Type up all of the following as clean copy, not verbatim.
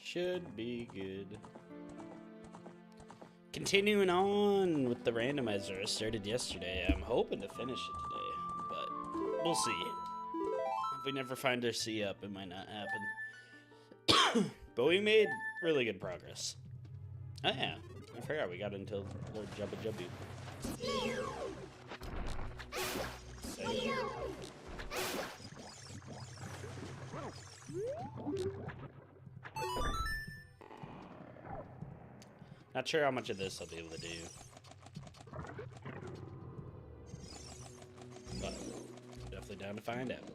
Should be good. Continuing on with the randomizer I started yesterday. I'm hoping to finish it today, but we'll see. If we never find our C up, it might not happen. But we made really good progress. Oh yeah, I forgot we got until Lord Jubba Jubbu. Not sure how much of this I'll be able to do. But definitely down to find out.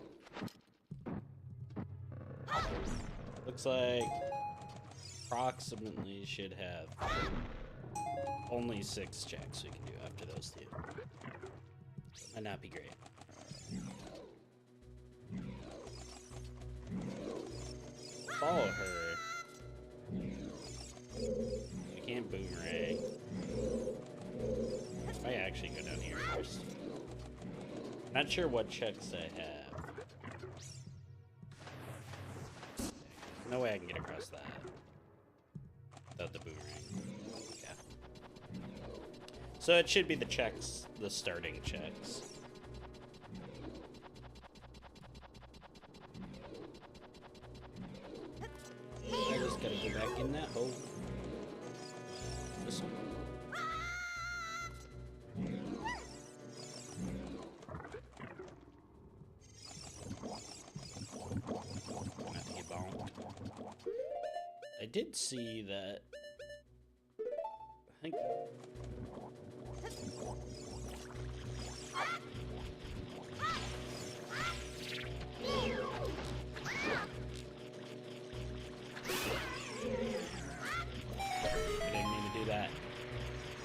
Looks like approximately should have only 6 checks we can do after those two. So might not be great. Follow her. We can't boomerang. I actually go down here first. Not sure what checks I have. No way I can get across that without the boomerang. Yeah. So it should be the checks, the starting checks. I just gotta go back in that hole. This one. Not to get bonked. I did see that. I think. That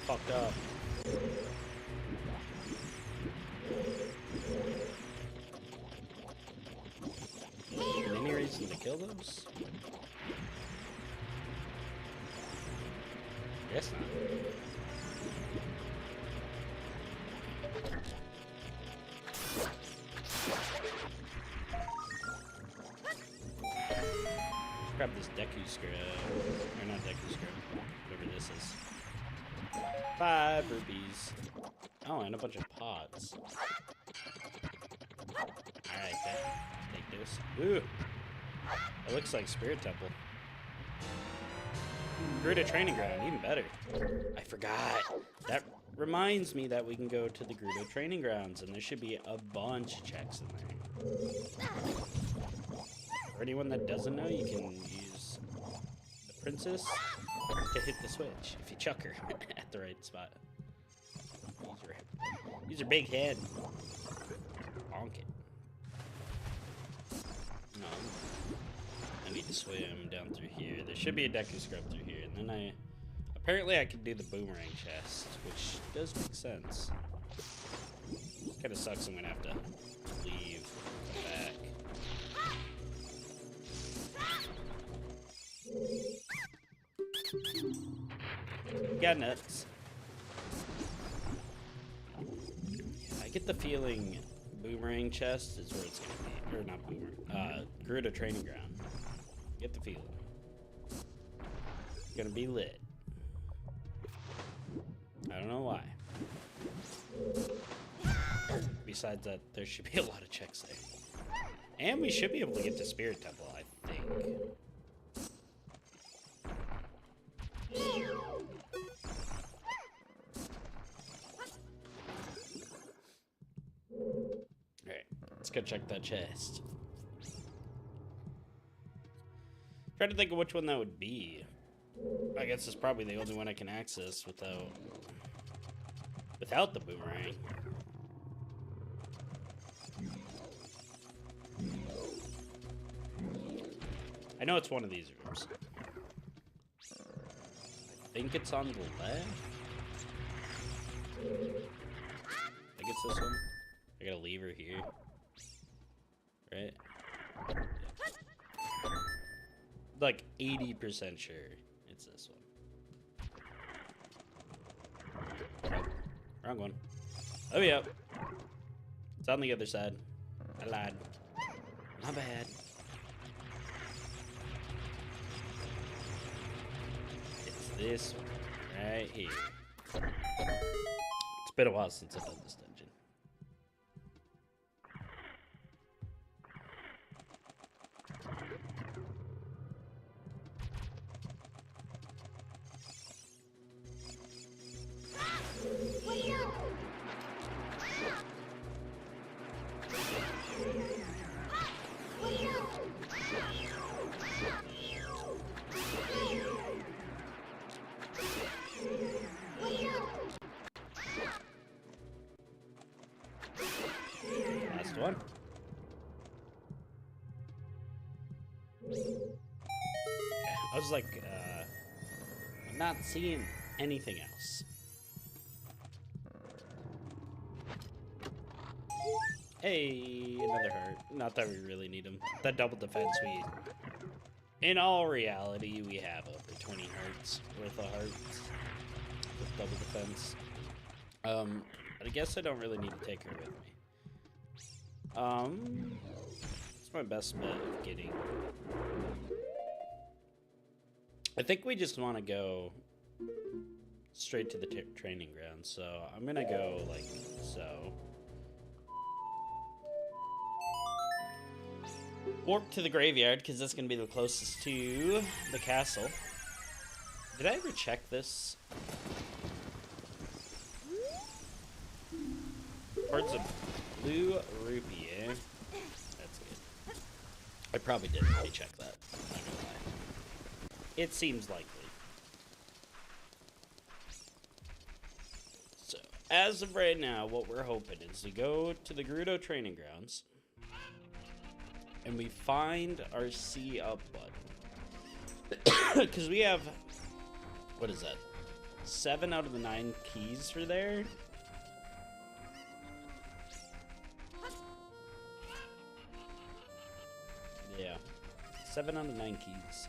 fucked up. Any reason to kill those? Guess not. Grab this Deku Scrub. Or not Deku Scrub. Whatever this is. 5 rupees. Oh, and a bunch of pods. Alright, take this. Ooh! It looks like Spirit Temple. Gruta Training Ground, even better. I forgot. That reminds me that we can go to the Gruta Training Grounds, and there should be a bunch of checks in there. For anyone that doesn't know, you can use the princess to hit the switch if you chuck her at the right spot. Use her big head. Bonk it. No. I need to swim down through here. There should be a Deku Scrub through here. And then apparently I can do the boomerang chest, which does make sense. Kinda sucks I'm gonna have to leave back. Got nuts. Yeah, I get the feeling boomerang chest is where it's gonna be. Or not boomerang. Gruta Training Ground. Get the feeling. It's gonna be lit. I don't know why. Besides that, there should be a lot of checks there. And we should be able to get to Spirit Temple, I think. Alright, let's go check that chest. Trying to think of which one that would be. I guess it's probably the only one I can access without the boomerang. I know it's one of these rooms. I think it's on the left. I think it's this one. I gotta leave her here. Right? Like 80% sure it's this one. Wrong one. Oh, yeah. It's on the other side. I lied. My bad. this one right here. It's been a while since I've done this dungeon. Last one. Okay. I was like, I'm not seeing anything else. Hey, another heart. Not that we really need them. That double defense, in all reality, we have over 20 hearts worth of hearts with double defense. But I guess I don't really need to take her with me. It's my best bet of getting. I think we just want to go straight to the training ground, so I'm gonna go like so. Warp to the graveyard, because that's going to be the closest to the castle. Did I ever check this? Parts of blue rupee, eh? That's good. I probably didn't really check that. I'm not gonna lie. It seems likely. So, as of right now, what we're hoping is to go to the Gerudo training grounds. And we find our C up button. Because we have, what is that? 7 out of the 9 keys for there. Yeah. 7 out of 9 keys.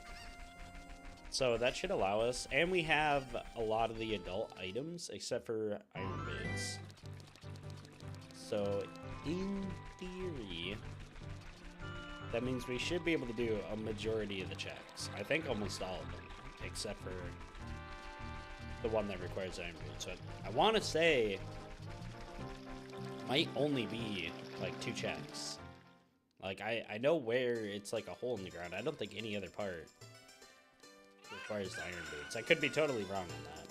So that should allow us. And we have a lot of the adult items, except for iron boots. So, in theory, that means we should be able to do a majority of the checks. I think almost all of them, except for the one that requires iron boots. So I want to say might only be like 2 checks. Like I know where it's like a hole in the ground. I don't think any other part requires the iron boots. I could be totally wrong on that.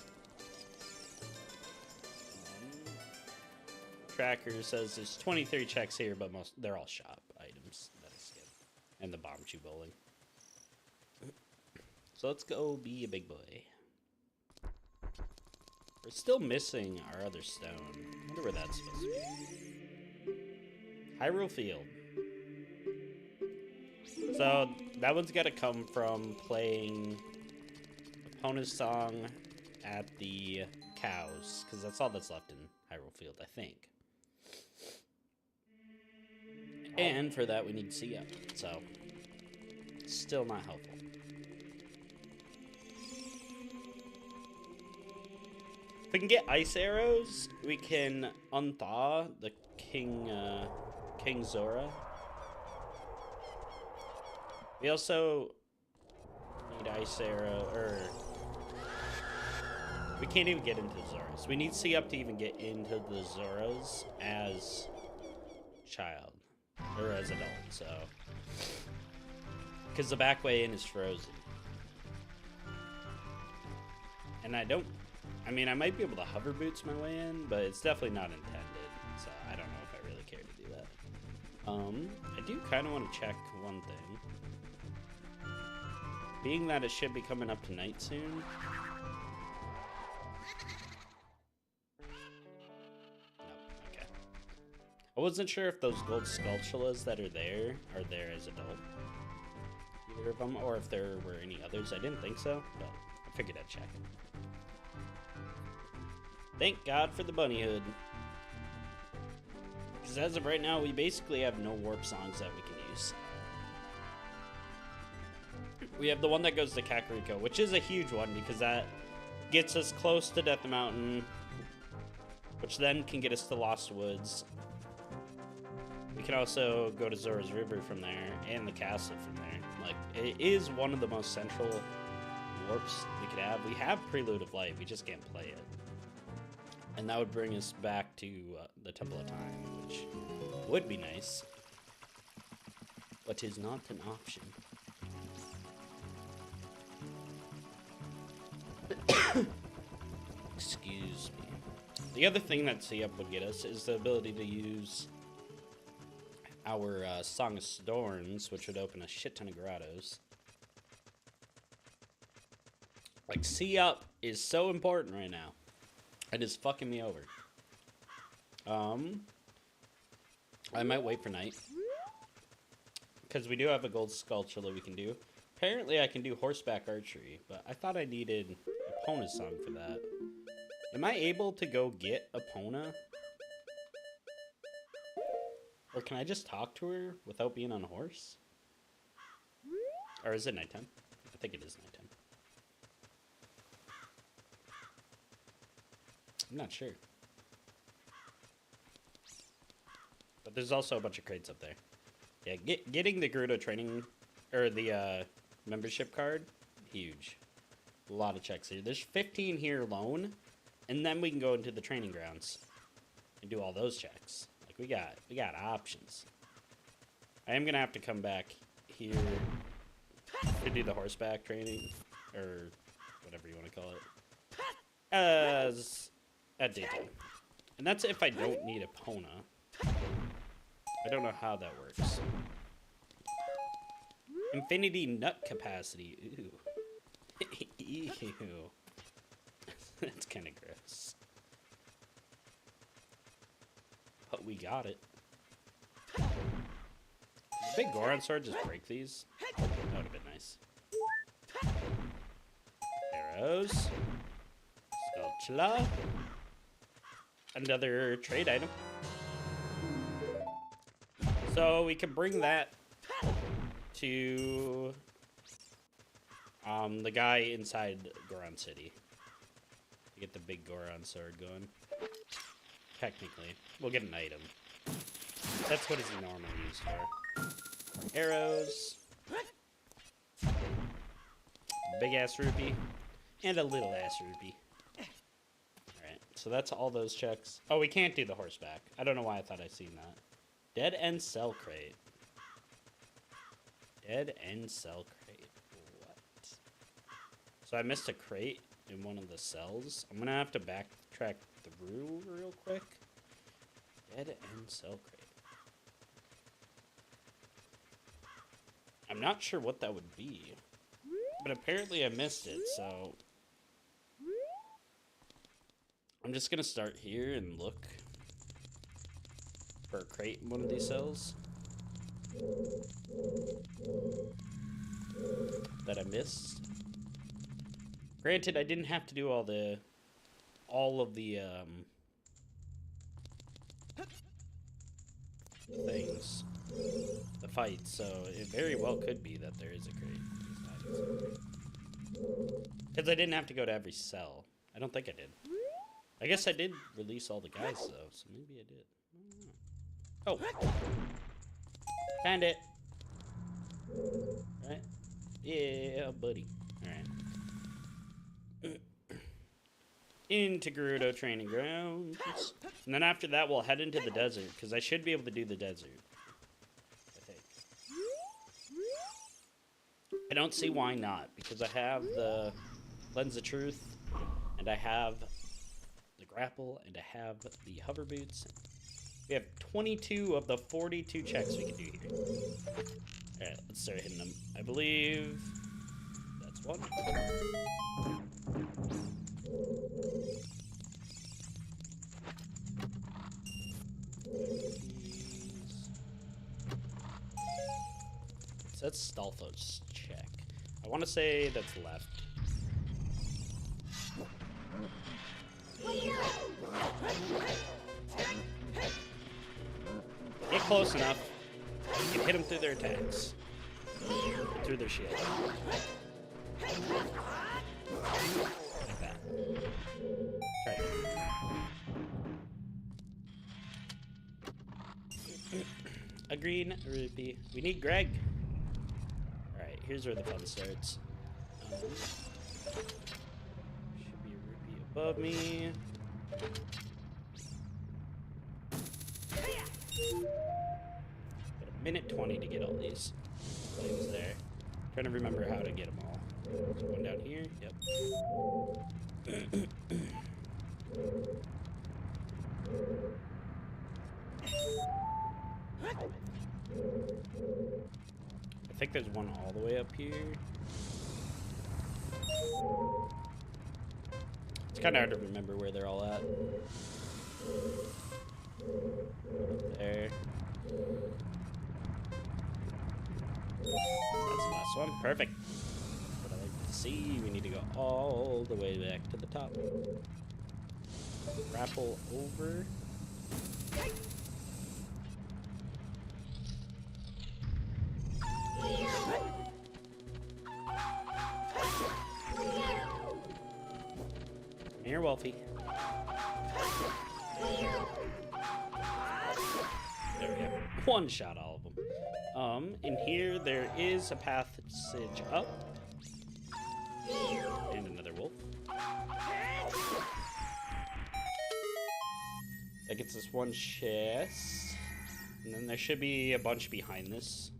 Tracker says there's 23 checks here, but they're all shop items. And the bomb shoe bowling. So let's go be a big boy. We're still missing our other stone. I wonder where that's supposed to be. Hyrule Field. So that one's got to come from playing Epona's song at the cows, because that's all that's left in Hyrule Field, I think. And for that, we need C up, so still not helpful. If we can get ice arrows, we can unthaw the King Zora. We also need ice arrow, we can't even get into the Zoras. We need C up to even get into the Zoras as child. Or as adult, so. Because the back way in is frozen. And I might be able to hover boots my way in, but it's definitely not intended. So I don't know if I really care to do that. I do kind of want to check one thing. Being that it should be coming up to night soon. I wasn't sure if those gold Skulltulas that are there as adult. Either of them, or if there were any others. I didn't think so, but I figured I'd check. Thank God for the bunny hood. Because as of right now, we basically have no warp songs that we can use. We have the one that goes to Kakariko, which is a huge one because that gets us close to Death Mountain, which then can get us to Lost Woods. We can also go to Zora's River from there, and the castle from there. Like, it is one of the most central warps we could have. We have Prelude of Light, we just can't play it. And that would bring us back to the Temple of Time, which would be nice. But is not an option. Excuse me. The other thing that C-Up would get us is the ability to use our Song of Storms, which would open a shit ton of grottos. Like, C-Up is so important right now. It is fucking me over. I might wait for night. Because we do have a gold sculpture that we can do. Apparently I can do horseback archery, but I thought I needed Epona's song for that. Am I able to go get Epona? Or can I just talk to her without being on a horse? Or is it nighttime? I think it is nighttime. I'm not sure. But there's also a bunch of crates up there. Yeah, getting the Gerudo training, or the membership card, huge. A lot of checks here. There's 15 here alone, and then we can go into the training grounds and do all those checks. Like, we got options. I am gonna have to come back here to do the horseback training, or whatever you want to call it, as at daytime. And that's if I don't need Epona. I don't know how that works. Infinity nut capacity. Ooh. Ew. That's kind of gross. But we got it. Does the big Goron sword just break these? That would have been nice. Arrows. Sculptula. Another trade item. So we can bring that to the guy inside Goron City. To get the big Goron sword going. Technically. We'll get an item. That's what it's normally used for. Arrows. Big ass rupee. And a little ass rupee. Alright, so that's all those checks. Oh, we can't do the horseback. I don't know why I thought I'd seen that. Dead End Cell Crate. Dead End Cell Crate. What? So I missed a crate in one of the cells. I'm gonna have to backtrack through real quick. Dead End Cell Crate. I'm not sure what that would be. But apparently I missed it, so I'm just gonna start here and look for a crate in one of these cells that I missed. Granted, I didn't have to do all of the things, the fights, so it very well could be that there is a crate. Because I didn't have to go to every cell. I don't think I did. I guess I did release all the guys though, so maybe I did. I don't know. Oh! Found it! Right? Yeah, buddy. Alright. Into Gerudo Training Grounds. And then after that, we'll head into the desert, because I should be able to do the desert. I think. I don't see why not, because I have the Lens of Truth, and I have the grapple, and I have the hover boots. We have 22 of the 42 checks we can do here. Alright, let's start hitting them. I believe that's one. So that's Stalfo's check. I want to say that's left. Get close enough. You can hit them through their attacks. Through their shield. Like that. Try it. A green rupee. We need Greg. Alright, here's where the fun starts. Should be a rupee above me. Got a minute 20 to get all these flames there. Trying to remember how to get them all. So one down here. Yep. I think there's one all the way up here. It's kind of hard to remember where they're all at. There. That's the last one. Perfect. What I like to see, we need to go all the way back to the top. Grapple over. Here, Wolfie. There we go. One shot all of them. In here there is a passage up. And another wolf. That gets us one chest. And then there should be a bunch behind this.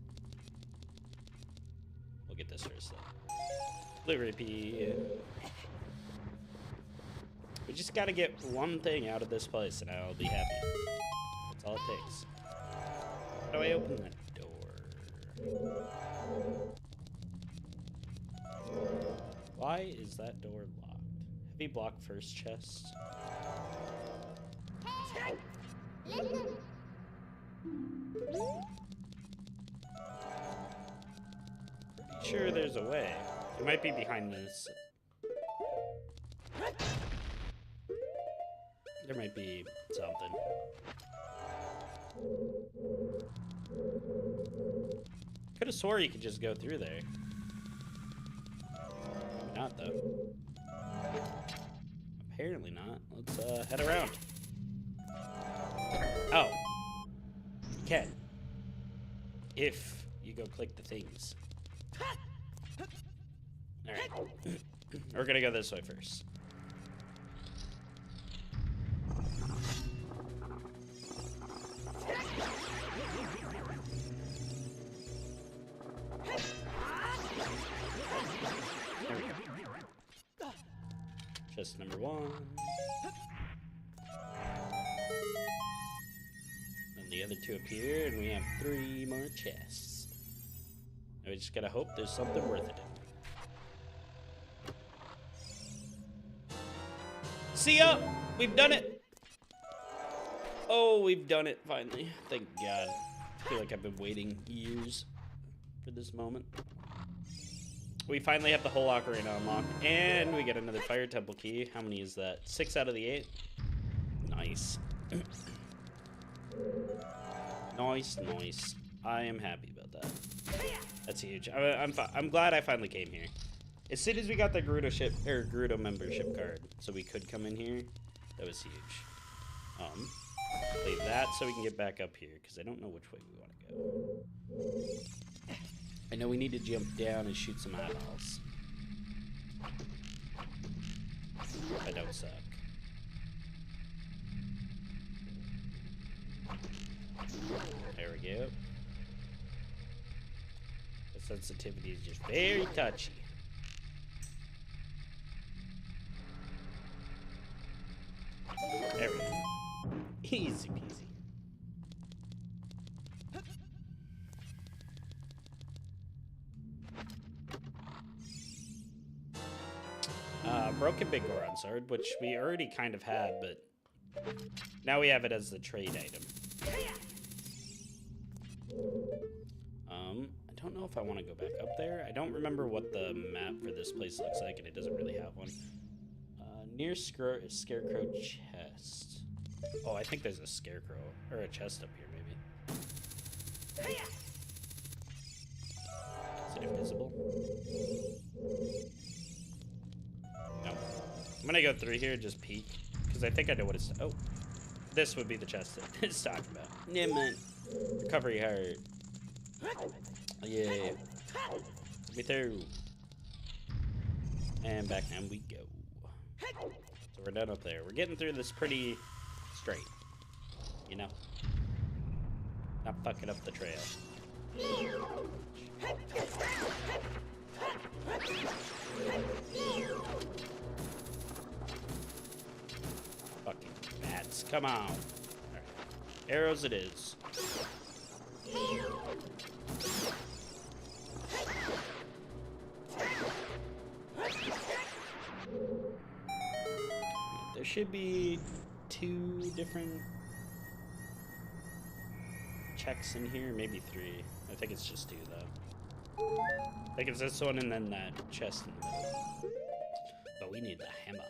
We'll get this first though. Blue rupee. We just gotta get one thing out of this place and I'll be happy. That's all it takes. How do I open that door? Why is that door locked? Heavy block first chest. Pretty sure there's a way. It might be behind this. There might be something. Could have swore you could just go through there. Maybe not, though. Apparently not. Let's head around. Oh. You can. If you go click the things. Alright. We're gonna go this way first. Chest number 1. And the other 2 appear, and we have 3 more chests. And we just gotta hope there's something worth it in. See ya! We've done it! Oh, we've done it finally. Thank God. I feel like I've been waiting years for this moment. We finally have the whole ocarina unlocked, and we get another fire temple key. How many is that? 6 out of the 8? Nice. Nice, nice. I am happy about that. That's huge. I'm glad I finally came here. As soon as we got the Gerudo membership card, so we could come in here, that was huge. Play that so we can get back up here, because I don't know which way we want to go. I know we need to jump down and shoot some eyeballs. I don't suck. There we go. The sensitivity is just very touchy. There we go. Easy peasy. Broken Big Goron Sword, which we already kind of had, but now we have it as the trade item. I don't know if I want to go back up there. I don't remember what the map for this place looks like, and it doesn't really have one. Near Scarecrow chest. Oh, I think there's a Scarecrow, or a chest up here, maybe. Is it invisible? No. I'm gonna go through here and just peek, because I think I know what it's... Oh, this would be the chest that it's talking about. Yeah, man. Recovery heart. Yeah. Get me through. And back and we go. So we're done up there. We're getting through this pretty straight. You know? Not fucking up the trail. Fucking bats. Come on. Alright. Arrows it is. There should be 2 different checks in here, maybe 3. I think it's just 2 though. I think it's this one and then that chest in the middle. But we need the hammer.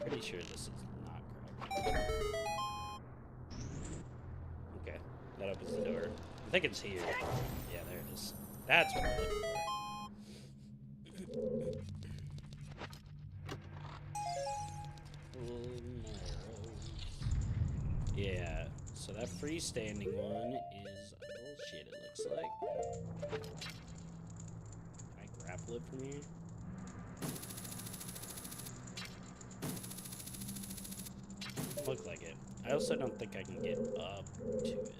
Pretty sure this is not correct. Okay, that opens the door. I think it's here. Yeah, there it is. That's what we're looking for. Yeah, so that freestanding one is bullshit, it looks like. Can I grapple it from here? Look like it. I also don't think I can get up to it.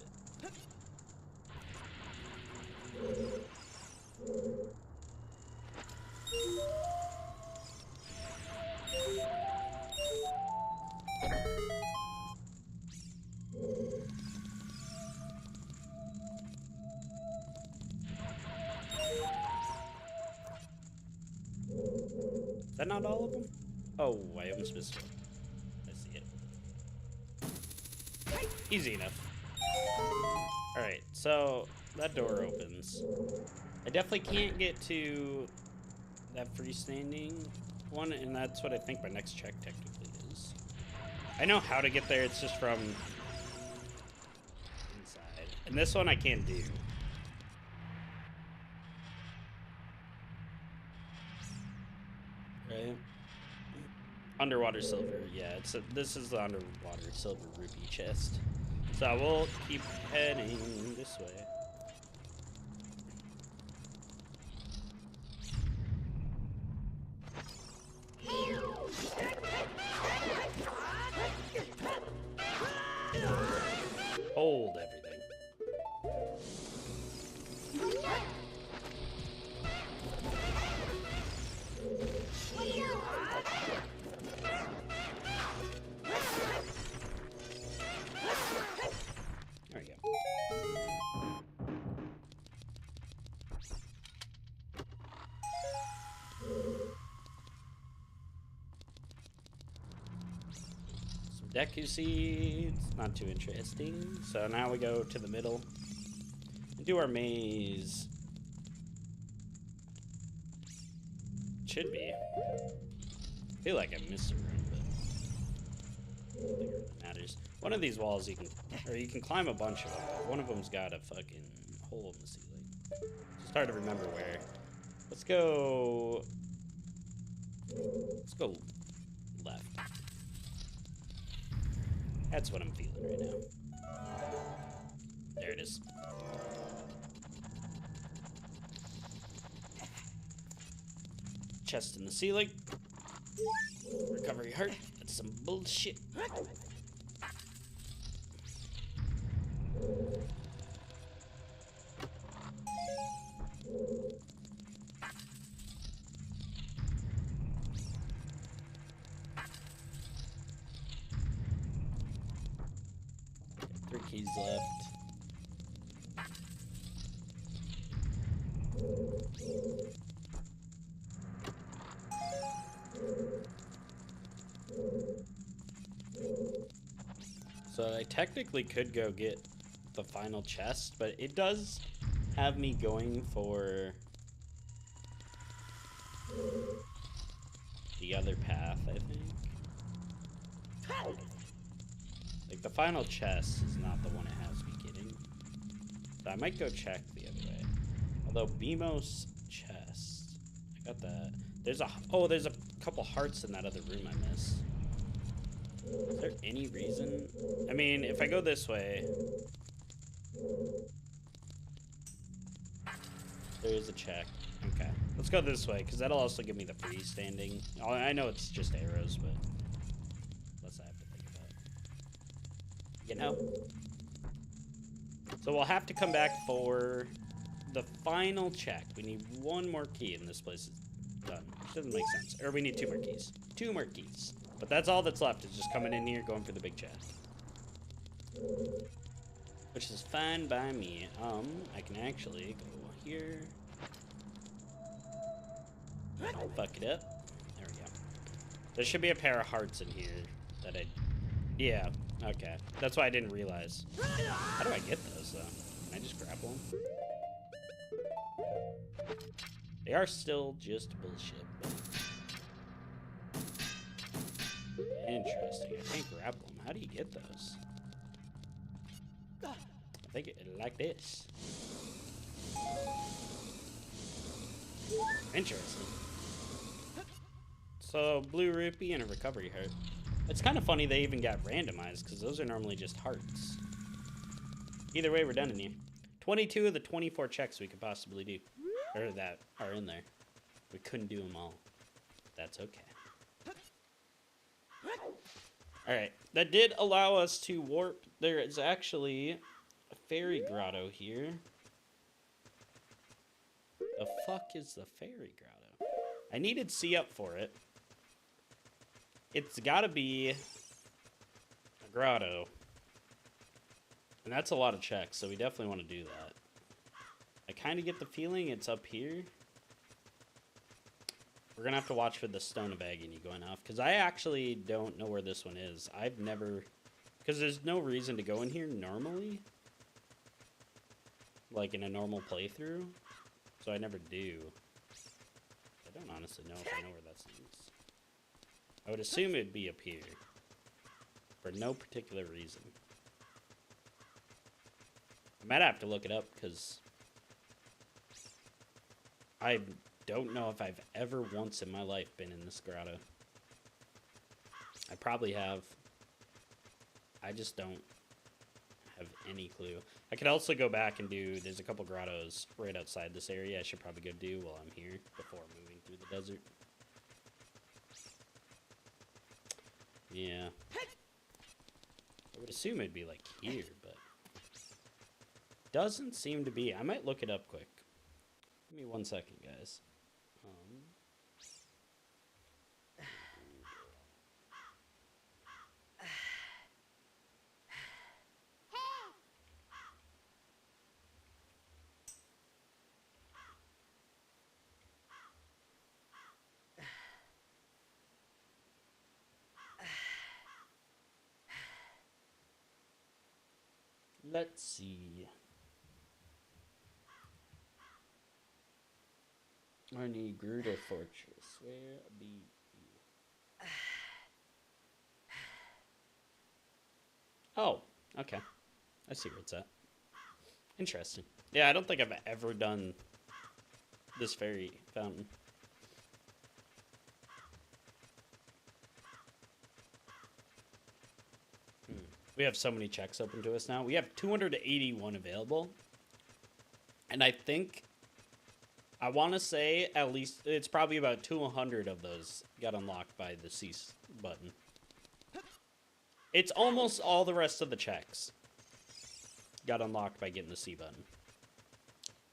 Is that not all of them? Oh, I almost missed one. I see it. Easy enough. Alright, so that door opens. I definitely can't get to that freestanding one, and that's what I think my next check technically is. I know how to get there, it's just from inside. And this one I can't do. Right? Underwater silver, yeah, this is the underwater silver rupee chest. So we'll keep heading this way. Hold everything. There we go. Some Deku seeds, not too interesting. So now we go to the middle and do our maze. Should be. I feel like I missed a room, but I don't think it really matters. One of these walls you can climb a bunch of them, but one of them's got a fucking hole in the ceiling. It's just hard to remember where. Let's go left. That's what I'm feeling right now. There it is. Chest in the ceiling. Recovery heart. That's some bullshit. Three keys left. So I technically could go get the final chest, but it does have me going for the other path, I think. Like, the final chest is not the one it has me getting. So I might go check the other way. Although, BMO's chest, I got that. There's a couple hearts in that other room I missed. Is there any reason? I mean, if I go this way, There is a check. Okay. Let's go this way, because that'll also give me the freestanding. I know it's just arrows, but less I have to think about. You know? So we'll have to come back for the final check. We need one more key, and this place is done. Which doesn't make sense. Or we need 2 more keys. 2 more keys. But that's all that's left, is just coming in here, going for the big chest. Which is fine by me. I can actually go here. Don't fuck it up. There we go. There should be a pair of hearts in here that I... Yeah, okay. That's why I didn't realize. How do I get those, though? Can I just grapple them? They are still just bullshit. Interesting. I can't grapple them. How do you get those? I think like this. Interesting. So, blue rupee and a recovery heart. It's kind of funny they even got randomized, because those are normally just hearts. Either way, we're done in here. 22 of the 24 checks we could possibly do. Or that are in there. We couldn't do them all. That's okay. Alright, that did allow us to warp. There is actually a fairy grotto here. The fuck is the fairy grotto? I needed C up for it. It's gotta be a grotto. And that's a lot of checks, so we definitely want to do that. I kind of get the feeling it's up here. We're gonna have to watch for the stone of agony going off, because I actually don't know where this one is. I've never... Because there's no reason to go in here normally. Like in a normal playthrough. So I never do. I don't honestly know if I know where that is. I would assume it'd be up here. For no particular reason. I might have to look it up, because I don't know if I've ever once in my life been in this grotto. I probably have. I just don't have any clue. I could also go back and do, there's a couple grottos right outside this area I should probably go do while I'm here before moving through the desert. Yeah. I would assume it'd be like here, but doesn't seem to be. I might look it up quick. Give me 1 second, guys. Let's see. Arnie Gruder Fortress. Where be you? Oh, okay. I see where it's at. Interesting. Yeah, I don't think I've ever done this fairy fountain. We have so many checks open to us now. We have 281 available. And I think, I want to say at least, it's probably about 200 of those got unlocked by the cease button. It's almost all the rest of the checks got unlocked by getting the C button.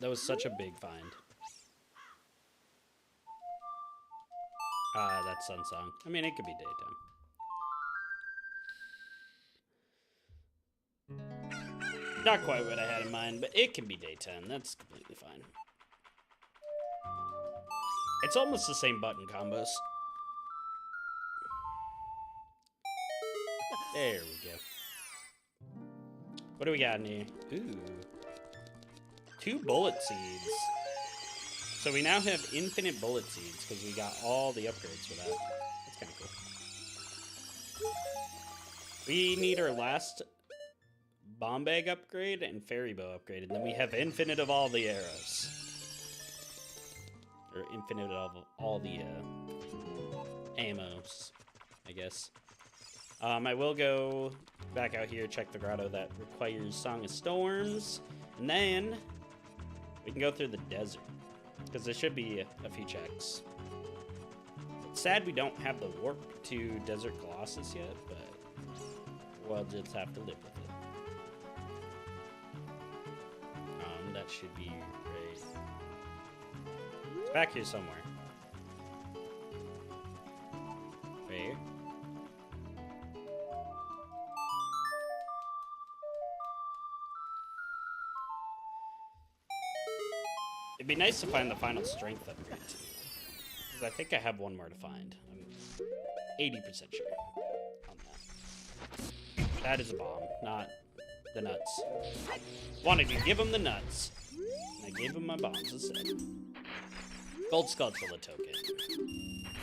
That was such a big find. That's Sunsong. I mean, it could be daytime. Not quite what I had in mind, but it can be daytime. That's completely fine. It's almost the same button combos. There we go. What do we got in here? Ooh. 2 bullet seeds. So we now have infinite bullet seeds because we got all the upgrades for that. That's kind of cool. We need our last bomb bag upgrade and fairy bow upgrade, and then we have infinite of all the arrows. Or infinite of all the ammos, I guess. I will go back out here, check the grotto that requires Song of Storms, and then we can go through the desert. Because there should be a few checks. It's sad we don't have the warp to Desert Colossus yet, but we'll just have to live with it. That should be right. It's back here somewhere. Right here. It'd be nice to find the final strength upgrade too. Because I think I have one more to find. I'm 80% sure on that. That is a bomb, not the nuts. Wanted to give him the nuts. And I gave him my bombs instead. Gold Skulltula token.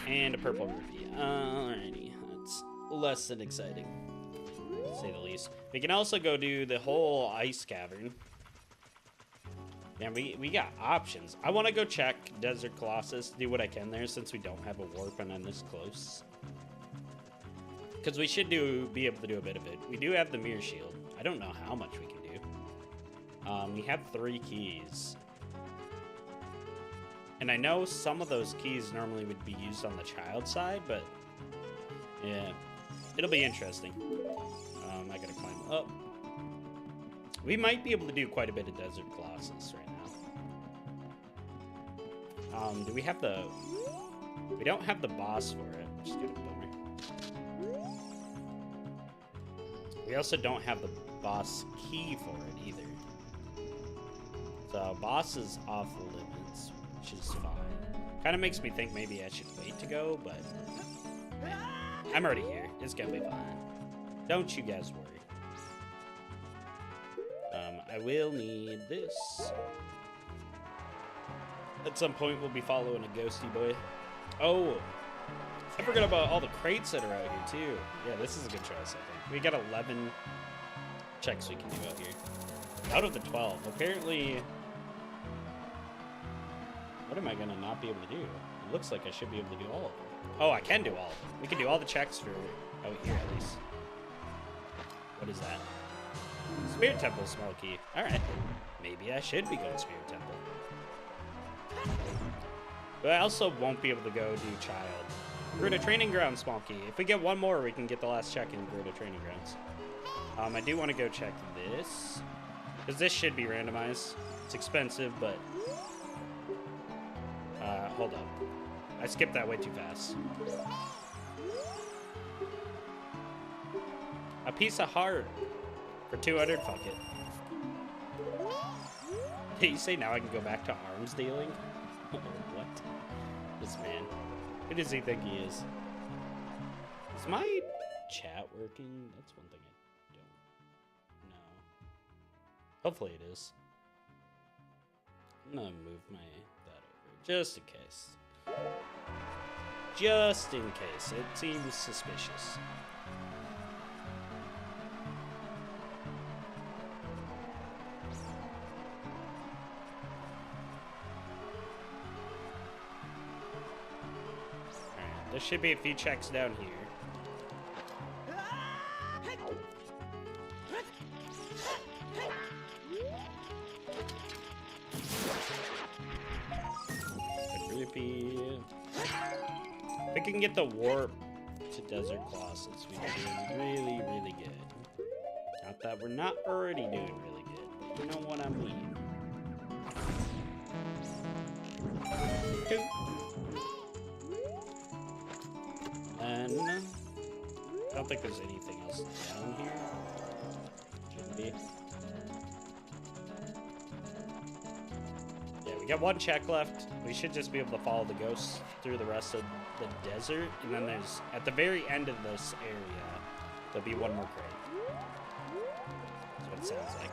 And a purple rupee. Alrighty. That's less than exciting, to say the least. We can also go do the whole ice cavern. Man, we got options. I want to go check Desert Colossus, do what I can there since we don't have a warp and I'm this close. Because we should be able to do a bit of it. We do have the mirror shield. I don't know how much we can do. We have 3 keys. And I know some of those keys normally would be used on the child side, but yeah, it'll be interesting. I gotta climb up. We might be able to do quite a bit of Desert Colossus right now. Do we have the... We don't have the boss for it, which is kind of a bummer. We also don't have the boss key for it either. So boss is off limits, which is fine. Kind of makes me think maybe I should wait to go, but I'm already here. It's gonna be fine. Don't you guys worry. I will need this. At some point, we'll be following a ghosty boy. Oh, I forgot about all the crates that are out here, too. Yeah, this is a good choice, I think. We got 11 checks we can do out here. Out of the 12. Apparently... What am I going to not be able to do? It looks like I should be able to do all of them. Oh, I can do all of them. We can do all the checks for out here, at least. What is that? Spirit Temple, small key. Alright. Maybe I should be going Spirit Temple. But I also won't be able to go do Child. Garuda Training Ground, small key. If we get one more, we can get the last check in Garuda Training Grounds. I do want to go check this. Because this should be randomized. It's expensive, but... hold up. I skipped that way too fast. A piece of heart. For 200, fuck it. Did you say now I can go back to arms dealing? What? This man. Who does he think he is? Is my chat working? That's one thing I don't know. Hopefully it is. I'm gonna move that over. Just in case. Just in case. It seems suspicious. There should be a few checks down here. If we can get the warp to Desert Colossus, we'd be doing really, really good. Not that we're not already doing really good, but you know what I mean. And I don't think there's anything else down here. Shouldn't be. Yeah, we got one check left. We should just be able to follow the ghosts through the rest of the desert. And then there's, at the very end of this area, there'll be one more crate. That's what it sounds like.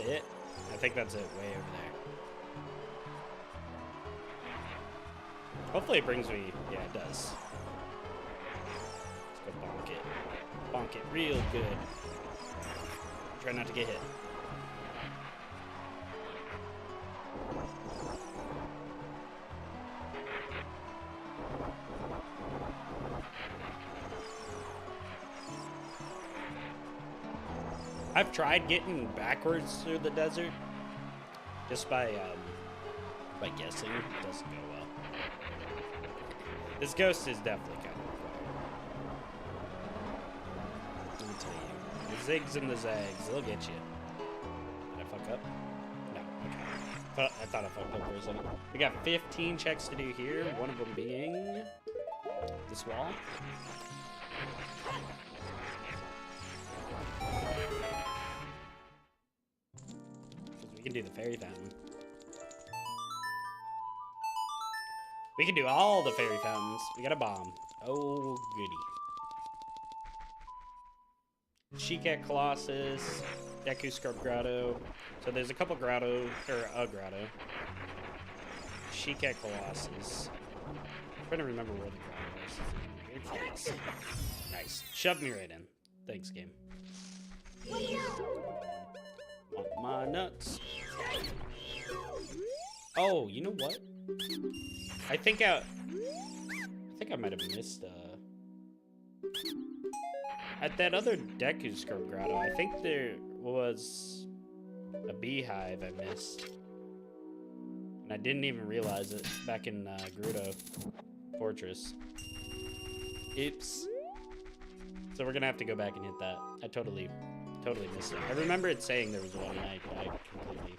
It? I think that's it, way over there. Hopefully it brings me... Yeah, it does. Let's go bonk it. Bonk it real good. Try not to get hit. I've tried getting backwards through the desert just by guessing. It doesn't go well. This ghost is definitely kind of required. Let me tell you. The zigs and the zags, they'll get you. Did I fuck up? No, okay. I thought I fucked up for a second. We got 15 checks to do here, one of them being this wall. We can do the fairy fountain. We can do all the fairy fountains. We got a bomb. Oh, goody. Sheik Colossus, Deku Scrub Grotto. So there's a couple grotto, or a grotto. Sheik Colossus. I'm trying to remember where the grotto was. Nice. Shoved me right in. Thanks, game. Want my nuts. Oh, you know what? I think I might have missed at that other Deku Scrub Grotto. I think there was a beehive I missed, and I didn't even realize it back in Gerudo Fortress. Oops. So we're gonna have to go back and hit that. I totally missed it. I remember it saying there was one, and I completely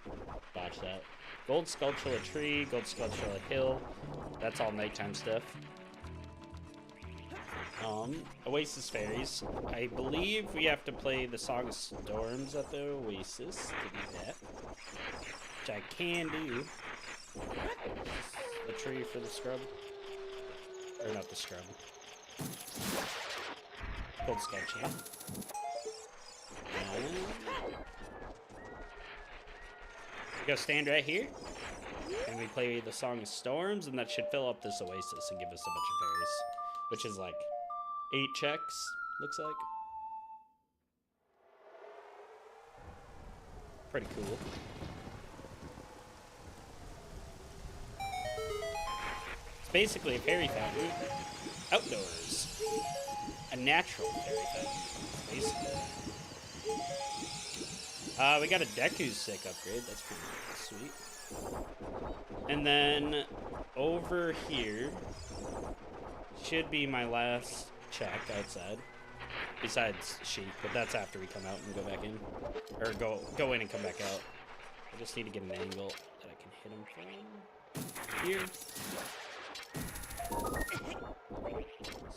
botched that. Gold Skulltula Tree, Gold Skulltula Hill. That's all nighttime stuff. Oasis Fairies. I believe we have to play the Song of Storms at the Oasis to do that. Which I can do. The tree for the scrub. Or not the scrub. Gold Skull Champ. We go stand right here, and we play the Song of Storms, and that should fill up this oasis and give us a bunch of fairies, which is like 8 checks, looks like. Pretty cool. It's basically a fairy fountain outdoors. A natural fairy fountain, basically. We got a Deku Sick upgrade. That's pretty sweet. And then over here should be my last check outside. Besides Sheik, but that's after we come out and go back in. Or go in and come back out. I just need to get an angle that I can hit him from here.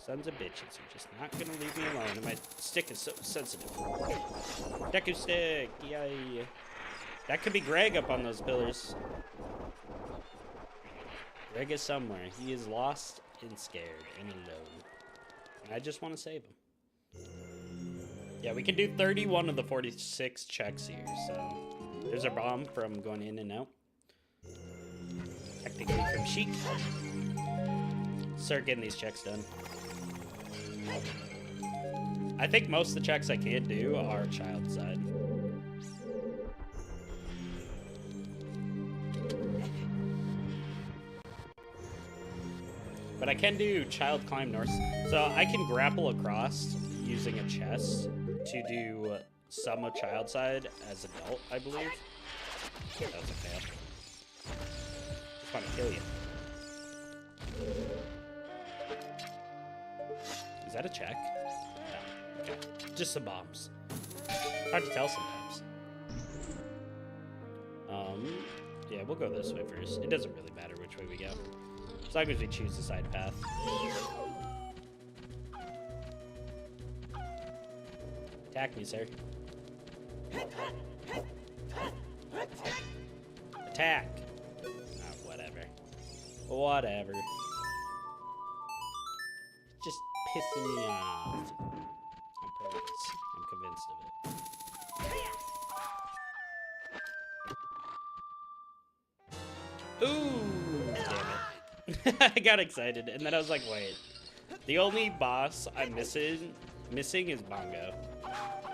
Sons of bitches are just not gonna leave me alone, and my stick is so sensitive. Deku Stick! Yay! That could be Greg up on those pillars. Greg is somewhere. He is lost and scared and alone. And I just want to save him. Yeah, we can do 31 of the 46 checks here, so... There's our bomb from going in and out. Technically from Sheik. Start getting these checks done. I think most of the checks I can do are child side. But I can do child climb north. So I can grapple across using a chest to do some of child side as adult, I believe. That was a fail. Just want to kill you. Is that a check? No. Okay. Just some bombs. Hard to tell sometimes. Yeah, we'll go this way first. It doesn't really matter which way we go. As long as we choose the side path. Attack me, sir. Attack! Oh, whatever. Whatever. Just pissing me off. On purpose. I'm convinced of it. Ooh! Damn it. I got excited, and then I was like, wait. The only boss I'm missing is Bongo.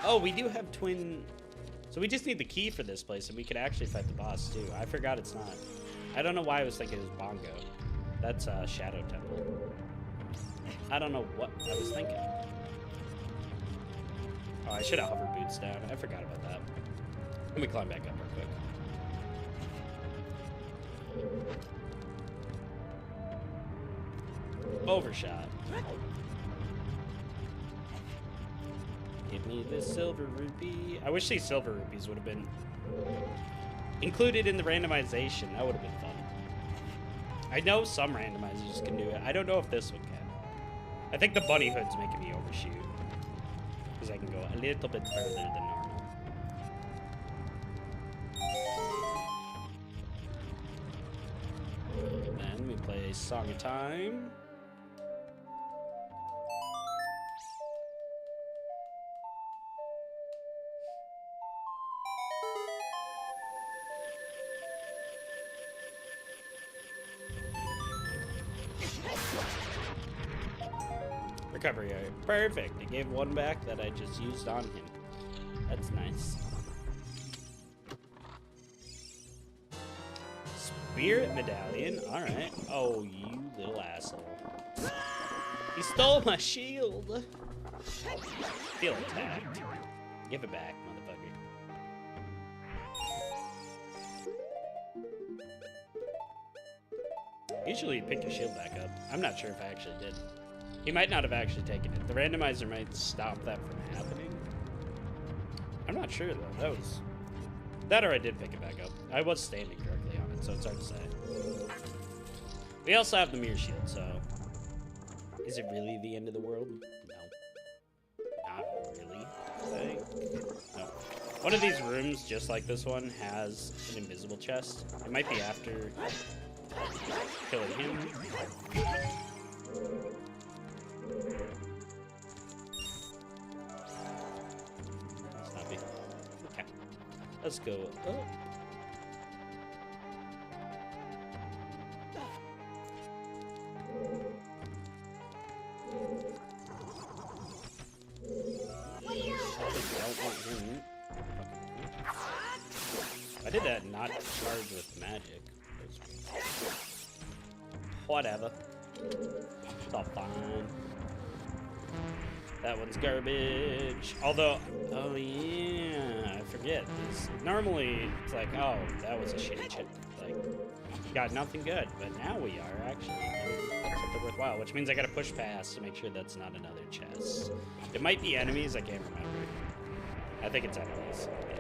Oh, we do have twin... So we just need the key for this place, and we could actually fight the boss, too. I forgot it's not. I don't know why I was thinking it was Bongo. That's Shadow Temple. I don't know what I was thinking. Oh, I should have hover boots down. I forgot about that. Let me climb back up real quick. Overshot. Give me the silver rupee. I wish these silver rupees would have been included in the randomization. That would have been fun. I know some randomizers can do it. I don't know if this one can. I think the bunny hood's making me overshoot. Because I can go a little bit further than normal. Then we play Song of Time. Recovery area. Perfect. I gave one back that I just used on him. That's nice. Spirit medallion. Alright. Oh, you little asshole. He stole my shield. Feel attacked. Give it back, motherfucker. Usually you pick your shield back up. I'm not sure if I actually did. He might not have actually taken it. The randomizer might stop that from happening. I'm not sure though. That or I did pick it back up. I was standing correctly on it, so it's hard to say. We also have the mirror shield, so is it really the end of the world? No. Not really, I think. No. One of these rooms, just like this one, has an invisible chest. It might be after killing him. Okay, let's go up. I did that not charged with magic. Whatever. It's all fine. That one's garbage. Although, oh yeah, I forget. Normally, it's like, oh, that was a shitty chip. Like, got nothing good. But now we are actually. That's something worthwhile, which means I gotta push past to make sure that's not another chest. It might be enemies, I can't remember. I think it's enemies. Yeah.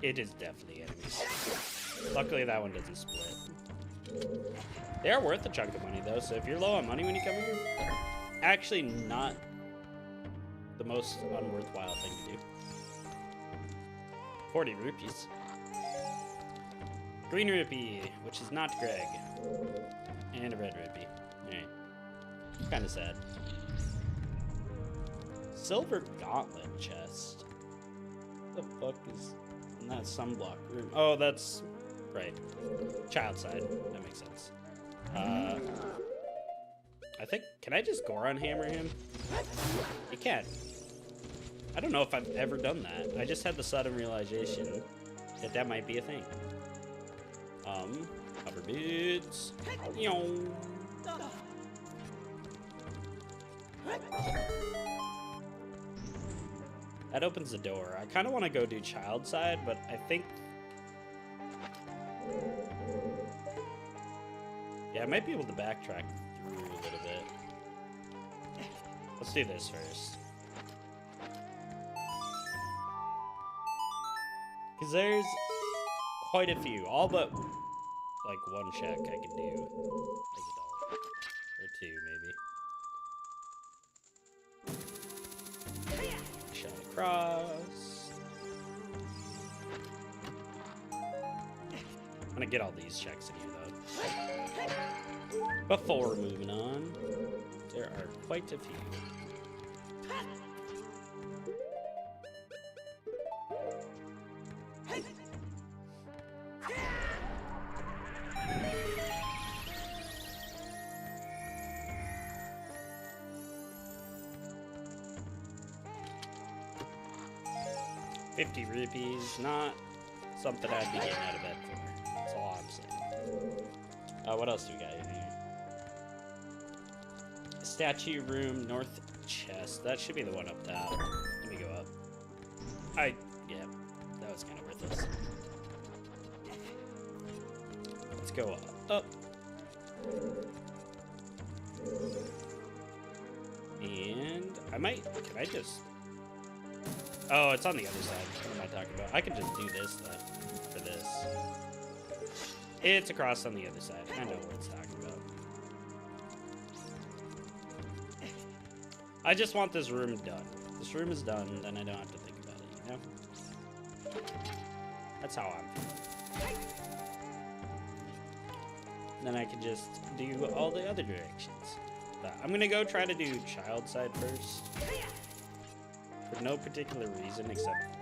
It is definitely enemies. Luckily, that one doesn't split. They are worth a chunk of money, though, so if you're low on money when you come here, actually not the most unworthwhile thing to do. 40 rupees. Green rupee, which is not Greg. And a red rupee. Alright. Kinda sad. Silver gauntlet chest. What the fuck is in that sunblock room? Oh, that's right. Child side. That makes sense. I think, can I just Goron hammer him? You can. I don't know if I've ever done that. I just had the sudden realization that that might be a thing. Hover boots. That opens the door. I kind of want to go do child side, but I think... yeah, I might be able to backtrack through a little bit. Let's do this first. Because there's quite a few. All but, like, one check I can do as a doll. Or two, maybe. Shot across. I'm gonna get all these checks in here, though. Before moving on, there are quite a few. $50 rupees, not something I'd be getting out of bed for. That's all I'm saying. What else do we got in here? Statue room, chest. That should be the one up top. Let me go up. Yeah, that was kind of worthless. Let's go up. And can I just... Oh, it's on the other side. What am I talking about? I can just do this then, for this. It's across on the other side. I know what it's talking about. I just want this room done. This room is done, then I don't have to think about it, you know? That's how I'm feeling. Then I can just do all the other directions. But I'm gonna go try to do child side first. For no particular reason, except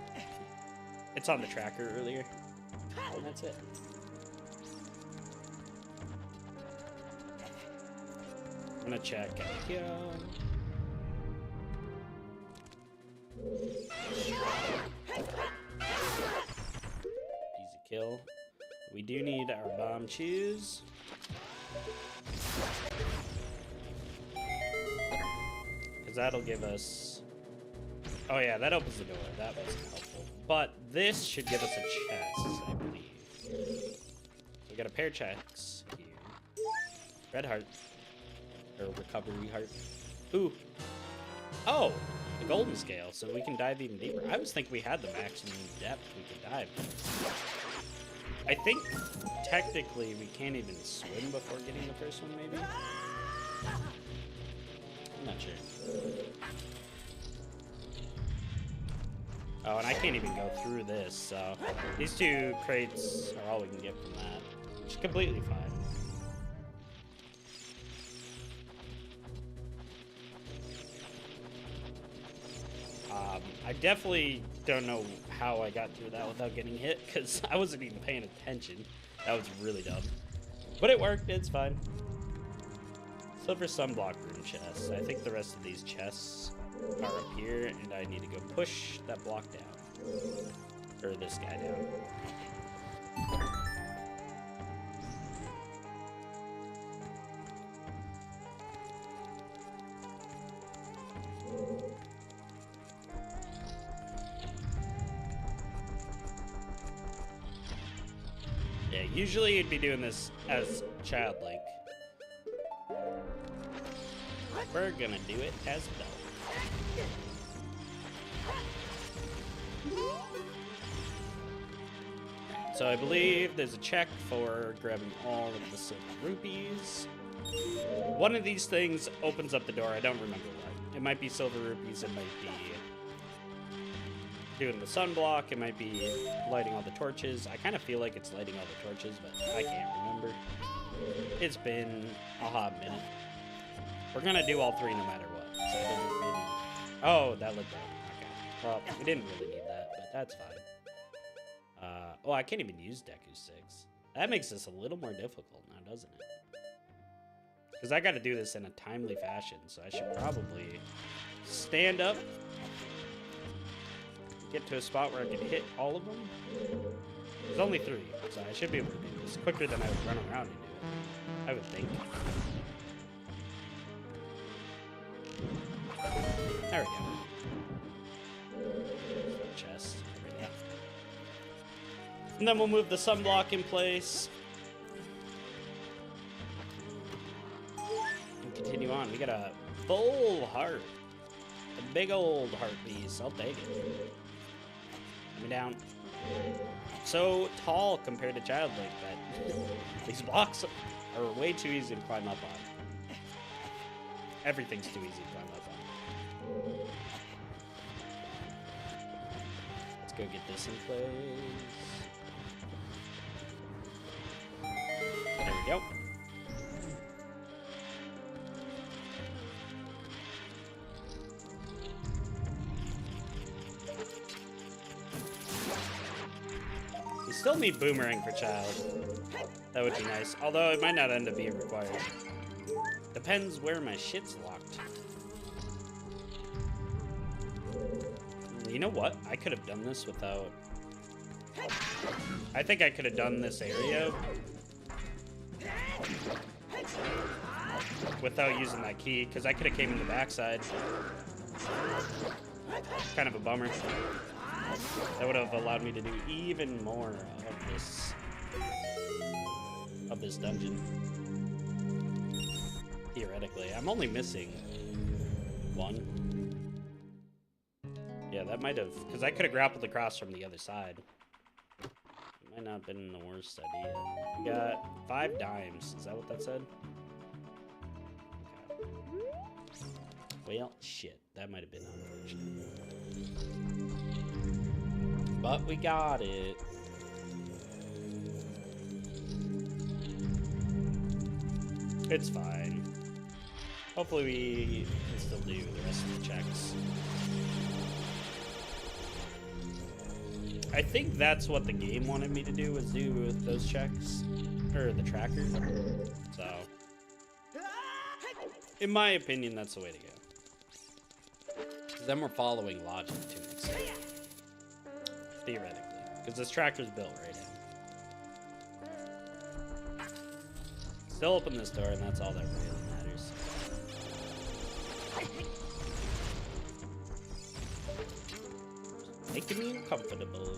it's on the tracker earlier. And that's it. I'm gonna check here. Easy kill. We do need our bomb chews. Because that'll give us... Oh yeah, that opens the door. That wasn't helpful. But this should give us a chest, I believe. We got a pair of checks here. Red heart. Or recovery heart. Ooh. Oh! The golden scale, so we can dive even deeper. I was thinking we had the maximum depth we could dive. I think, technically, we can't even swim before getting the first one, maybe? I'm not sure. Oh, and I can't even go through this, so... These two crates are all we can get from that. Which is completely fine. I definitely don't know how I got through that without getting hit, because I wasn't even paying attention. That was really dumb. But it worked, it's fine. Silver sunblock room chests. I think the rest of these chests are up here, and I need to go push that block down. Or this guy down. Yeah, usually you'd be doing this as Child Link. We're gonna do it as Bell. So I believe there's a check for grabbing all of the silver rupees. One of these things opens up the door. I don't remember what. It might be silver rupees. It might be doing the sunblock. It might be lighting all the torches. I kind of feel like it's lighting all the torches, but I can't remember. It's been a hot minute. We're gonna do all three no matter what. So it doesn't really... Oh, that looked right. Okay. Well, we didn't really need that, but that's fine. Oh, I can't even use Deku 6. That makes this a little more difficult now, doesn't it? Because I gotta do this in a timely fashion, so I should probably stand up, get to a spot where I can hit all of them. There's only 3, so I should be able to do this quicker than I would run around and do it. I would think. There we go. Chest. Yeah. And then we'll move the sunblock in place. And continue on. We got a full heart. A big old heart piece. I'll take it. Put me down. So tall compared to Child Link that these blocks are way too easy to climb up on. Everything's too easy to climb up on. Let's go get this in place. There we go. We still need boomerang for child. That would be nice. Although it might not end up being required. Depends where my shit's locked. You know what? I could have done this without... I think I could have done this area without using that key, because I could have came in the backside. Kind of a bummer. That would have allowed me to do even more of this dungeon. Theoretically. I'm only missing one. Yeah, that might have, because I could have grappled across from the other side. It might not have been the worst idea. We got 5 dimes. Is that what that said? Okay. Well, shit. That might have been unfortunate. But we got it. It's fine. Hopefully we can still do the rest of the checks. I think that's what the game wanted me to do, was do those checks. Or the tracker. So, in my opinion, that's the way to go. Because then we're following logic to an extent. Theoretically. Because this tracker's built right in. Still open this door, and that's all that really matters. Making me uncomfortable.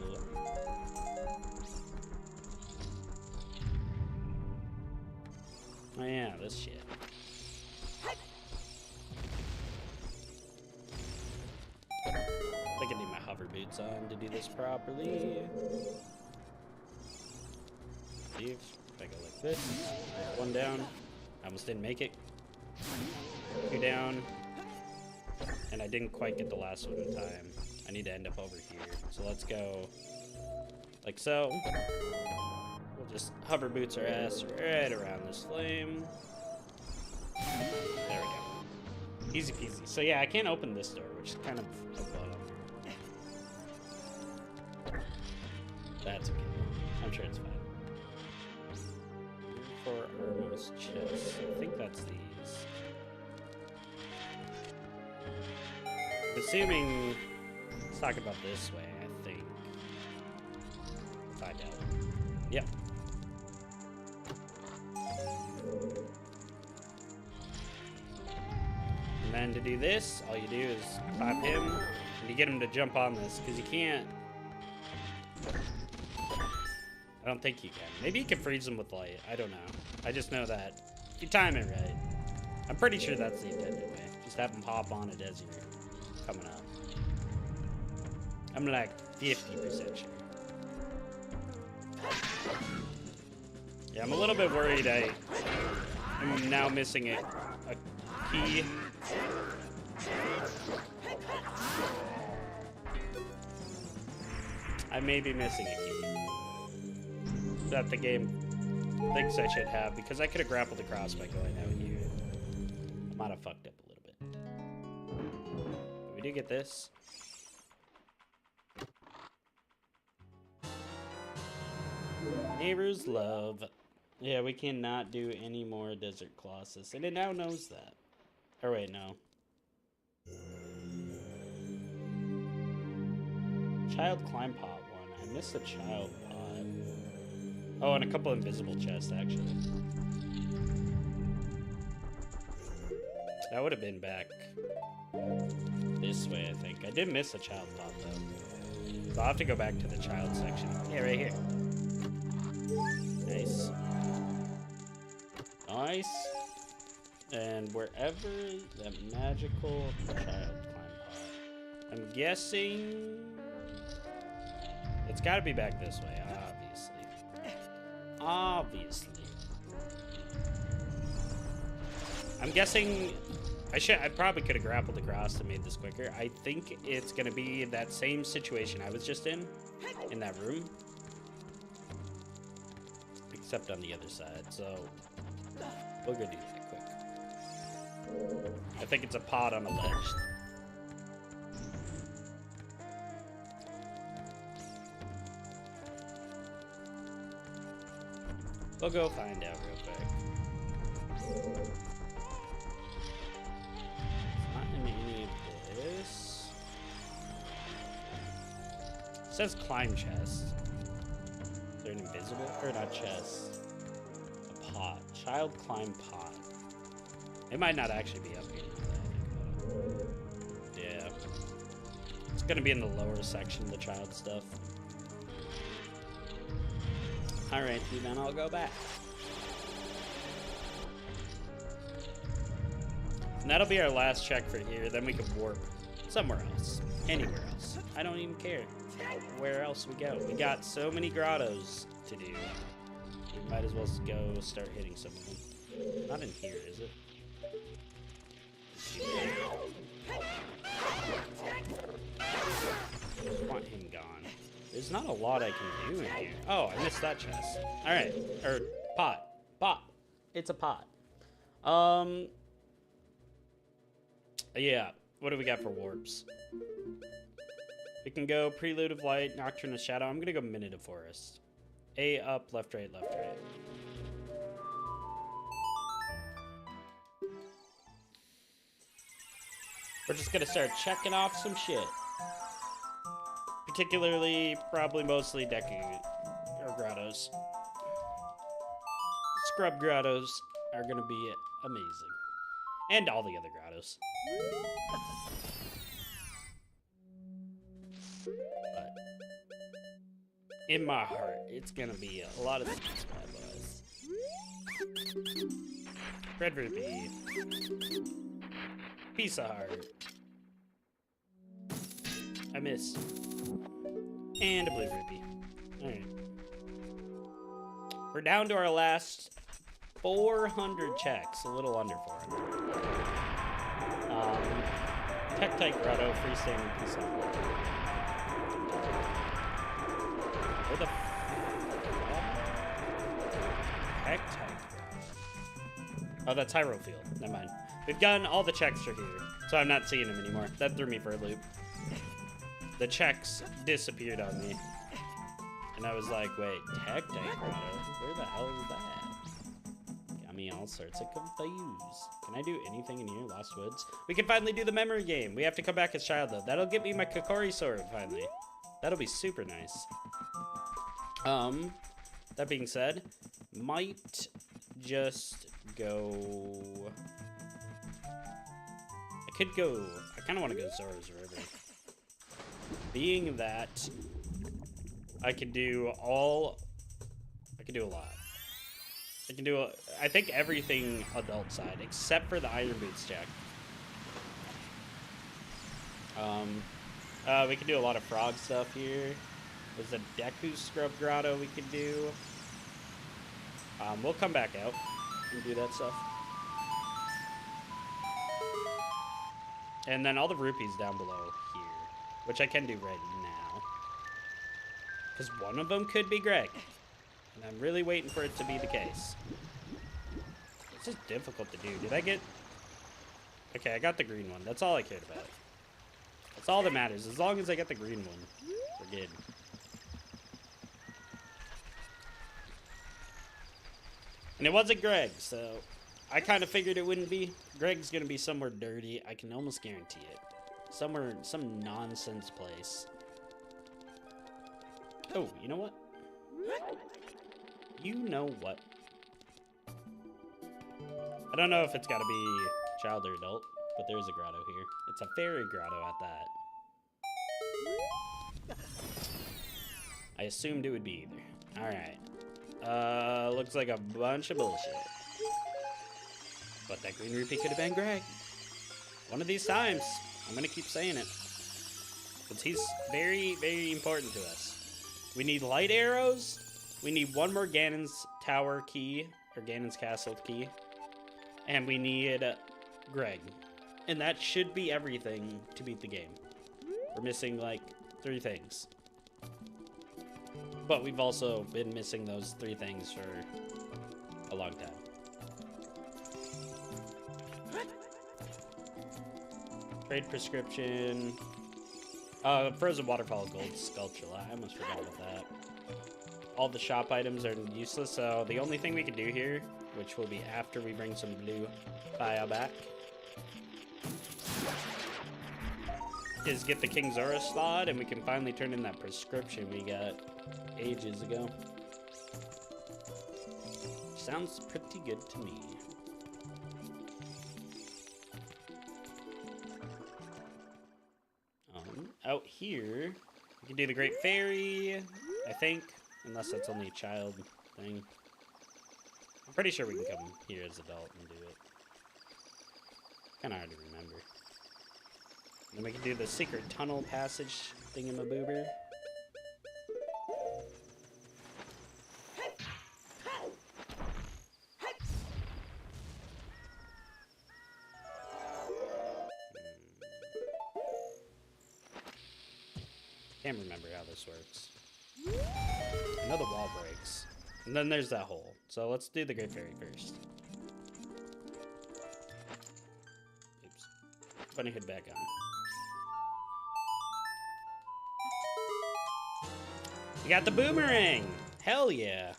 Oh yeah, this shit. I think I need my hover boots on to do this properly. See if I go like this. One down. I almost didn't make it. 2 down. And I didn't quite get the last one in time. I need to end up over here. So let's go like so. We'll just hover boots our ass right around this flame. There we go. Easy peasy. So yeah, I can't open this door, which is kind of a bottom. That's okay. I'm sure it's fine. For our most chests. I think that's these. Assuming, let's talk about this way, I think. Find out. Yep. And then to do this, all you do is pop him, and you get him to jump on this, because you can't. I don't think you can. Maybe you can freeze him with light. I don't know. I just know that if you time it right, I'm pretty sure that's the intended way. Just have him hop on it as you're coming up. I'm like 50% sure. Yeah, I'm a little bit worried I'm now missing a key. I may be missing a key that the game thinks I should have, because I could have grappled across by going out here. I might have fucked up a little bit. We do get this. Neighbors love. Yeah, we cannot do any more Desert Colossus, and it now knows that. Oh wait, no. Child climb pot one. I missed the child pot. Oh, and a couple invisible chests, actually. That would have been back this way, I think. I did miss a child pot, though. So I'll have to go back to the child section. Yeah, right here. Nice. Nice. And wherever that magical child climb pot. I'm guessing it's got to be back this way, obviously. I'm guessing I probably could have grappled across and made this quicker. I think it's gonna be that same situation I was just in that room, except on the other side. So we'll go do that quick. I think it's a pod on a ledge. We'll go find out real quick. It's not in any of this. It says climb chest. Is there an invisible? Or not chest. A pot. Child climb pot. It might not actually be up here. Yeah. It's gonna be in the lower section of the child stuff. Alright, then I'll go back. And that'll be our last check for here. Then we can warp somewhere else. Anywhere else. I don't even care where else we go. We got so many grottos to do. We might as well go start hitting some of them. Not in here, is it? I want him gone. There's not a lot I can do in here. Oh, I missed that chest. Alright. Or, pot. Pot. It's a pot. Yeah. What do we got for warps? We can go Prelude of Light, Nocturne of Shadow. I'm gonna go Minute of Forest. A up, left, right, left, right. We're just gonna start checking off some shit. Particularly, probably mostly Deku or grottos. Scrub grottos are gonna be amazing. And all the other grottos. But in my heart, it's gonna be a lot of these bad boys. Red Rupee. Piece of heart. I missed. And a blue rupee. Alright. We're down to our last 400 checks. A little under 400. Tech-Type Grotto, freestanding piece of heart. Where the Tech-Type Grotto? Oh, that's Hyrule Field. Never mind. We've gotten all the checks for here, so I'm not seeing them anymore. That threw me for a loop. The checks disappeared on me. And I was like, wait, Tech-Type Grotto? Where the hell is that? Got me all sorts of confused. Can I do anything in here? Lost Woods? We can finally do the memory game. We have to come back as Child, though. That'll get me my Kokori sword, finally. That'll be super nice. That being said, might just go... I could go... I kind of want to go Zora's River. Being that I can do all... I can do a lot. I can do, I think, everything adult side, except for the Iron Boots check. We can do a lot of frog stuff here. There's a Deku Scrub Grotto we could do. We'll come back out and do that stuff. And then all the rupees down below here, which I can do right now. Because one of them could be Greg. And I'm really waiting for it to be the case. It's just difficult to do. Did I get... Okay, I got the green one. That's all I cared about. That's all that matters. As long as I get the green one, we're good. And it wasn't Greg, so I kind of figured it wouldn't be. Greg's gonna be somewhere dirty. I can almost guarantee it. Somewhere, some nonsense place. Oh, you know what? You know what? I don't know if it's gotta be child or adult, but there's a grotto here. It's a fairy grotto at that. I assumed it would be either. Alright. Looks like a bunch of bullshit. But that green rupee could have been Greg. One of these times. I'm gonna keep saying it. Because he's very, very important to us. We need light arrows. We need one more Ganon's Tower key, or Ganon's Castle key. And we need Greg. And that should be everything to beat the game. We're missing, like, 3 things. But we've also been missing those 3 things for a long time. Trade prescription. Frozen Waterfall Gold Sculptula. I almost forgot about that. All the shop items are useless, so the only thing we can do here, which will be after we bring some blue fire back, is get the King Zora slot, and we can finally turn in that prescription we got ages ago. Sounds pretty good to me. out here, we can do the Great Fairy, I think. Unless that's only a child thing. I'm pretty sure we can come here as adult and do it. Kind of hard to remember. Then we can do the secret tunnel passage thingamaboober. Can't remember how this works. I know the wall breaks. And then there's that hole. So let's do the Great Fairy first. Oops. Bunny hood back on. We got the boomerang! Hell yeah!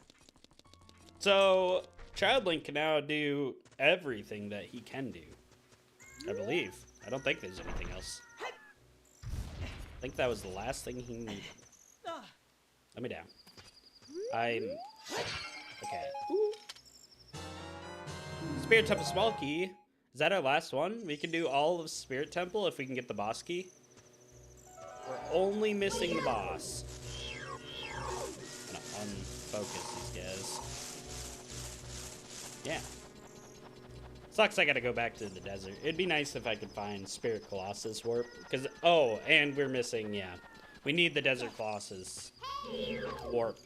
So, Child Link can now do everything that he can do. I believe. I don't think there's anything else. I think that was the last thing he needed. Let me down. I'm... Okay. Spirit Temple Small Key. Is that our last one? We can do all of Spirit Temple if we can get the boss key. We're only missing the boss. I'm gonna unfocus these guys. Yeah. Sucks I gotta go back to the desert. It'd be nice if I could find Spirit Colossus Warp. Because, oh, and we're missing, yeah. We need the Desert Colossus Warp.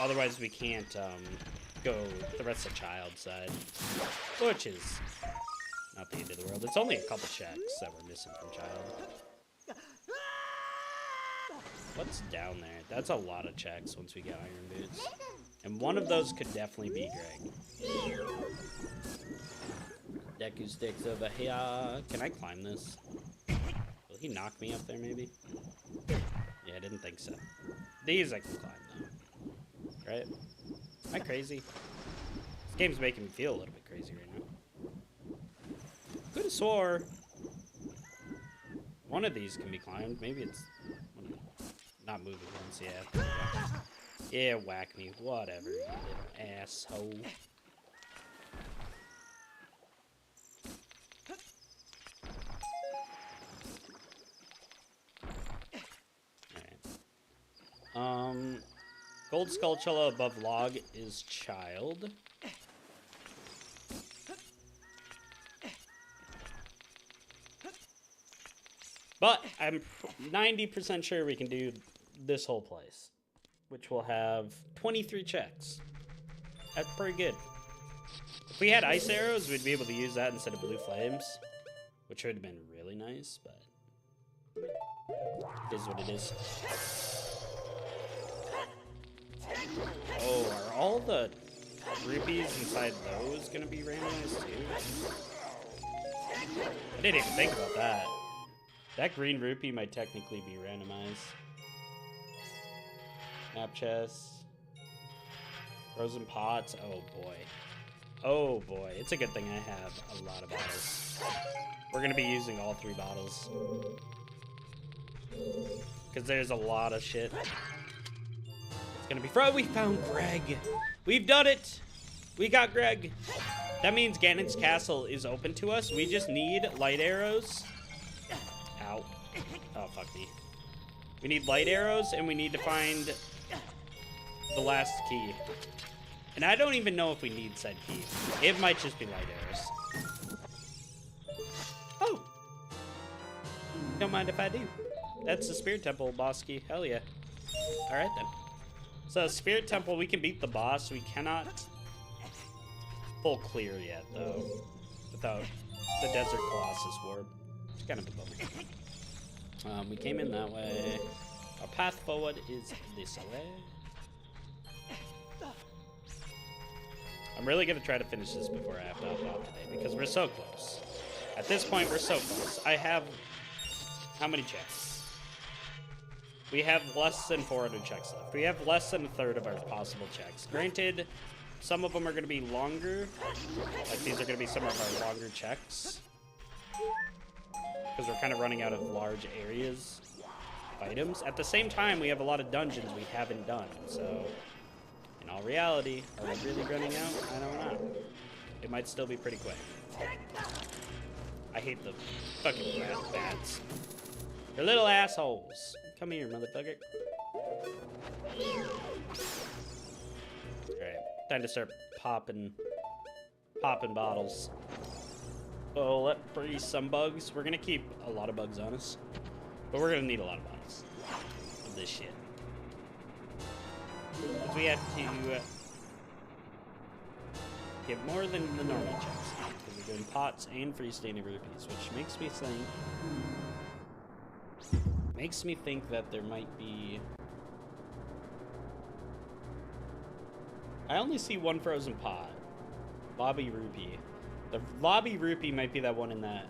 Otherwise we can't go the rest of Child side. Which is not the end of the world. It's only a couple checks that we're missing from Child. What's down there? That's a lot of checks once we get Iron Boots. And one of those could definitely be Greg. Deku sticks over here. Can I climb this? Will he knock me up there, maybe? Yeah, I didn't think so. These I can climb, though. Right? Am I crazy? This game's making me feel a little bit crazy right now. Could have swore one of these can be climbed. Maybe it's not moving ones. Yeah. Yeah, whack me. Whatever, you little asshole. Gold Skulltula above log is Child. But I'm 90% sure we can do this whole place, which will have 23 checks. That's pretty good. If we had ice arrows, we'd be able to use that instead of blue flames, which would have been really nice, but it is what it is. Oh, are all the rupees inside those gonna be randomized too? I didn't even think about that. That green rupee might technically be randomized. Map chests. Frozen pots. Oh boy. Oh boy. It's a good thing I have a lot of bottles. We're gonna be using all 3 bottles. Because there's a lot of shit. Gonna be we found Greg. We've done it. We got Greg. That means Ganon's castle is open to us. We just need light arrows. Ow. Oh, fuck me. We need light arrows and we need to find the last key. And I don't even know if we need said key. It might just be light arrows. Oh. Don't mind if I do. That's the Spirit Temple boss key. Hell yeah. Alright then. So, Spirit Temple, we can beat the boss. We cannot full clear yet, though, without the Desert Colossus Warp. It's kind of a bummer. We came in that way. Our path forward is this way. I'm really going to try to finish this before I have to hop off today, because we're so close. At this point, we're so close. I have... how many checks? We have less than 400 checks left. We have less than a third of our possible checks. Granted, some of them are going to be longer. Like, these are going to be some of our longer checks. Because we're kind of running out of large areas of items. At the same time, we have a lot of dungeons we haven't done. So, in all reality, are we really running out? I don't know. It might still be pretty quick. I hate the fucking bats. They're little assholes. Come here, motherfucker. Alright, time to start popping bottles. Oh, let freeze some bugs. We're gonna keep a lot of bugs on us, but we're gonna need a lot of bottles of this shit. Because we have to get more than the normal checks. Because we're doing pots and freestanding rupees, which makes me think that there might be. I only see one frozen pot. Lobby rupee. The lobby rupee might be that one in that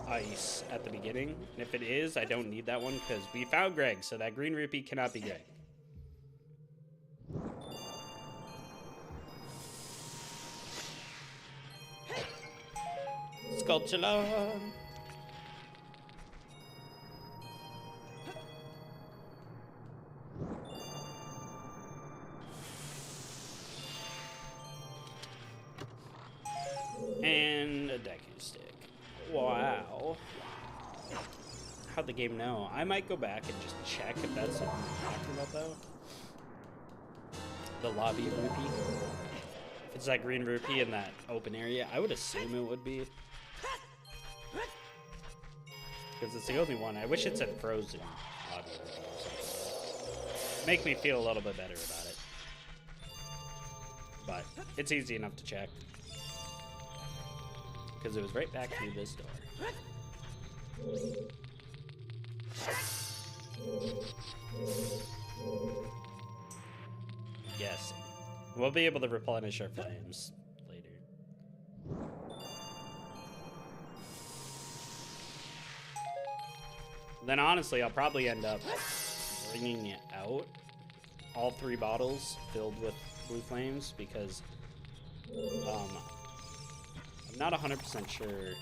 ice at the beginning. And if it is, I don't need that one because we found Greg, so that green rupee cannot be Greg. Sculptula. And a Deku stick. Wow. How'd the game know? I might go back and just check if that's what I'm talking about, though. The lobby rupee. If it's that green rupee in that open area, I would assume it would be. Because it's the only one. I wish it said frozen lobby rupee or something. Make me feel a little bit better about it. But it's easy enough to check. Because it was right back through this door. Guessing. We'll be able to replenish our flames later. Then honestly, I'll probably end up bringing out all 3 bottles filled with blue flames because I'm not 100% sure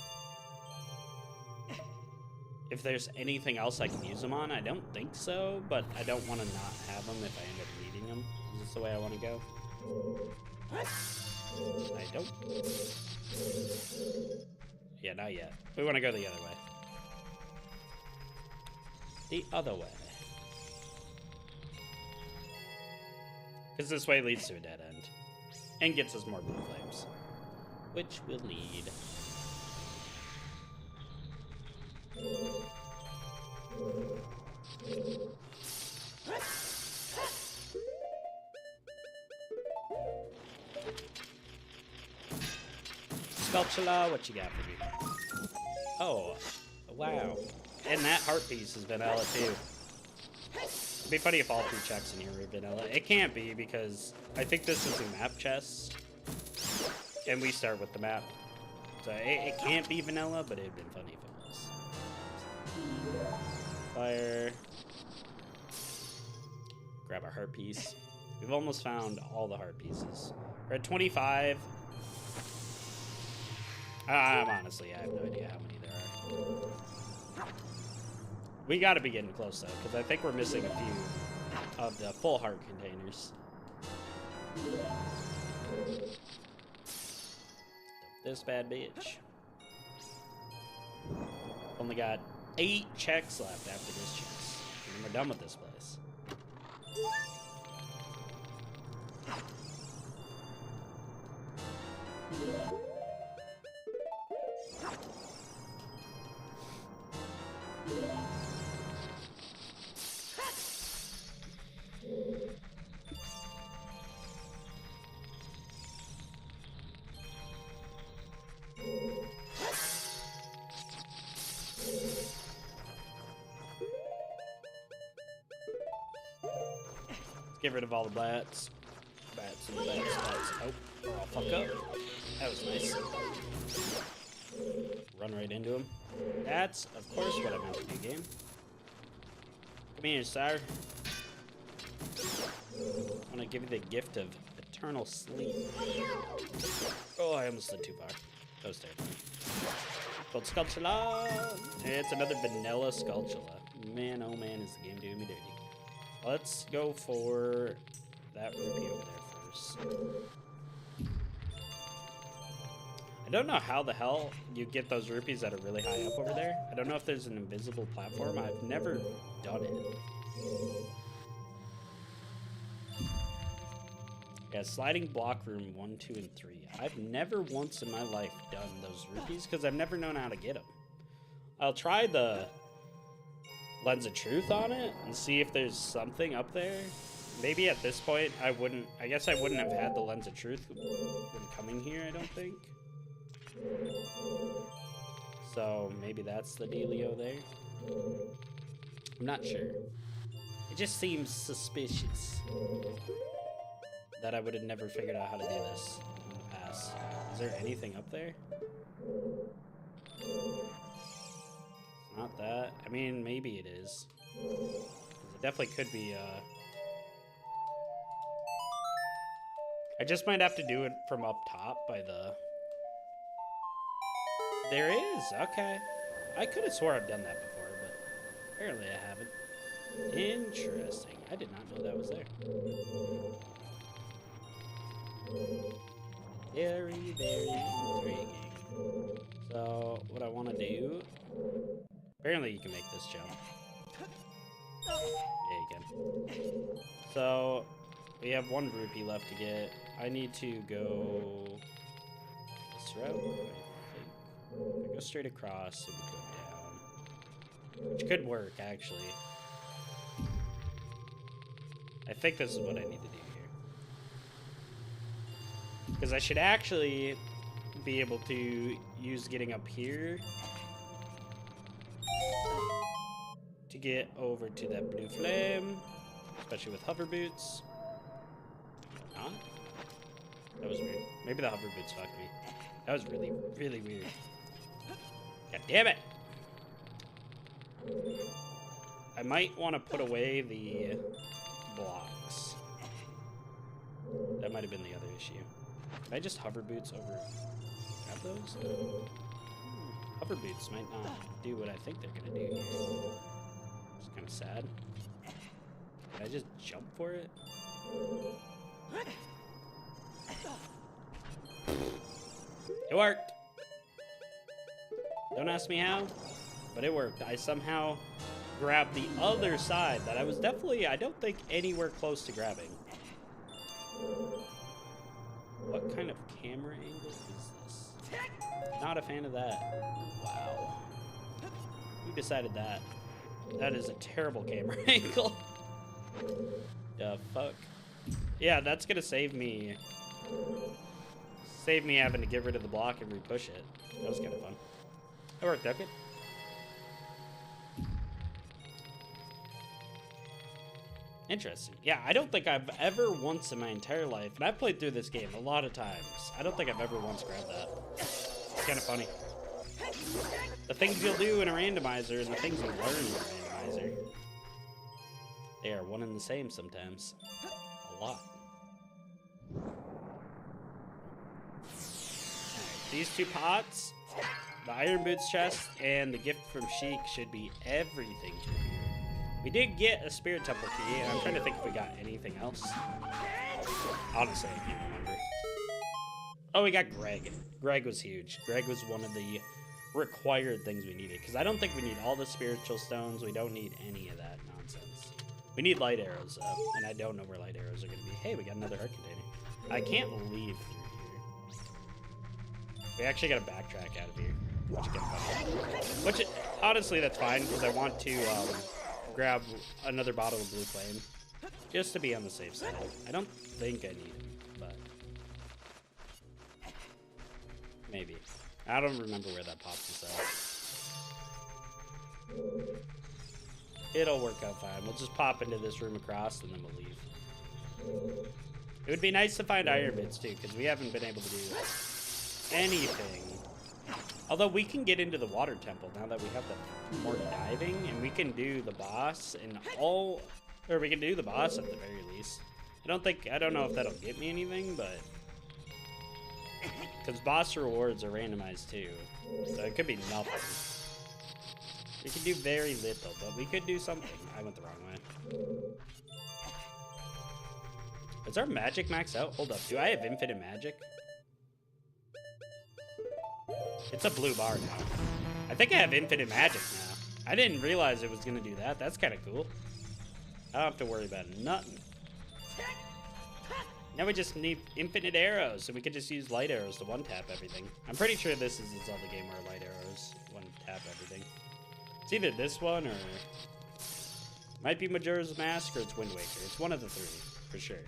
if there's anything else I can use them on. I don't think so, but I don't want to not have them if I end up needing them. Is this the way I want to go? I don't. Yeah, not yet. We want to go the other way. The other way. Because this way leads to a dead end. And gets us more blue flames. Which will lead. Sculptula, what you got for me? Oh, wow. And that heart piece is vanilla too. It'd be funny if all 3 checks in here were vanilla. It can't be because I think this is a map chest. And we start with the map. So it can't be vanilla, but it'd been funny if it was. Fire. Grab our heart piece. We've almost found all the heart pieces. We're at 25. Honestly, I have no idea how many there are. We gotta be getting close though, because I think we're missing a few of the full heart containers. This bad bitch. Only got 8 checks left after this chest. And we're done with this place. Get rid of all the bats. Bats and bats, bats. Oh, I'll fuck up. That was nice. Run right into him. That's, of course, what I meant to do, game. Come here, sir. I'm gonna give you the gift of eternal sleep. Oh, I almost slid too far. That was terrible. Called Sculptula. It's another vanilla Sculptula. Man, oh man, is the game doing me dirty. Let's go for that rupee over there first. I don't know how the hell you get those rupees that are really high up over there. I don't know if there's an invisible platform. I've never done it. Yeah, sliding block room 1, 2, and 3. I've never once in my life done those rupees because I've never known how to get them. I'll try the Lens of Truth on it and see if there's something up there. Maybe at this point I guess I wouldn't have had the Lens of Truth when coming here, I don't think. So maybe that's the dealio there. I'm not sure. It just seems suspicious that I would have never figured out how to do this in the past. Is there anything up there? Not that. I mean, maybe it is. It definitely could be, I just might have to do it from up top by the... There is! Okay. I could have swore I've done that before, but apparently I haven't. Interesting. I did not know that was there. Very, very intriguing. So, what I want to do... Apparently you can make this jump. Yeah, you can. So, we have 1 rupee left to get. I need to go this route, I think. If I go straight across, it would go down. Which could work, actually. I think this is what I need to do here. Because I should actually be able to use getting up here to get over to that blue flame, especially with hover boots. Huh? That was weird. Maybe the hover boots fucked me. That was really, really weird. God damn it! I might want to put away the blocks. That might have been the other issue. Can I just hover boots over... Grab those? Hover boots might not do what I think they're gonna do here. It's kind of sad. Can I just jump for it? It worked! Don't ask me how, but it worked. I somehow grabbed the other side that I was definitely, I don't think, anywhere close to grabbing. What kind of camera angle is this? Not a fan of that. Wow. Who decided that? That is a terrible camera angle. The fuck? Yeah, that's gonna save me having to get rid of the block and re-push it. That was kind of fun. That worked out good. Interesting. Yeah, I don't think I've ever once in my entire life, and I've played through this game a lot of times, I don't think I've ever once grabbed that. It's kind of funny. The things you'll do in a randomizer and the things you learn in a randomizer, they are one and the same sometimes. A lot. These 2 pots, the Iron Boots chest, and the gift from Sheik should be everything to here. We did get a Spirit Temple key, and I'm trying to think if we got anything else. Honestly, I can't remember. Oh, we got Greg. Greg was huge. Greg was one of the required things we needed, because I don't think we need all the spiritual stones. We don't need any of that nonsense. We need light arrows, though, and I don't know where light arrows are going to be. Hey, we got another heart container. I can't leave through here. We actually got to backtrack out of here, which is kind of funny. Which, honestly, that's fine, because I want to grab another bottle of Blue Flame, just to be on the safe side. I don't think I need it, but maybe. I don't remember where that pops us out. It'll work out fine. We'll just pop into this room across, and then we'll leave. It would be nice to find Iron Bits, too, because we haven't been able to do anything. Although we can get into the water temple now that we have the more diving, and we can do the boss and all, or we can do the boss at the very least. I don't know if that'll get me anything, but because boss rewards are randomized too, so it could be nothing. We could do very little, but we could do something. I went the wrong way. Is our magic maxed out? Hold up, do I have infinite magic? It's a blue bar now. I think I have infinite magic now. I didn't realize it was gonna do that. That's kind of cool. I don't have to worry about nothing. Now we just need infinite arrows, so we could just use light arrows to one-tap everything. I'm pretty sure this is a Zelda game where light arrows one-tap everything. It's either this one or... might be Majora's Mask or it's Wind Waker. It's one of the three, for sure.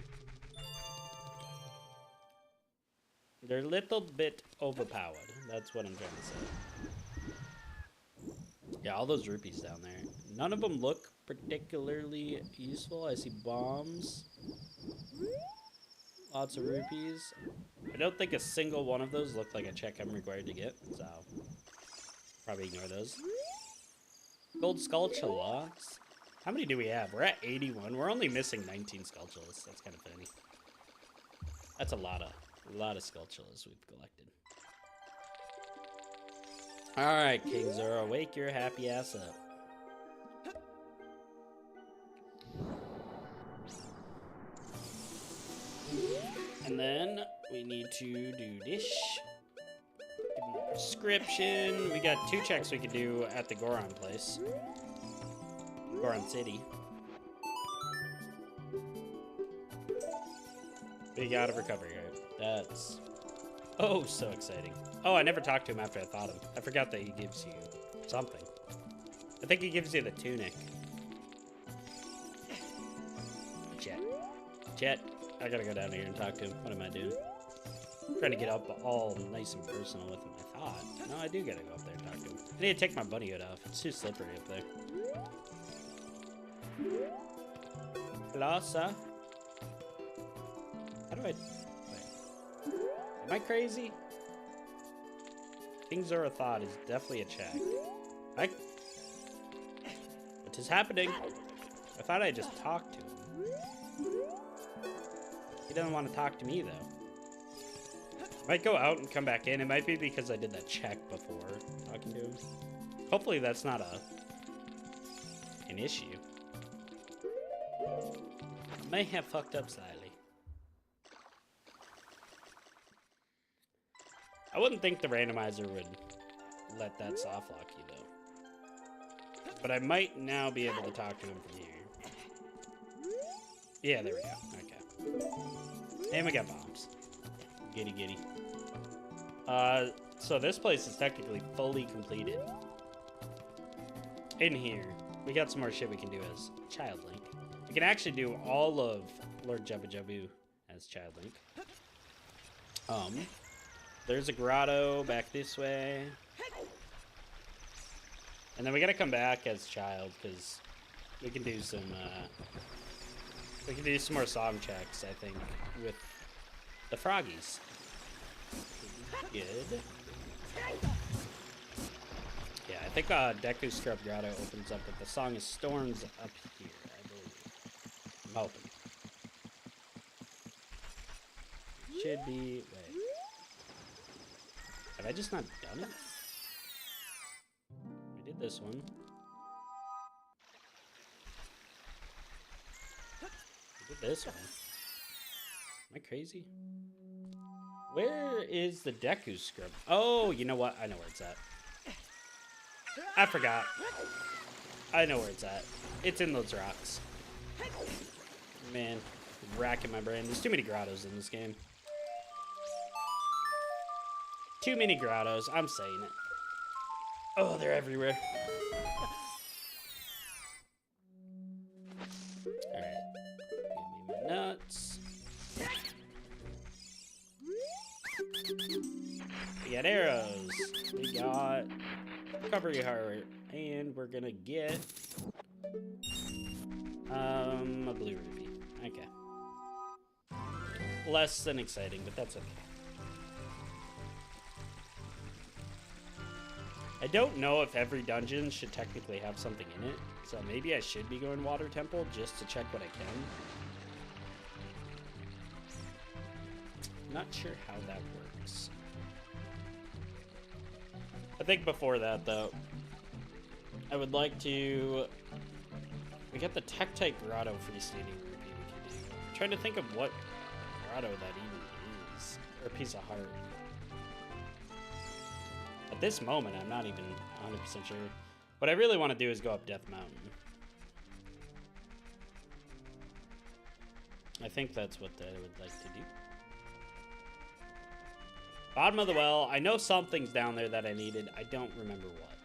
They're a little bit overpowered. That's what I'm trying to say. Yeah, all those rupees down there. None of them look particularly useful. I see bombs. Lots of rupees. I don't think a single one of those look like a check I'm required to get, so probably ignore those. Gold Skulltulas. How many do we have? We're at 81. We're only missing 19 Skulltulas. That's kind of funny. That's a lot of Skulltulas we've collected. All right, King Zoro, wake your happy ass up. And then we need to do this. Give him the prescription. We got 2 checks we could do at the Goron place. Goron City. We got a recovery card. That's oh so exciting. Oh, I never talked to him after I fought him. I forgot that he gives you something. I think he gives you the tunic. Jet. I gotta go down here and talk to him. What am I doing? I'm trying to get up all nice and personal with him, I thought. No, I do gotta go up there and talk to him. I need to take my bunny hood off. It's too slippery up there. Hello, sir? How do I... wait. Am I crazy? King Zoro thought is definitely a check. What is happening? I thought I just talked to him. He doesn't want to talk to me, though. Might go out and come back in. It might be because I did that check before talking to him. Hopefully that's not an issue. I may have fucked up slightly. I wouldn't think the randomizer would let that soft lock you, though. But I might now be able to talk to him from here. Yeah, there we go. Okay. And we got bombs. Giddy giddy. So this place is technically fully completed. In here, we got some more shit we can do as Child Link. We can actually do all of Lord Jabba Jabu as Child Link. There's a grotto back this way. And then we gotta come back as Child, because we can do some, more song checks, I think, with the froggies. Good. Yeah, I think Deku Scrub Grotto opens up with the Song of Storms up here, I believe. I'm hoping. Should be... wait. Have I just not done it? We did this one. We did this one. Am I crazy? Where is the Deku Scrub? Oh, you know what? I know where it's at. I forgot. I know where it's at. It's in those rocks. Man, racking my brain. There's too many grottos in this game. Too many grottos. I'm saying it. Oh, they're everywhere. Alright. Give me my nuts. We got arrows. We got recovery heart. And we're gonna get a blue rupee. Okay. Less than exciting, but that's okay. I don't know if every dungeon should technically have something in it, so maybe I should be going Water Temple just to check what I can. Not sure how that works. I think before that, though, I would like to... we got the Tektite Grotto freestanding rupee we can do. I'm trying to think of what grotto that even is. Or a piece of heart. I At this moment, I'm not even 100% sure. What I really want to do is go up Death Mountain. I think that's what I would like to do. Bottom of the well. I know something's down there that I needed. I don't remember what.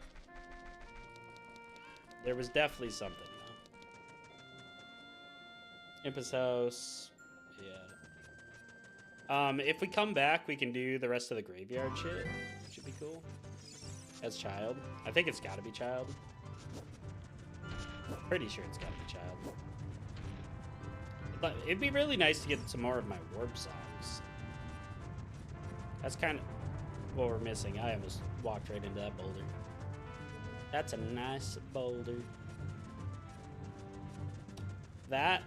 There was definitely something, though. Impus House. Yeah. If we come back, we can do the rest of the graveyard shit. Which would be cool. As Child. I think it's gotta be Child. Pretty sure it's gotta be Child. But it'd be really nice to get some more of my warp songs. That's kind of what we're missing. I almost walked right into that boulder. That's a nice boulder. That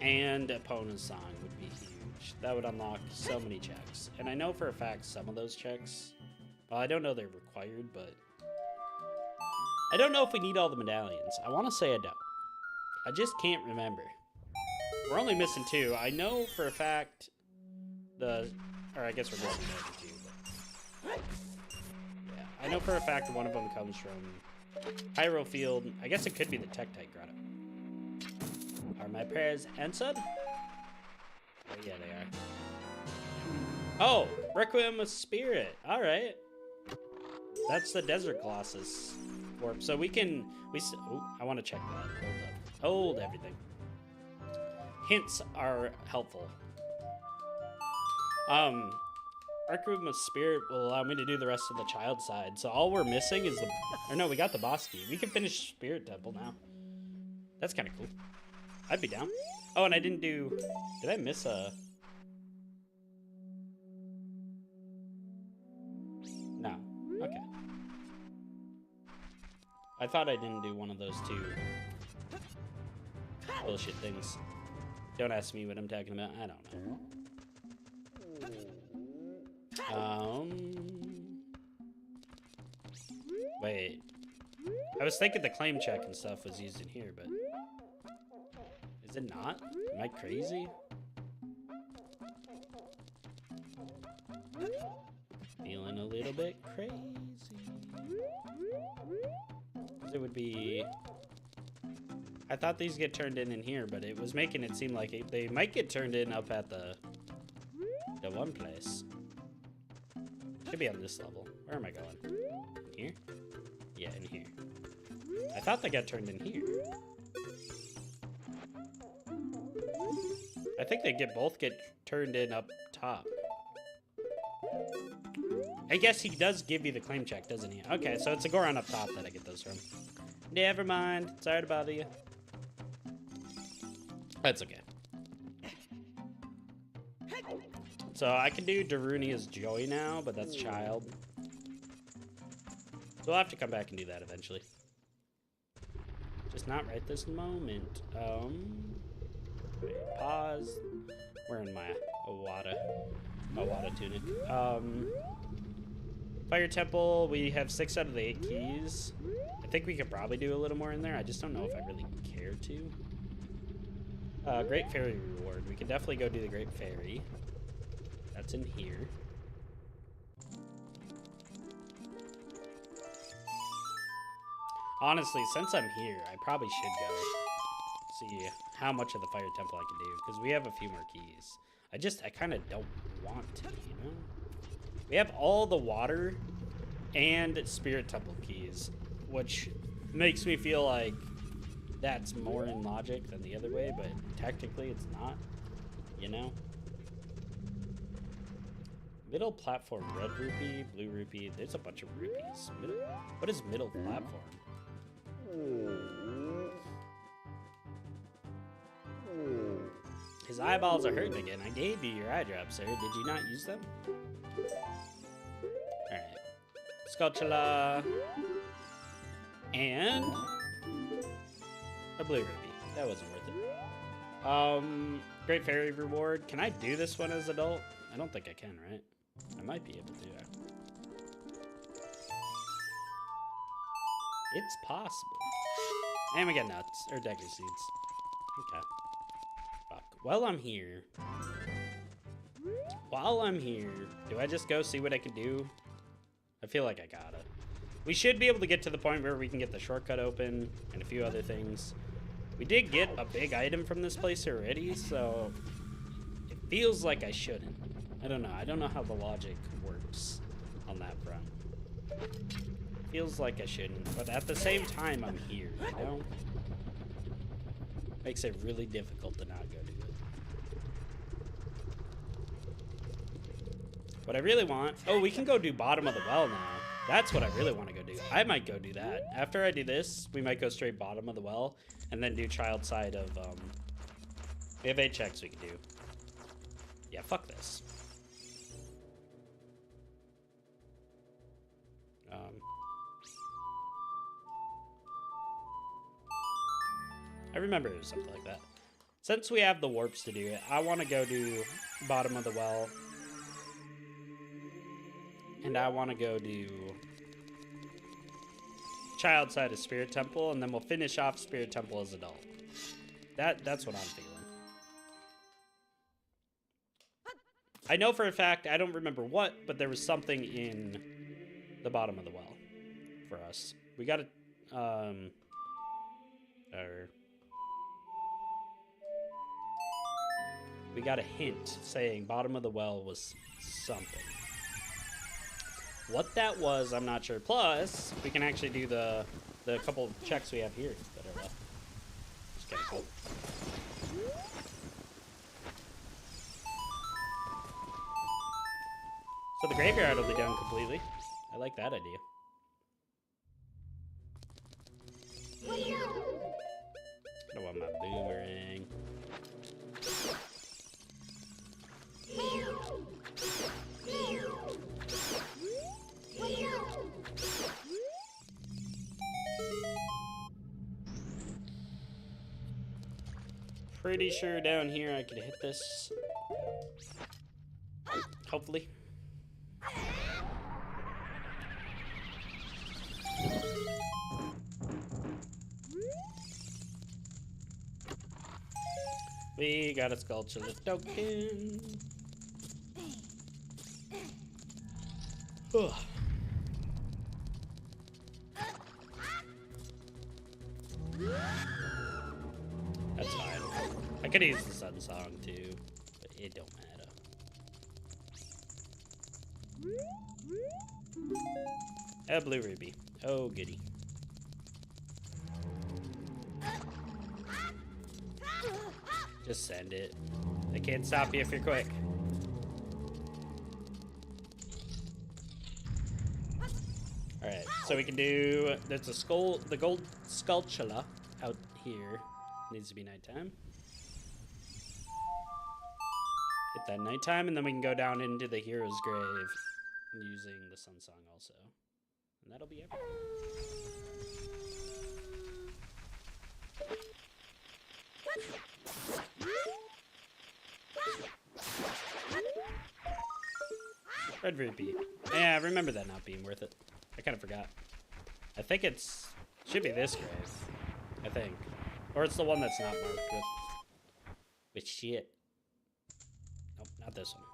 and Epona's song would be huge. That would unlock so many checks. And I know for a fact some of those checks, well, I don't know they're required, but I don't know if we need all the medallions. I want to say I don't. I just can't remember. We're only missing 2. I know for a fact or I guess we're going to two, but yeah, I know for a fact one of them comes from Hyrule Field. I guess it could be the Tektite Grotto. Are my prayers answered? Oh, yeah, they are. Oh, Requiem of Spirit. All right. That's the Desert Colossus warp. So we can, oh, I want to check that. Hold up. Hold everything. Hints are helpful. Requiem of Spirit will allow me to do the rest of the child side. So all we're missing is the, or no, we got the boss key. We can finish Spirit Temple now. That's kind of cool. I'd be down. Oh, and I didn't do, did I miss a? No, okay. I thought I didn't do one of those 2 bullshit things. Don't ask me what I'm talking about. I don't know. Wait. I was thinking the claim check and stuff was used in here, but is it not? Am I crazy? Feeling a little bit crazy. It would be, I thought these get turned in here, but it was making it seem like they might get turned in up at the one place. Should be on this level. Where am I going? In here? Yeah, in here. I thought they got turned in here. I think they both get turned in up top. I guess he does give you the claim check, doesn't he? Okay, so it's a Goron up top that I get those from. Never mind. Sorry to bother you. That's okay. So I can do Darunia's Joy now, but that's Child. So we'll have to come back and do that eventually. Just not right this moment. Wait, pause. Wearing my Awada tunic. Fire Temple, we have 6 out of the 8 keys. I think we could probably do a little more in there. I just don't know if I really care to. Great Fairy Reward. We can definitely go do the Great Fairy. That's in here. Honestly, since I'm here, I probably should go see how much of the Fire Temple I can do, because we have a few more keys. I kind of don't want to, you know? We have all the water and Spirit Temple keys, which makes me feel like that's more in logic than the other way, but technically it's not, you know? Middle platform, red rupee, blue rupee. There's a bunch of rupees. What is middle platform? His eyeballs are hurting again. I gave you your eye drops, sir. Did you not use them? Alright. Skulltula. And a blue rupee. That wasn't worth it. Great Fairy Reward. Can I do this one as adult? I don't think I can, right? I might be able to. It's possible. And we get nuts. Or Decker Seeds. Okay. Fuck. While I'm here, do I just go see what I can do I feel like I gotta. We should be able to get to the point where we can get the shortcut open and a few other things. We did get a big item from this place already, so it feels like I shouldn't. I don't know. I don't know how the logic works on that front. Feels like I shouldn't, but at the same time, I'm here, you know? Makes it really difficult to not go do it. What I really want... Oh, we can go do bottom of the well now. That's what I really want to go do. I might go do that. After I do this, we might go straight bottom of the well, and then do child side of, We have 8 checks we can do. Yeah, fuck this. I remember it was something like that. Since we have the warps to do it, I want to go do bottom of the well. And I want to go do child side of Spirit Temple, and then we'll finish off Spirit Temple as adult. That's what I'm feeling. I know for a fact, I don't remember what, but there was something in the bottom of the well for us. We got to, we got a hint saying bottom of the well was something. What that was, I'm not sure. Plus, we can actually do the couple of checks we have here that are left. Just kind of cool. So the graveyard will be done completely. I like that idea. I don't want my boomerang. Pretty sure down here I could hit this. Hopefully. We got a sculpture token. Ugh. That's fine. I could use the sun song too, but it don't matter. A blue ruby. Oh, goody. Just send it. They can't stop you if you're quick. Alright, so we can do... There's a skull... The gold sculpture out here. Needs to be nighttime. Hit that nighttime, and then we can go down into the hero's grave using the sun song also. And that'll be everything. Red rupee. Yeah, I remember that not being worth it. I kind of forgot. I think it's... Should be this grave. I think. Or it's the one that's not marked with shit. Nope, not this one.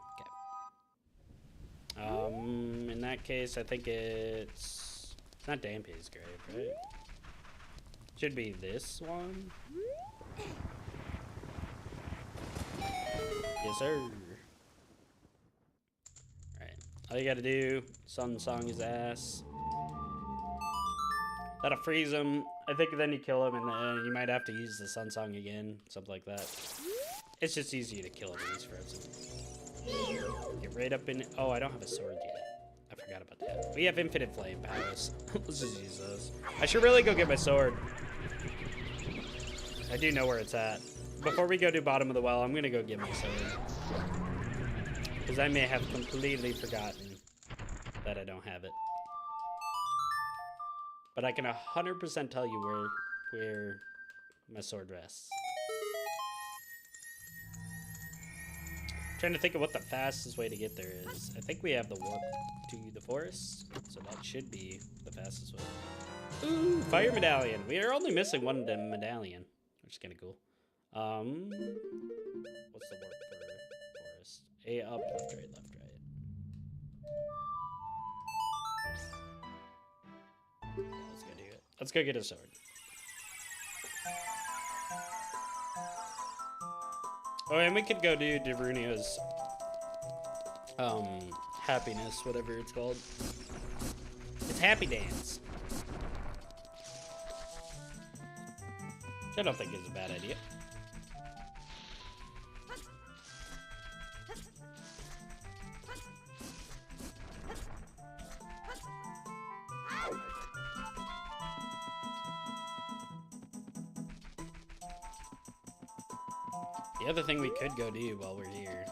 Okay. In that case, I think it's not Dampy's grave, right? Should be this one. Yes, sir. Alright. All you gotta do, sun song his ass. That'll freeze him. I think then you kill him, and then you might have to use the sun song again. Something like that. It's just easier to kill him when he's frozen. Get right up in... Oh, I don't have a sword yet. I forgot about that. We have infinite flame powers. Let's just use those. I should really go get my sword. I do know where it's at. Before we go to bottom of the well, I'm gonna go get my sword. Because I may have completely forgotten that I don't have it. But I can 100% tell you where my sword rests. Trying to think of what the fastest way to get there is. I think we have the warp to the forest, so that should be the fastest way. Ooh, fire medallion. We are only missing one medallion, which is kind of cool. What's the warp for forest? A up, left, right, left, right. Let's go get a sword. Oh, and we could go do Darunio's happiness, whatever it's called. It's Happy Dance. Which I don't think is a bad idea. The other thing we could go do while we're here,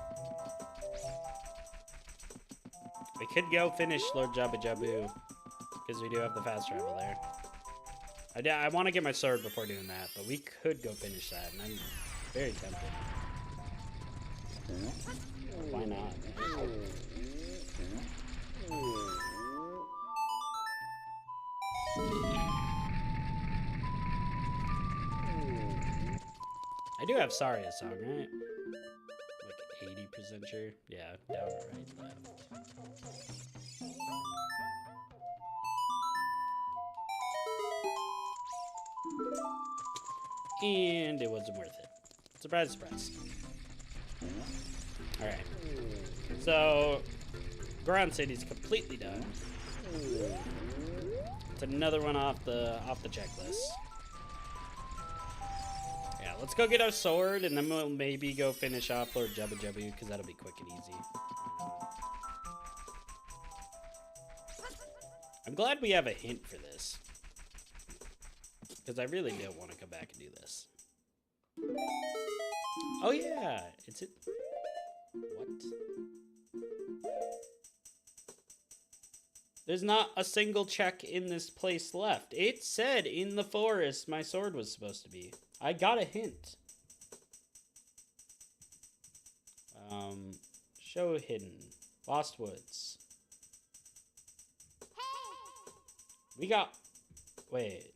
we could go finish Lord Jabu Jabu, because we do have the fast travel there. I want to get my sword before doing that, but we could go finish that, and I'm very tempted. Why not? I do have Saria's song, right? Like 80% sure. Yeah, down right, left. And it wasn't worth it. Surprise, surprise. Alright. So, Goron City's completely done. It's another one off the checklist. Yeah, let's go get our sword, and then we'll maybe go finish off Lord Jabu Jabu, because that'll be quick and easy. I'm glad we have a hint for this. Because I really don't want to come back and do this. Oh yeah, it's it. What? There's not a single check in this place left. It said in the forest my sword was supposed to be. I got a hint. Show hidden. Lost Woods. We got... Wait.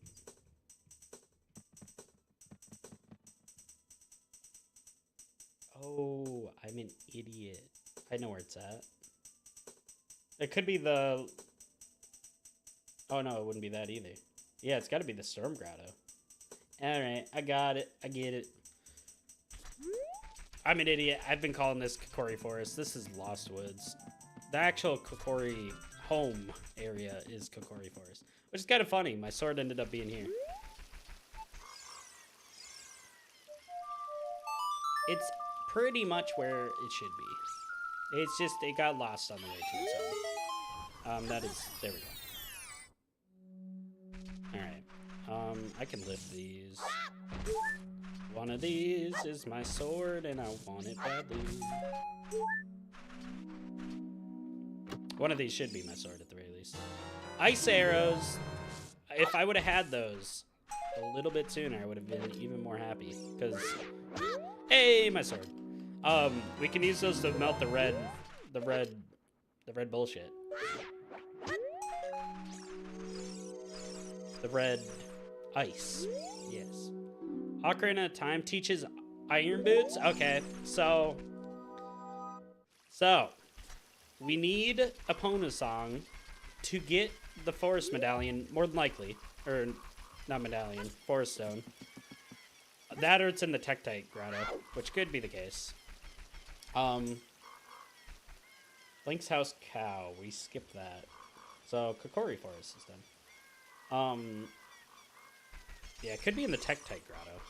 Oh, I'm an idiot. I know where it's at. It could be the... Oh, no, it wouldn't be that either. Yeah, it's got to be the Storm Grotto. Alright, I got it. I get it. I'm an idiot. I've been calling this Kokori Forest. This is Lost Woods. The actual Kokori home area is Kokori Forest. Which is kind of funny. My sword ended up being here. It's pretty much where it should be. It's just, it got lost on the way to its home. That is, there we go. Alright. I can lift these. One of these is my sword, and I want it badly. One of these should be my sword at the very least. Ice arrows. If I would have had those a little bit sooner, I would have been even more happy. Because, hey, my sword. We can use those to melt the red bullshit. The red ice. Yes. Ocarina of Time teaches iron boots? Okay, so we need Epona Song to get the forest medallion, more than likely. Or, not medallion, forest stone. That or it's in the Tektite grotto, which could be the case. Link's House Cow, we skipped that. So, Kokori Forest is done. Yeah, it could be in the Tektite grotto.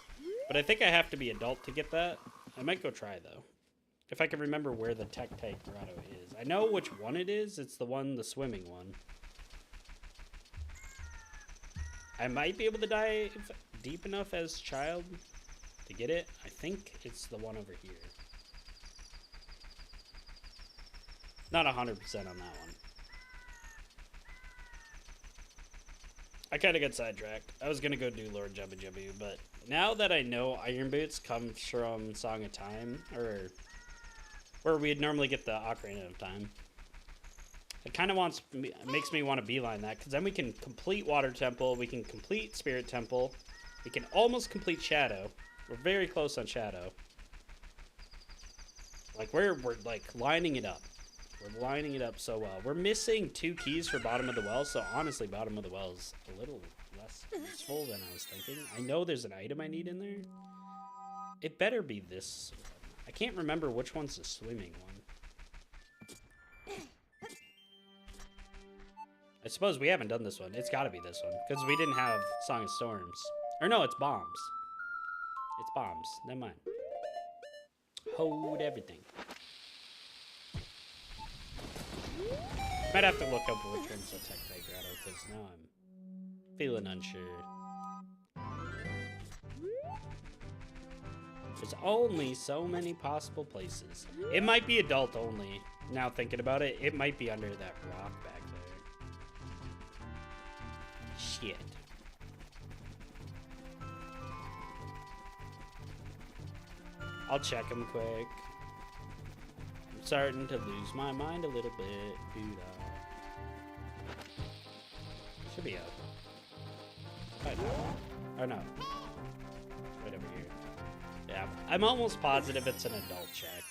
But I think I have to be adult to get that. I might go try, though. If I can remember where the Tektite grotto is. I know which one it is. It's the one, the swimming one. I might be able to dive deep enough as child to get it. I think it's the one over here. Not 100% on that one. I kind of got sidetracked. I was going to go do Lord Jabu Jabu, but now that I know Iron Boots comes from Song of Time, or where we'd normally get the Ocarina of Time, it kind of makes me want to beeline that, because then we can complete Water Temple, we can complete Spirit Temple, we can almost complete Shadow. We're very close on Shadow. Like, we're like lining it up. We're lining it up so well. We're missing 2 keys for bottom of the well, so honestly, bottom of the well is a little less useful than I was thinking. I know there's an item I need in there. It better be this one. I can't remember which one's the swimming one. I suppose we haven't done this one. It's gotta be this one, because we didn't have Song of Storms. Or no, it's bombs. It's bombs. Never mind. Hold everything. Might have to look up which one's the Tech Bay Grotto, because now I'm feeling unsure. There's only so many possible places. It might be adult only. Now thinking about it, it might be under that rock back there. Shit. I'll check them quick. I'm starting to lose my mind a little bit. Should be up. Right now. Oh no. Right over here. Yeah, I'm almost positive it's an adult check.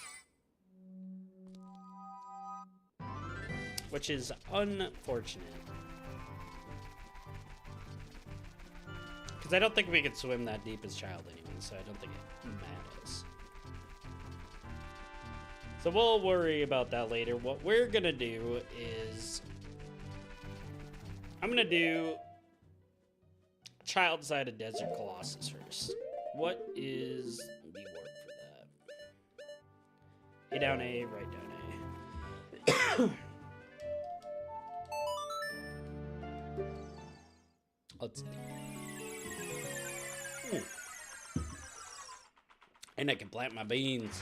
Which is unfortunate. Because I don't think we could swim that deep as child anyway, so I don't think it matters. So we'll worry about that later. What we're gonna do is... I'm gonna do Child Side of Desert Colossus first. What is the word for that? A down A, right down A. Let's see. And I can plant my beans.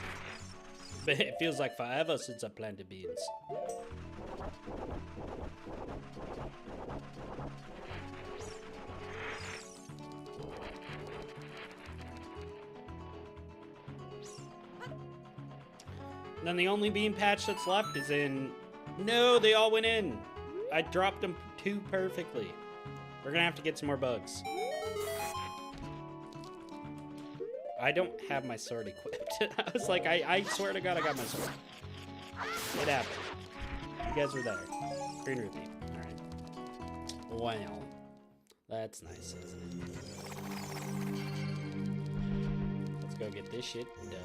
But it feels like forever since I planted beans. And then the only bean patch that's left is in... No, they all went in. I dropped them too perfectly. We're gonna have to get some more bugs. I don't have my sword equipped. I was like, I swear to God I got my sword. It happened. You guys were there. Green rupee. Alright. Well, that's nice, isn't it? Let's go get this shit done.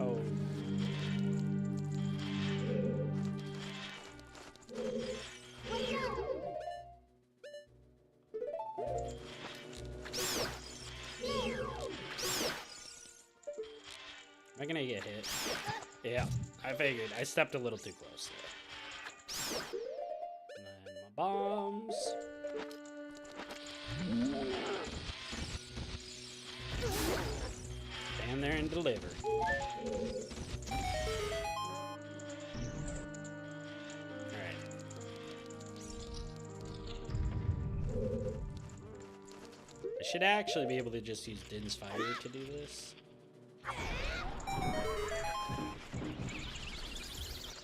Oh. Am I gonna get hit? Yeah, I figured. I stepped a little too close there. And then my bombs. Stand there and deliver. Alright. I should actually be able to just use Din's Fire to do this.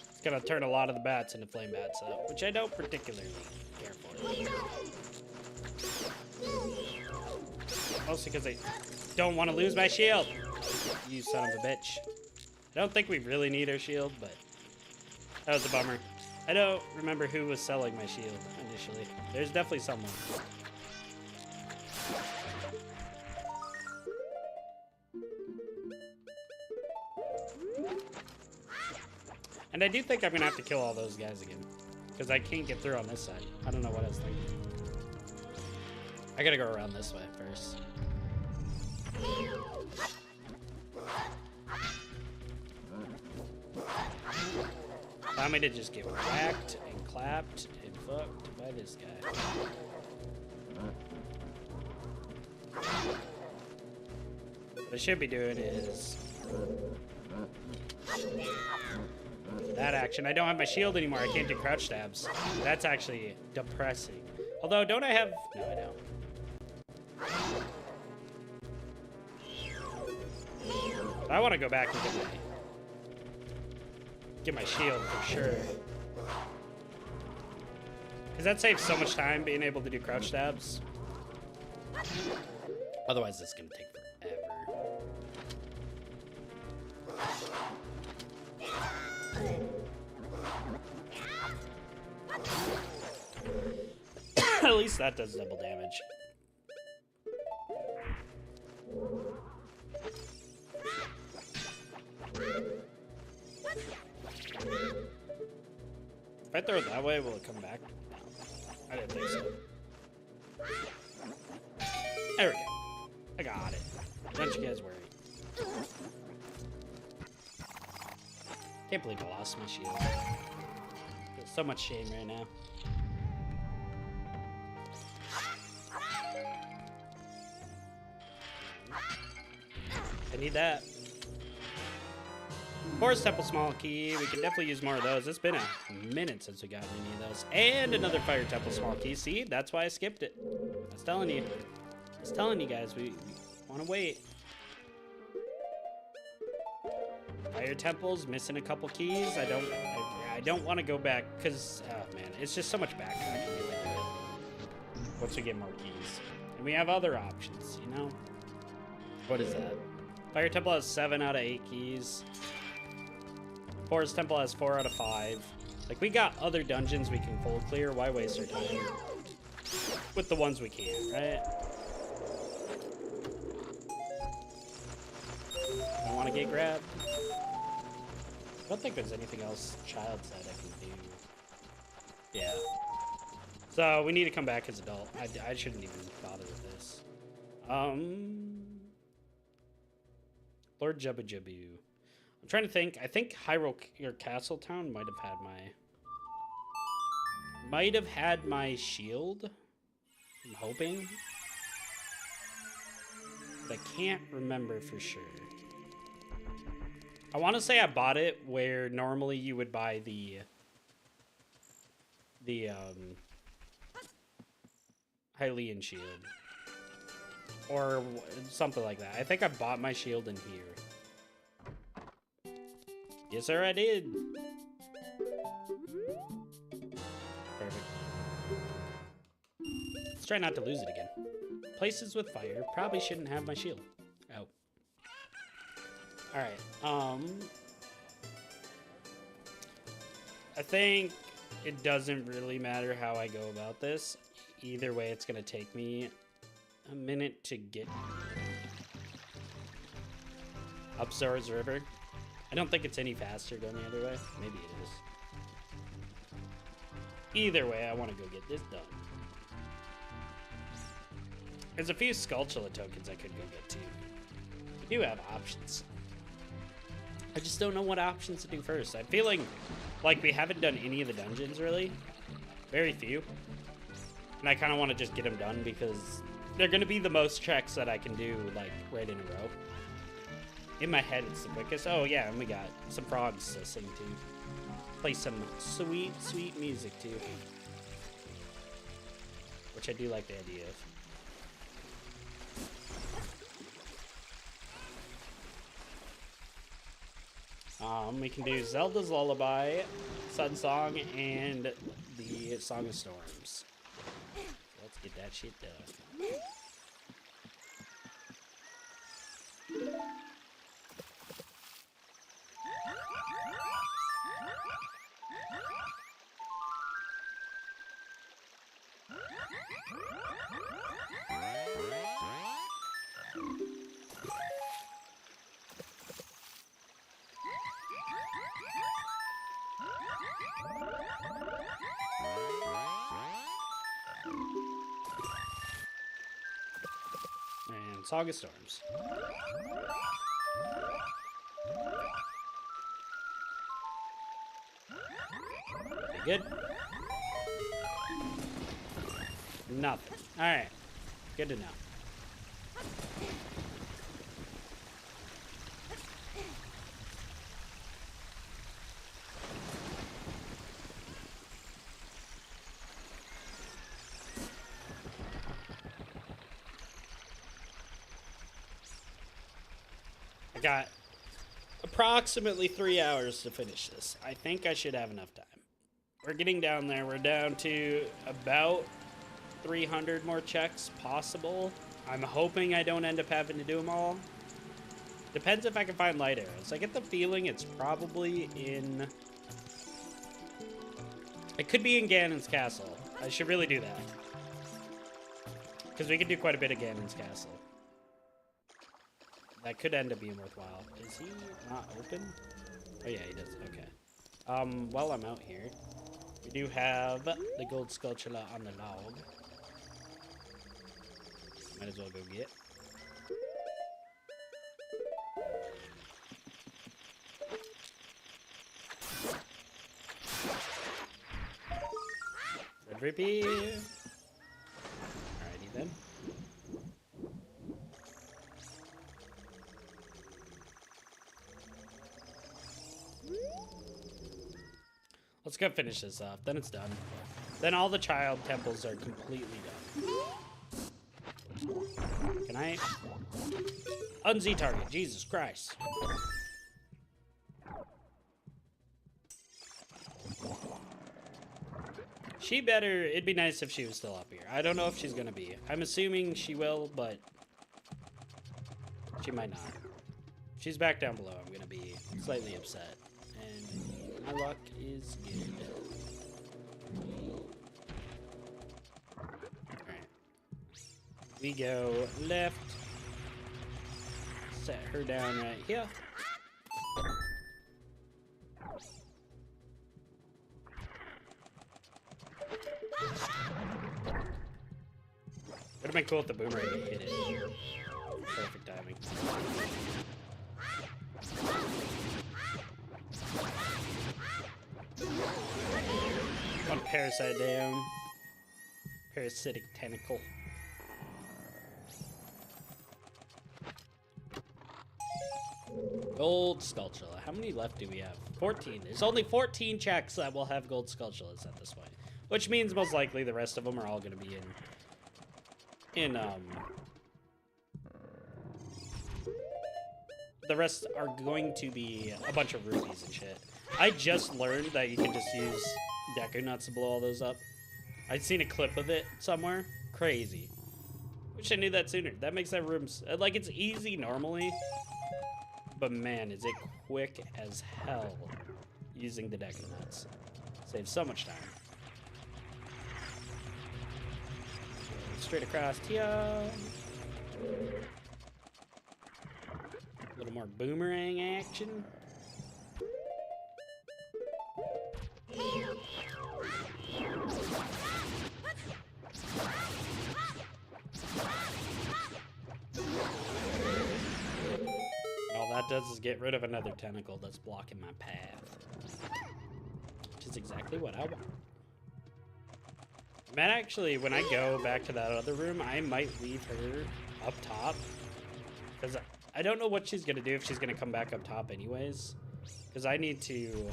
It's gonna turn a lot of the bats into flame bats, which I don't particularly care for. Mostly because I don't want to lose my shield. You son of a bitch. I don't think we really need our shield, but that was a bummer. I don't remember who was selling my shield initially. There's definitely someone. And I do think I'm gonna have to kill all those guys again, because I can't get through on this side. I don't know what I was thinking. I gotta go around this way first. Allow me to just get whacked and clapped and fucked by this guy. What I should be doing is that action. I don't have my shield anymore. I can't do crouch stabs. That's actually depressing. Although, don't I have... No, I don't. But I want to go back and get my shield for sure. Because that saves so much time being able to do crouch stabs. Otherwise, it's going to take forever. At least that does double damage. If I throw it that way, will it come back? No. I didn't think so. There we go. I got it. Don't you guys worry. Can't believe I lost my shield. There's so much shame right now. I need that. Forest Temple Small Key. We can definitely use more of those. It's been a minute since we got any of those. And another Fire Temple Small Key. See? That's why I skipped it. I was telling you. I was telling you guys. We want to wait. Fire Temple's missing a couple keys. I don't want to go back because, oh man, it's just so much backtracking. Once we get more keys. And we have other options, you know? What is that? Fire Temple has 7 out of 8 keys. Forest Temple has 4 out of 5. Like, we got other dungeons we can full clear. Why waste our time with the ones we can, right? I want to get grabbed. I don't think there's anything else child side I can do. Yeah. So, we need to come back as adult. I shouldn't even bother with this. Lord Jubba Jubbu. I'm trying to think. I think Hyrule or Castletown might have had my shield. I'm hoping. But I can't remember for sure. I want to say I bought it where normally you would buy the Hylian shield. Or something like that. I think I bought my shield in here. Yes, sir, I did. Perfect. Let's try not to lose it again. Places with fire probably shouldn't have my shield. Oh. Alright, I think it doesn't really matter how I go about this. Either way, it's gonna take me a minute to get up Zora's River. I don't think it's any faster going the other way. Maybe it is. Either way, I want to go get this done. There's a few Skulltula tokens I could go get too. We do have options. I just don't know what options to do first. I'm feeling like we haven't done any of the dungeons really. Very few. And I kind of want to just get them done because they're going to be the most treks that I can do, like, right in a row. In my head, it's the quickest. Oh, yeah, and we got some frogs to sing to. Play some sweet, sweet music, too. Which I do like the idea of. We can do Zelda's Lullaby, Sun Song, and the Song of Storms. So let's get that shit done. And Song of Storms. Okay, good. Nothing. Alright. Good to know. I got approximately 3 hours to finish this. I think I should have enough time. We're getting down there. We're down to about 300 more checks possible. I'm hoping I don't end up having to do them all. Depends if I can find light arrows. I get the feeling it's probably in... It could be in Ganon's castle. I should really do that. Because we could do quite a bit of Ganon's castle. That could end up being worthwhile. Is he not open? Oh yeah, he does. Okay. While I'm out here, we do have the gold skulltula on the log. Might as well go get. Red rupee. Alrighty then. Let's go finish this off. Then it's done. Then all the child temples are completely done. Can I? Un-Z target. Jesus Christ. She better... It'd be nice if she was still up here. I don't know if she's gonna be. I'm assuming she will, but... She might not. If she's back down below, I'm gonna be slightly upset. And my luck is good. Alright. We go left. Set her down right here. Would have been cool if the boomerang hit it. Perfect timing. One parasite down. Parasitic tentacle. Gold skulltula. How many left do we have? 14. There's only 14 checks that will have gold skulltulas at this point. Which means most likely the rest of them are all going to be the rest are going to be a bunch of rupees and shit. I just learned that you can just use Deku Nuts to blow all those up. I'd seen a clip of it somewhere. Crazy. Wish I knew that sooner. That makes that room... Like, it's easy normally. But man, is it quick as hell using the Deku Nuts. Saves so much time. Straight across here. A little more boomerang action. All that does is get rid of another tentacle that's blocking my path. Which is exactly what I want. Man, actually, when I go back to that other room, I might leave her up top. Because I don't know what she's going to do if she's going to come back up top anyways. Because I need to...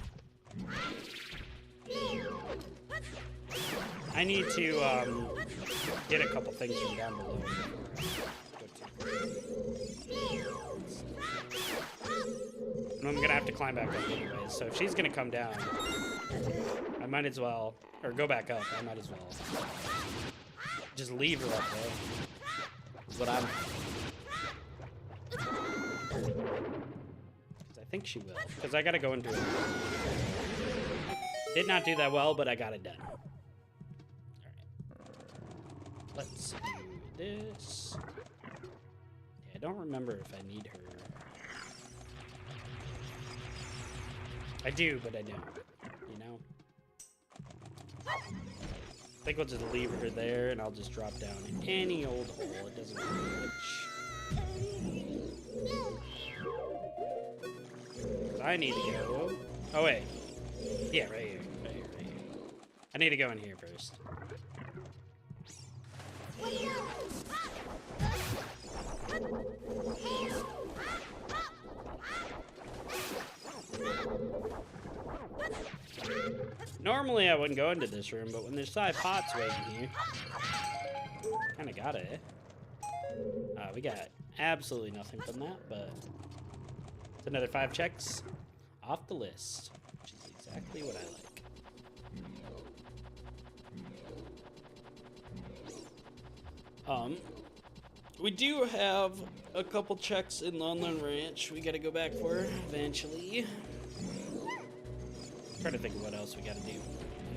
get a couple things from down below. And I'm going to have to climb back up anyways. So if she's going to come down, I might as well... Or go back up, I might as well. Just leave her up there. Is what I'm... Because I think she will. Because I gotta go into it. Did not do that well, but I got it done. Alright. Let's do this. Yeah, I don't remember if I need her. I do, but I don't. You know? I think we'll just leave her there, and I'll just drop down in any old hole. It doesn't matter which. I need to go... Oh, wait. Yeah, right here. Right here, right here. I need to go in here first. Normally I wouldn't go into this room, but when there's 5 pots waiting here, kind of got it. We got absolutely nothing from that, but it's another 5 checks off the list, which is exactly what I like. We do have a couple checks in London Ranch we gotta go back for eventually. Trying to think of what else we gotta do.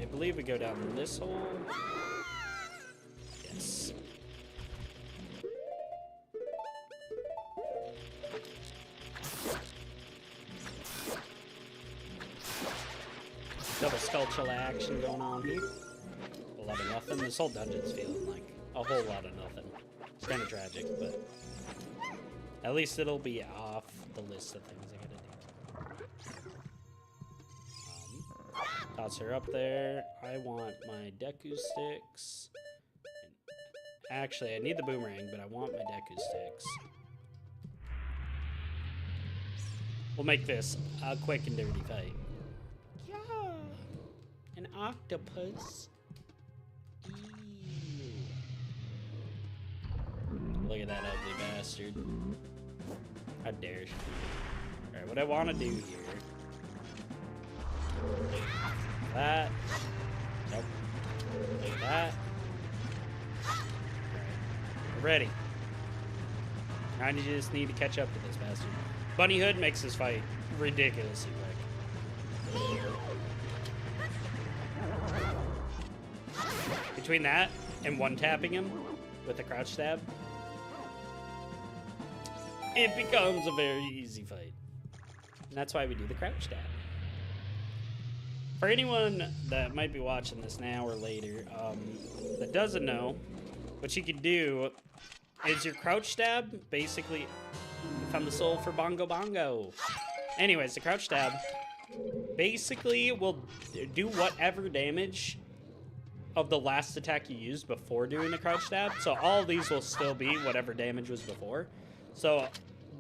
I believe we go down this hole. Yes. Double skull action going on here. A lot of nothing. This whole dungeon's feeling like a whole lot of nothing. It's kind of tragic, but at least it'll be off the list of things I gotta do. Toss her up there. I want my Deku sticks. Actually, I need the boomerang, but I want my Deku sticks. We'll make this a quick and dirty fight. Yeah, an octopus. Ew. Look at that ugly bastard. How dare she? Alright, what I want to do here. That. Nope. Like that. We're ready. I just need to catch up to this bastard. Bunny Hood makes this fight ridiculously quick. Between that and one-tapping him with a crouch stab, it becomes a very easy fight. And that's why we do the crouch stab. For anyone that might be watching this now or later, that doesn't know, what you can do is your crouch stab, basically, you found the soul for Bongo Bongo. Anyways, the crouch stab basically will do whatever damage of the last attack you used before doing the crouch stab. So all of these will still be whatever damage was before. So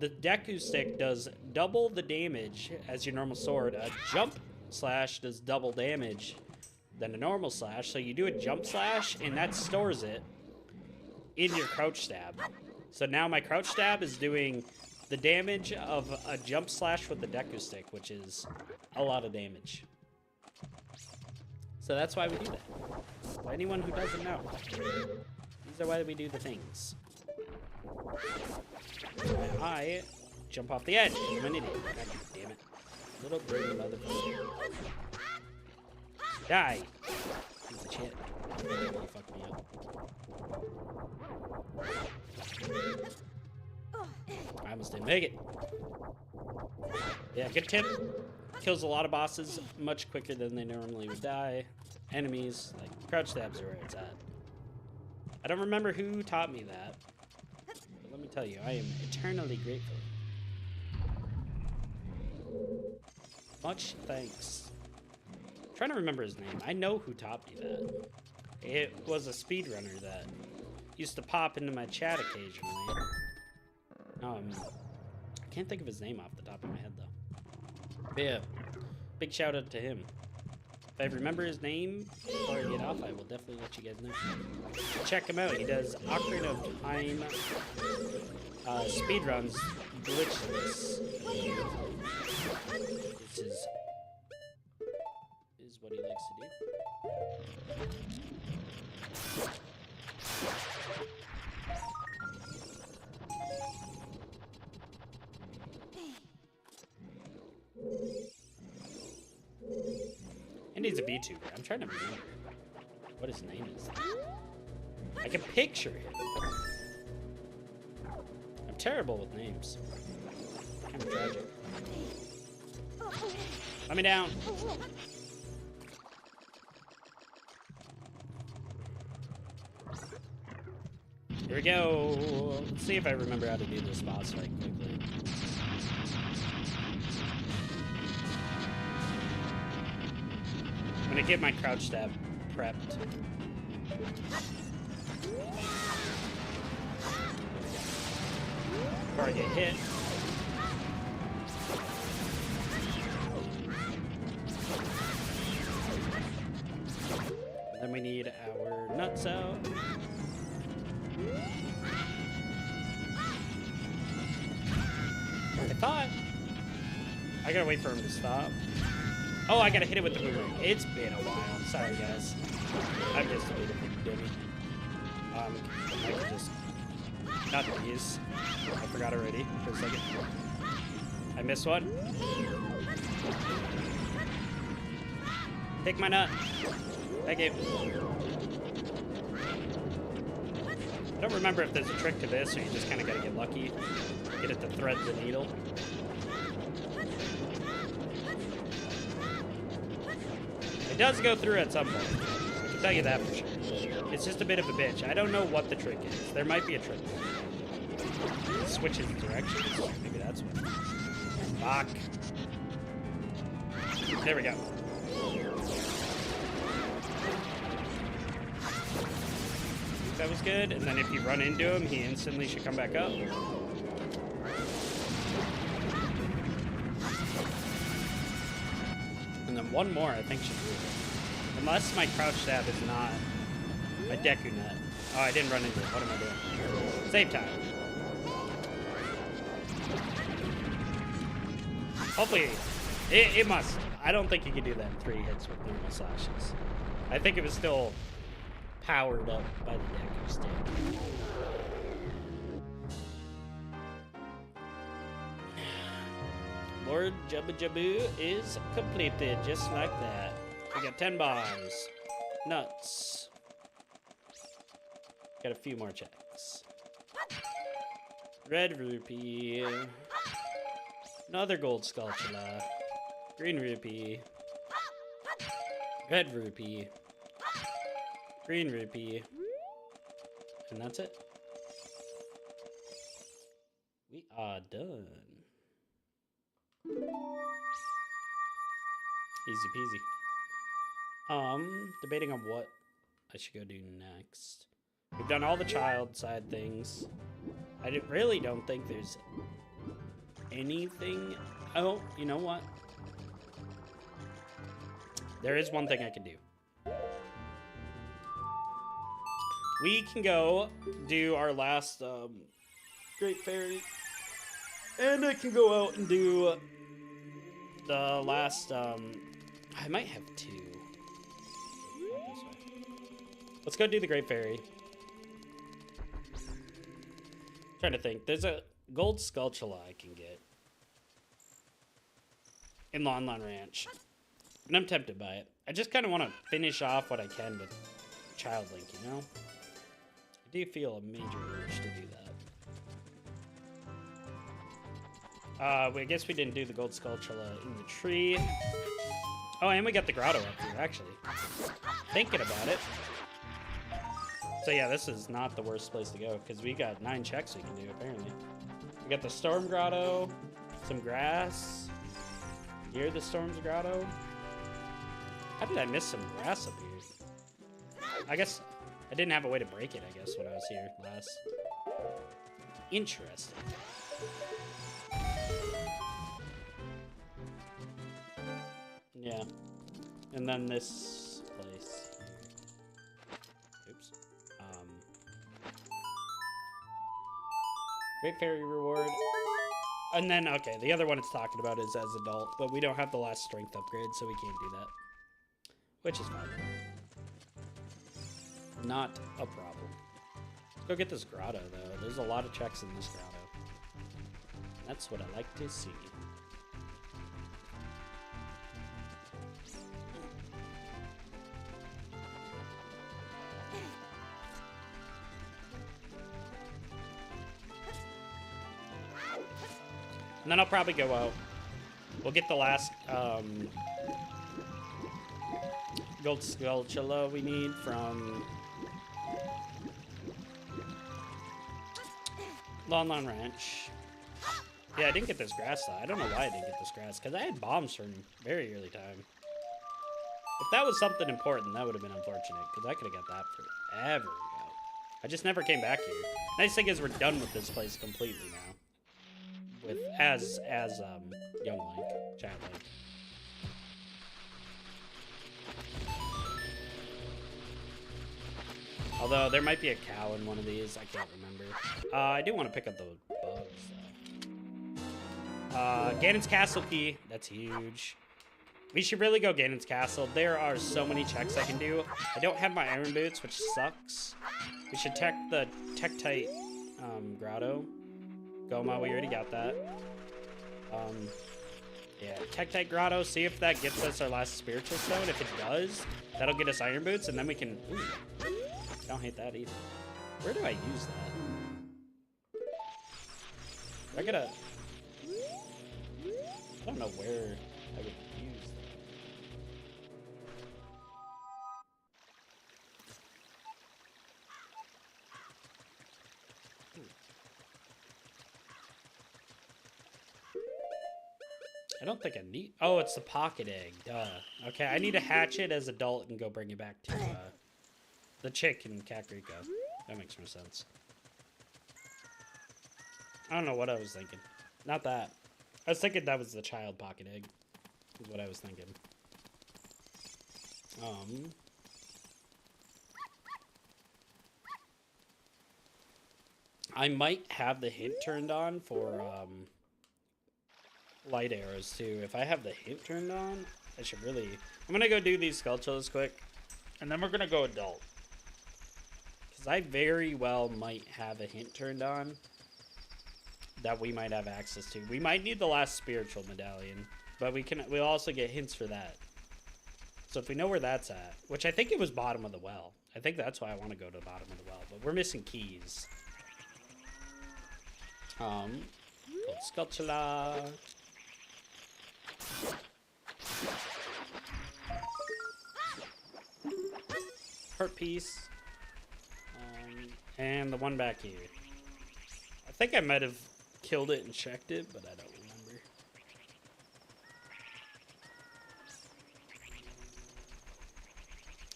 the Deku stick does double the damage as your normal sword. A jump slash does double damage than a normal slash. So you do a jump slash and that stores it in your crouch stab. So now my crouch stab is doing the damage of a jump slash with the Deku stick, which is a lot of damage. So that's why we do that. For anyone who doesn't know, these are why we do the things. I jump off the edge. I'm an idiot. God damn it. Little dirty motherfucker. Die. Piece of shit. You fucked me up. I almost didn't make it. Yeah, good tip. Kills a lot of bosses much quicker than they normally would die. Enemies, like crouch stabs are where it's at. I don't remember who taught me that, but let me tell you, I am eternally grateful. Much thanks. I'm trying to remember his name. I know who taught me that. It was a speedrunner that used to pop into my chat occasionally. I can't think of his name off the top of my head though. But yeah, big shout out to him. If I remember his name before I get off, I will definitely let you guys know. Check him out. He does Ocarina of Time speedruns glitchless. This is what he likes to do. And he's a VTuber. I'm trying to remember what his name is. I can picture him. I'm terrible with names. Kind of tragic. Let me down. Here we go. Let's see if I remember how to do this boss fight quickly. I'm gonna get my crouch stab prepped. Before I get hit. And then we need our nuts out. I thought I gotta wait for him to stop. Oh, I gotta hit it with the boomerang. It's been a while. Sorry, guys. I'm just a little bit dummy. I can just Not these. I forgot already for a second. I missed one. Take my nut. Thank you. I don't remember if there's a trick to this or you just kind of gotta get lucky. Get it to thread the needle. It does go through at some point. I can tell you that for sure. It's just a bit of a bitch. I don't know what the trick is. There might be a trick. Switches directions. Maybe that's what. Fuck. There we go. That was good. And then if you run into him, he instantly should come back up. And then one more, I think, should do it. Unless my crouch stab is not a Deku Nut. Oh, I didn't run into it. What am I doing? Save time. Hopefully, it must. I don't think you can do that in 3 hits with normal slashes. I think it was still powered up by the Deku stick. Lord Jabba Jabu is completed, just like that. We got 10 bombs. Nuts. Got a few more checks. Red rupee. Another gold sculptula. Green rupee. Red rupee. Green rupee. And that's it. We are done. Easy peasy. Debating on what I should go do next. We've done all the child side things. I really don't think there's anything. Oh, you know what? There is one thing I can do. We can go do our last Great Fairy. And I can go out and do the last, I might have 2. Let's go do the Great Fairy. Trying to think. There's a gold Skulltula I can get in Lon Lon Ranch. And I'm tempted by it. I just kind of want to finish off what I can with Child Link, you know? I do feel a major urge to do that. I guess we didn't do the gold Skulltula in the tree. Oh, and we got the grotto up here, actually. Thinking about it. So yeah, this is not the worst place to go, because we got 9 checks we can do, apparently. We got the Storm Grotto, some grass. Near the Storm's Grotto. How did I miss some grass up here? I guess I didn't have a way to break it, I guess, when I was here last. Interesting. Yeah. And then this place. Oops. Great Fairy reward. And then, okay, the other one it's talking about is as adult, but we don't have the last strength upgrade, so we can't do that. Which is fine. Not a problem. Let's go get this grotto, though. There's a lot of checks in this grotto. That's what I like to see. And then I'll probably go out. We'll get the last gold Skulltula we need from Lon Lon Ranch. Yeah, I didn't get this grass though. I don't know why I didn't get this grass, because I had bombs from very early time. If that was something important, that would have been unfortunate, because I could have got that forever ago. I just never came back here. Nice thing is we're done with this place completely now. With as young Link, Child Link. Although there might be a cow in one of these, I can't remember. I do want to pick up the bugs though. Ganon's Castle key, that's huge. We should really go Ganon's Castle. There are so many checks I can do. I don't have my iron boots, which sucks. We should check the Tektite Grotto. Goma, we already got that. Yeah, Tech Grotto, see if that gets us our last spiritual stone. If it does, that'll get us iron boots, and then we can... Ooh, don't hate that either. Where do I use that? I gotta... I don't know where I would use that. I don't think I need... Oh, it's the pocket egg. Duh. Okay, I need to hatch it as adult and go bring it back to the chick in Kakariko. That makes more sense. I don't know what I was thinking. Not that. I was thinking that was the child pocket egg. Is what I was thinking. I might have the hint turned on for light arrows too. If I have the hint turned on, I should really... I'm gonna go do these sculptures quick, and then we're gonna go adult. Because I very well might have a hint turned on that we might have access to. We might need the last spiritual medallion, but we'll also get hints for that. So if we know where that's at, which I think it was bottom of the well. I think that's why I want to go to the bottom of the well, but we're missing keys. Gold sculpture. Heart piece. And the one back here. I think I might have killed it and checked it, but I don't remember.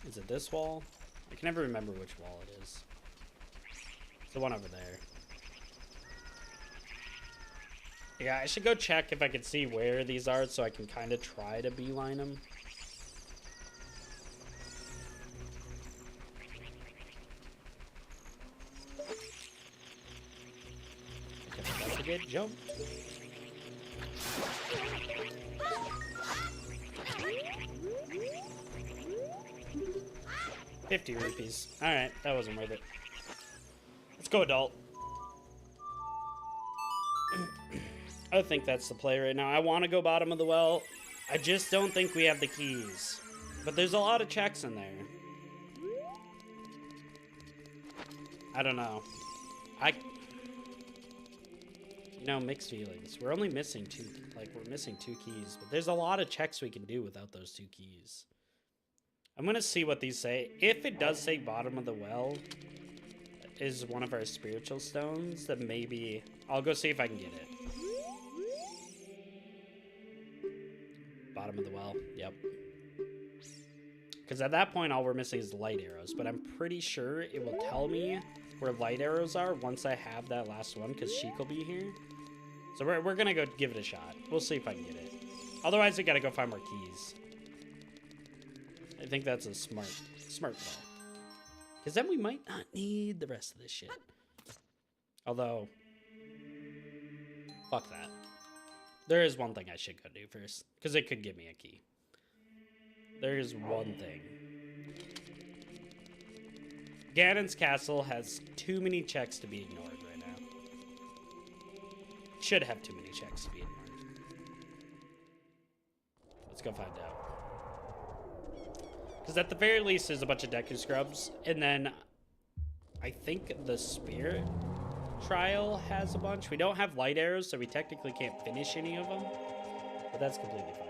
Is it this wall? I can never remember which wall it is. It's the one over there. Yeah, I should go check if I can see where these are so I can kind of try to beeline them. Okay, that's a good jump. $50 rupees. Alright, that wasn't worth it. Let's go adult. I think that's the play right now. I want to go bottom of the well. I just don't think we have the keys. But there's a lot of checks in there. I don't know. You know, mixed feelings. We're only missing two, we're missing 2 keys. But there's a lot of checks we can do without those 2 keys. I'm going to see what these say. If it does say bottom of the well is one of our spiritual stones, then maybe I'll go see if I can get it. Bottom of the well, yep. Because at that point, all we're missing is light arrows. But I'm pretty sure it will tell me where light arrows are once I have that last one, because Sheik will be here. So we're going to go give it a shot. We'll see if I can get it. Otherwise, we got to go find more keys. I think that's a smart call. Because then we might not need the rest of this shit. Although, fuck that. There is one thing I should go do first, because it could give me a key. There is one thing. Ganon's castle has too many checks to be ignored right now. Should have too many checks to be ignored. Let's go find out. Because at the very least, there's a bunch of Deku scrubs, and then I think the spirit trial has a bunch. We don't have light arrows, so we technically can't finish any of them, but that's completely fine.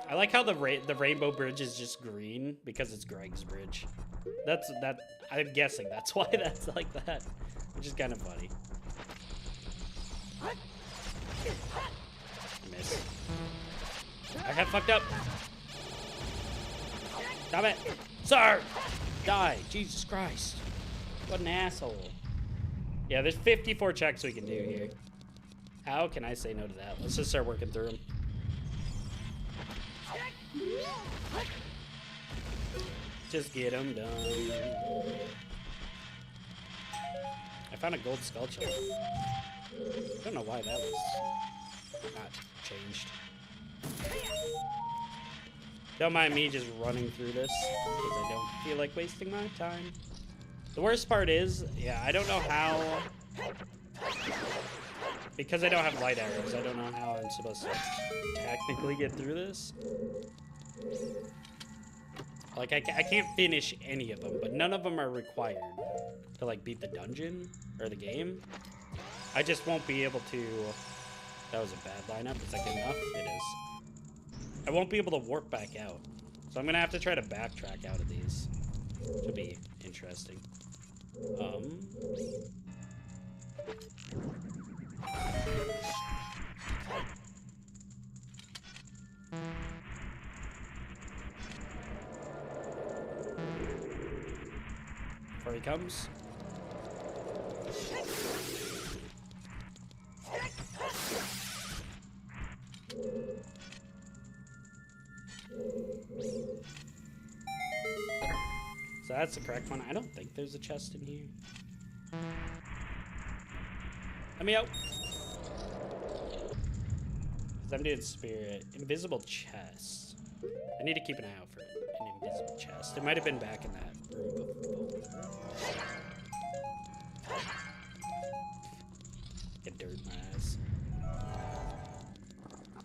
I like how the rainbow bridge is just green because it's Greg's bridge. I'm guessing that's why that's like that, which is kind of funny. I missed. I got fucked up. Stop it. Sir! Die. Jesus Christ. What an asshole. Yeah, there's 54 checks we can do here. How can I say no to that? Let's just start working through them. Just get them done. I found a gold sculpture. I don't know why that was not changed. Don't mind me just running through this because I don't feel like wasting my time. The worst part is, yeah, I don't know how, because I don't have light arrows, I don't know how I'm supposed to technically get through this. Like, I can't finish any of them, but none of them are required to, like, beat the dungeon or the game. I just won't be able to... That was a bad lineup. Is that good enough? It is. I won't be able to warp back out. So I'm going to have to try to backtrack out of these. Which will be interesting. Before he comes. So that's the correct one. I don't think there's a chest in here. Let me out. Because I'm doing spirit. Invisible chest. I need to keep an eye out for an invisible chest. It might have been back in that room before. Get dirt in my eyes.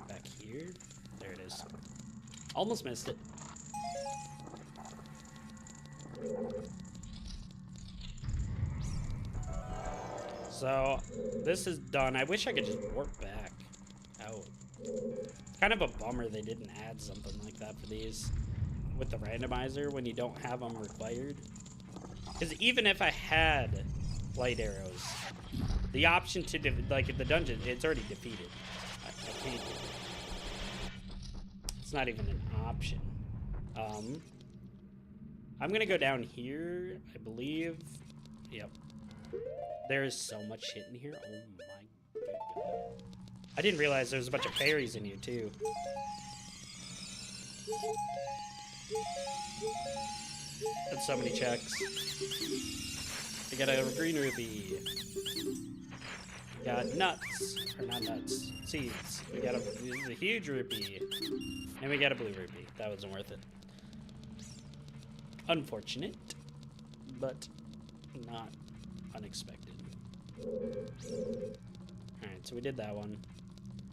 Back here. There it is. Almost missed it. So, this is done. I wish I could just warp back out. Kind of a bummer they didn't add something like that for these with the randomizer when you don't have them required. Because even if I had light arrows, the option to, like in the dungeon, it's already defeated. I can't do it. It's not even an option. I'm gonna go down here, I believe. Yep. There is so much shit in here. Oh my good god. I didn't realize there was a bunch of fairies in here too. That's so many checks. We got a green rupee. We got nuts. Or not nuts. Seeds. We got a huge rupee. And we got a blue rupee. That wasn't worth it. Unfortunate. But not unexpected. Alright, so we did that one.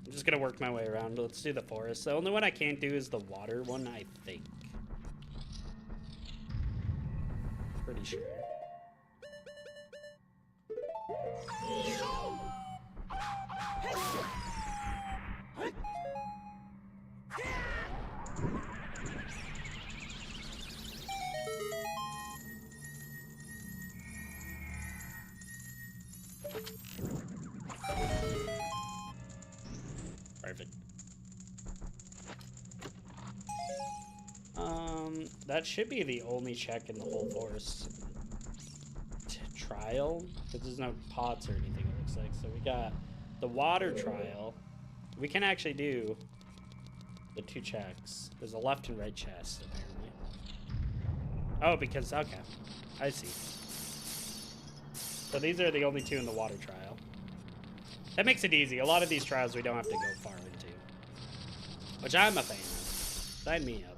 I'm just gonna work my way around. Let's do the forest. The only one I can't do is the water one, I think. Pretty sure. Perfect. That should be the only check in the whole forest trial, because there's no pots or anything, it looks like. So we got the water trial. We can actually do the 2 checks. There's a left and right chest, apparently. Oh, because, okay. I see. So these are the only 2 in the water trial. That makes it easy. A lot of these trials we don't have to go far into. Which I'm a fan of. Sign me up.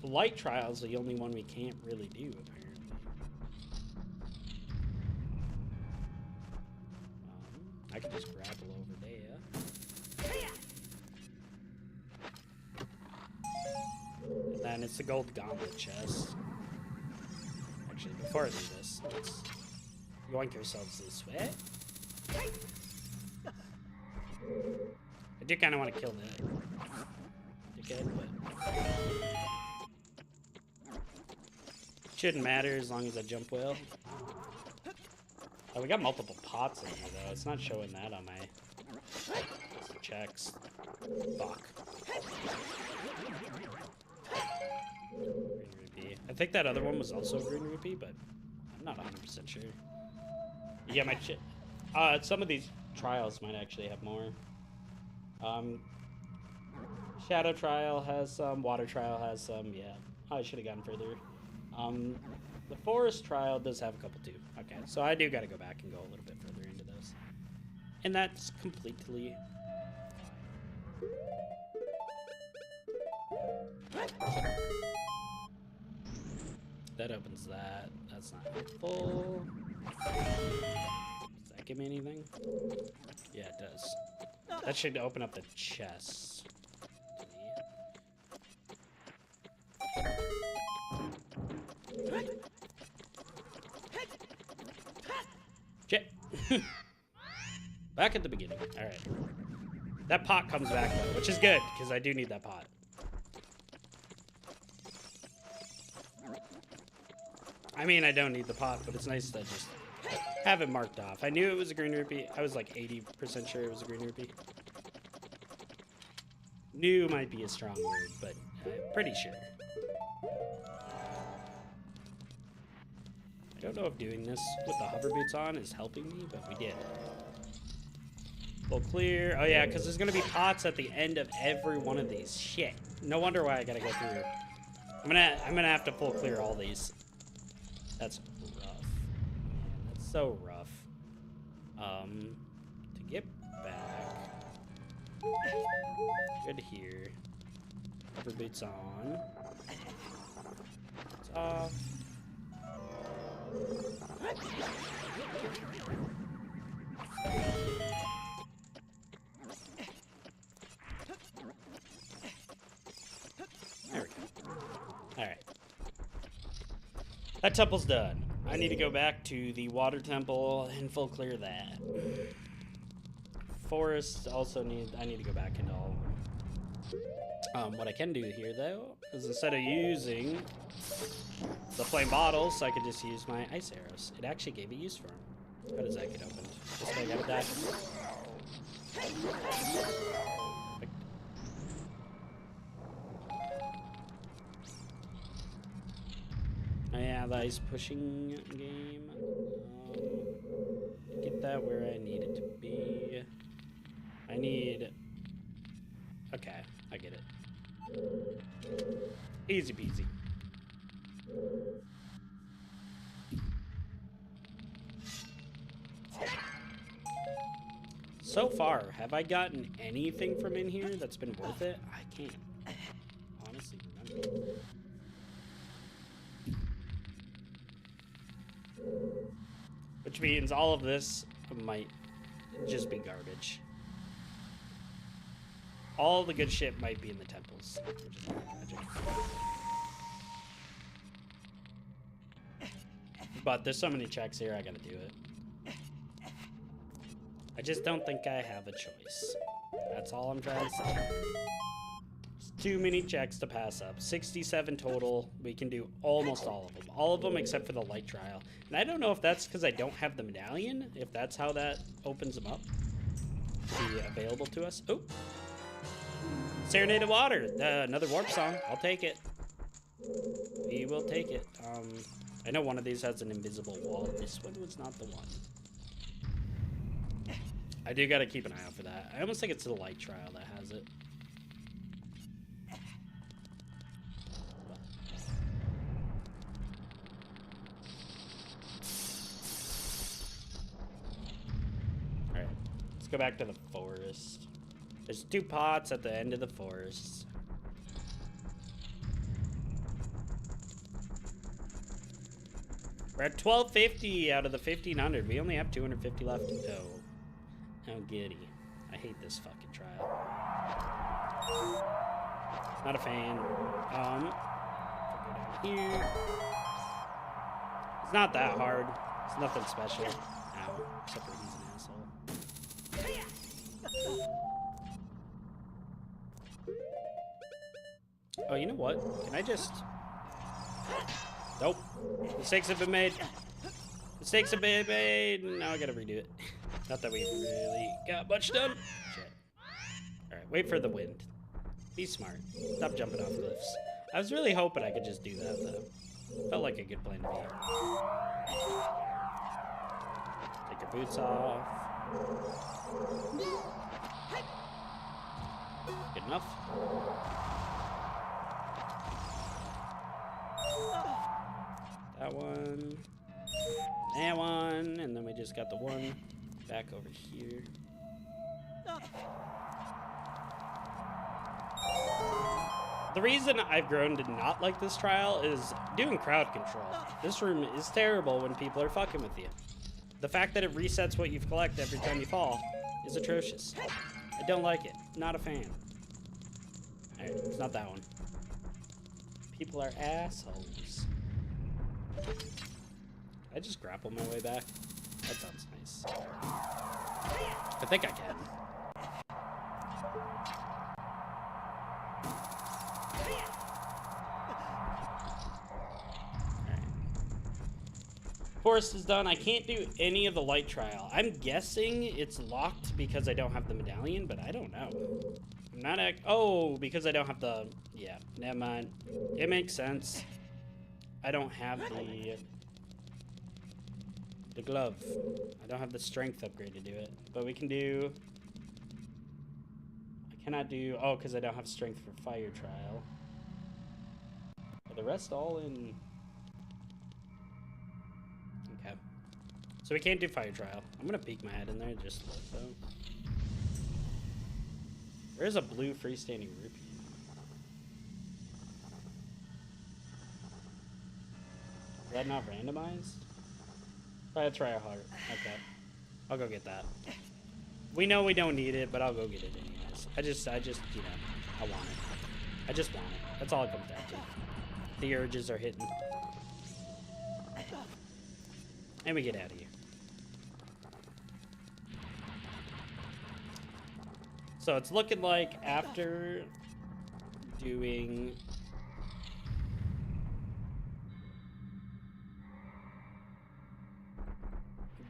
Light trials are the only one we can't really do, apparently. I can just grapple over there. And then it's the gold gauntlet chest. Actually, before I do this, let's yoink ourselves this way. I do kind of want to kill that dickhead, but shouldn't matter as long as I jump well. Oh, we got multiple pots in here though. It's not showing that on my checks. Fuck. Green rupee. I think that other one was also green rupee, but I'm not 100% sure. Yeah, my some of these trials might actually have more. Shadow trial has some, water trial has some, yeah. I should have gone further. The forest trial does have a couple too. Okay, so I do gotta go back and go a little bit further into those. And that's completely That opens that. That's not helpful. Does that give me anything? Yeah, it does. That should open up the chest. Shit. Back at the beginning. Alright. That pot comes back though, which is good, because I do need that pot. I mean, I don't need the pot, but it's nice to just have it marked off. I knew it was a green rupee. I was like 80% sure it was a green rupee. Knew might be a strong word, but pretty sure. I don't know if doing this with the hover boots on is helping me, but we did. Full clear. Oh yeah, because there's going to be pots at the end of every one of these. Shit. No wonder why I got to go through. I'm gonna have to full clear all these. That's rough. Man, that's so rough. To get back. Good here. Hover boots on. Boots off. There we go. Alright. That temple's done. I need to go back to the water temple and full clear that. Forest also I need to go back into all of them. What I can do here though is instead of using the flame bottles, I could just use my ice arrows. It actually gave a use for them. How does that get opened? Just I gotta die. Oh yeah, the ice pushing game. Get that where I need it to be. I need... Okay, I get it. Easy peasy. So far, have I gotten anything from in here that's been worth it? I can't honestly remember. Which means all of this might just be garbage. All the good shit might be in the temples, which is magic. But there's so many checks here, I gotta do it. I just don't think I have a choice. That's all I'm trying to say. There's too many checks to pass up. 67 total. We can do almost all of them. All of them except for the light trial. And I don't know if that's because I don't have the medallion, if that's how that opens them up to be available to us. Oh! Serenade of Water. Another warp song. I'll take it. We will take it. I know one of these has an invisible wall. This one was not the one. I do gotta keep an eye out for that. I almost think it's the light trial that has it. Alright, let's go back to the forest. There's 2 pots at the end of the forest. We're at 1250 out of the 1500. We only have 250 left. Oh. How giddy. I hate this fucking trial. Not a fan. Go down here. It's not that hard. It's nothing special. Ow. Except for he's an asshole. Oh, you know what? Can I just... Nope. Mistakes have been made. Mistakes have been made. Now I gotta redo it. Not that we really got much done. Shit. Alright, wait for the wind. Be smart. Stop jumping off cliffs. I was really hoping I could just do that, though. Felt like a good plan to me. Take your boots off. Good enough. That one. That one. And then we just got the one back over here. The reason I've grown to not like this trial is doing crowd control. This room is terrible when people are fucking with you. The fact that it resets what you've collected every time you fall is atrocious. I don't like it. Not a fan. Alright, it's not that one. People are assholes. I just grapple my way back. That sounds nice. I think I can. Forest is done. I can't do any of the light trial. I'm guessing it's locked because I don't have the medallion, but I don't know. I'm not oh, because I don't have the... Yeah, never mind. It makes sense. I don't have the glove. I don't have the strength upgrade to do it. But we can do... I cannot do... Oh, because I don't have strength for fire trial. Are the rest all in... Okay. So we can't do fire trial. I'm gonna peek my head in there just look though. There's a blue freestanding rupee. Is that not randomized? Try a heart. Okay. I'll go get that. We know we don't need it, but I'll go get it anyways. I just, you know, I want it. I just want it. That's all it comes down to. The urges are hitting. And we get out of here. So it's looking like after doing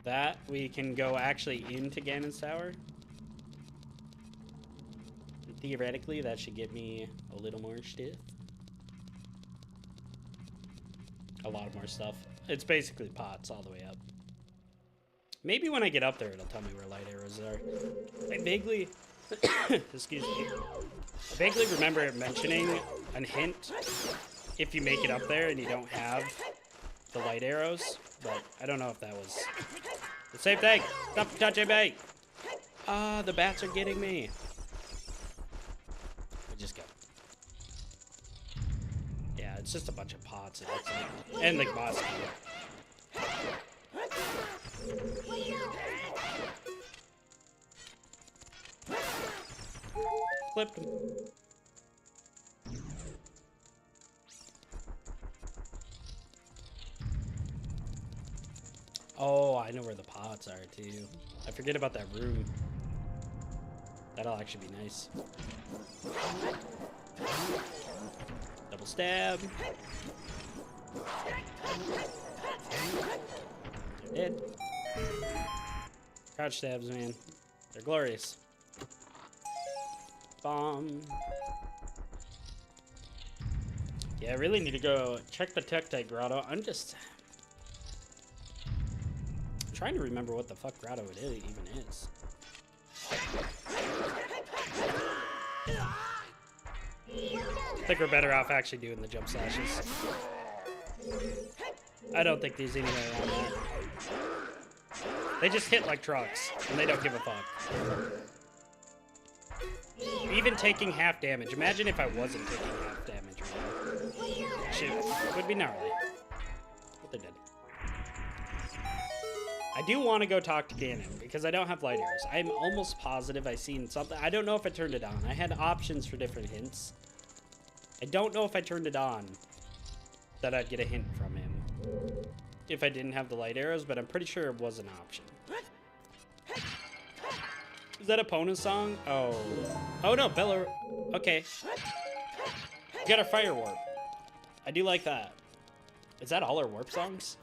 that, we can go actually into Ganon's Tower. And theoretically, that should get me a little more stuff. A lot more stuff. It's basically pots all the way up. Maybe when I get up there, it'll tell me where light arrows are. I vaguely... excuse me. I vaguely remember it mentioning a hint if you make it up there and you don't have the light arrows, but I don't know if that was the same thing. Stop touching me! Ah, the bats are getting me. I just go. Yeah, it's just a bunch of pots. It looks like. And the boss key. Clipped him. Oh, I know where the pots are too. I forget about that room. That'll actually be nice. Double stab. They're dead. Crouch stabs, man. They're glorious. Bomb. Yeah, I really need to go check the Tektite grotto. I'm just trying to remember what the fuck grotto it even is. I think we're better off actually doing the jump slashes. I don't think there's any way around that. They just hit like trucks, and they don't give a fuck. Even taking half damage. Imagine if I wasn't taking half damage. Shit, it would be gnarly. But they did. I do want to go talk to Ganon, because I don't have light arrows. I'm almost positive I seen something. I don't know if I turned it on. I had options for different hints. I don't know if I turned it on that I'd get a hint from him if I didn't have the light arrows, but I'm pretty sure it was an option. Is that Epona's song? Oh. Oh no, Bella. Okay. We got our fire warp. I do like that. Is that all our warp songs?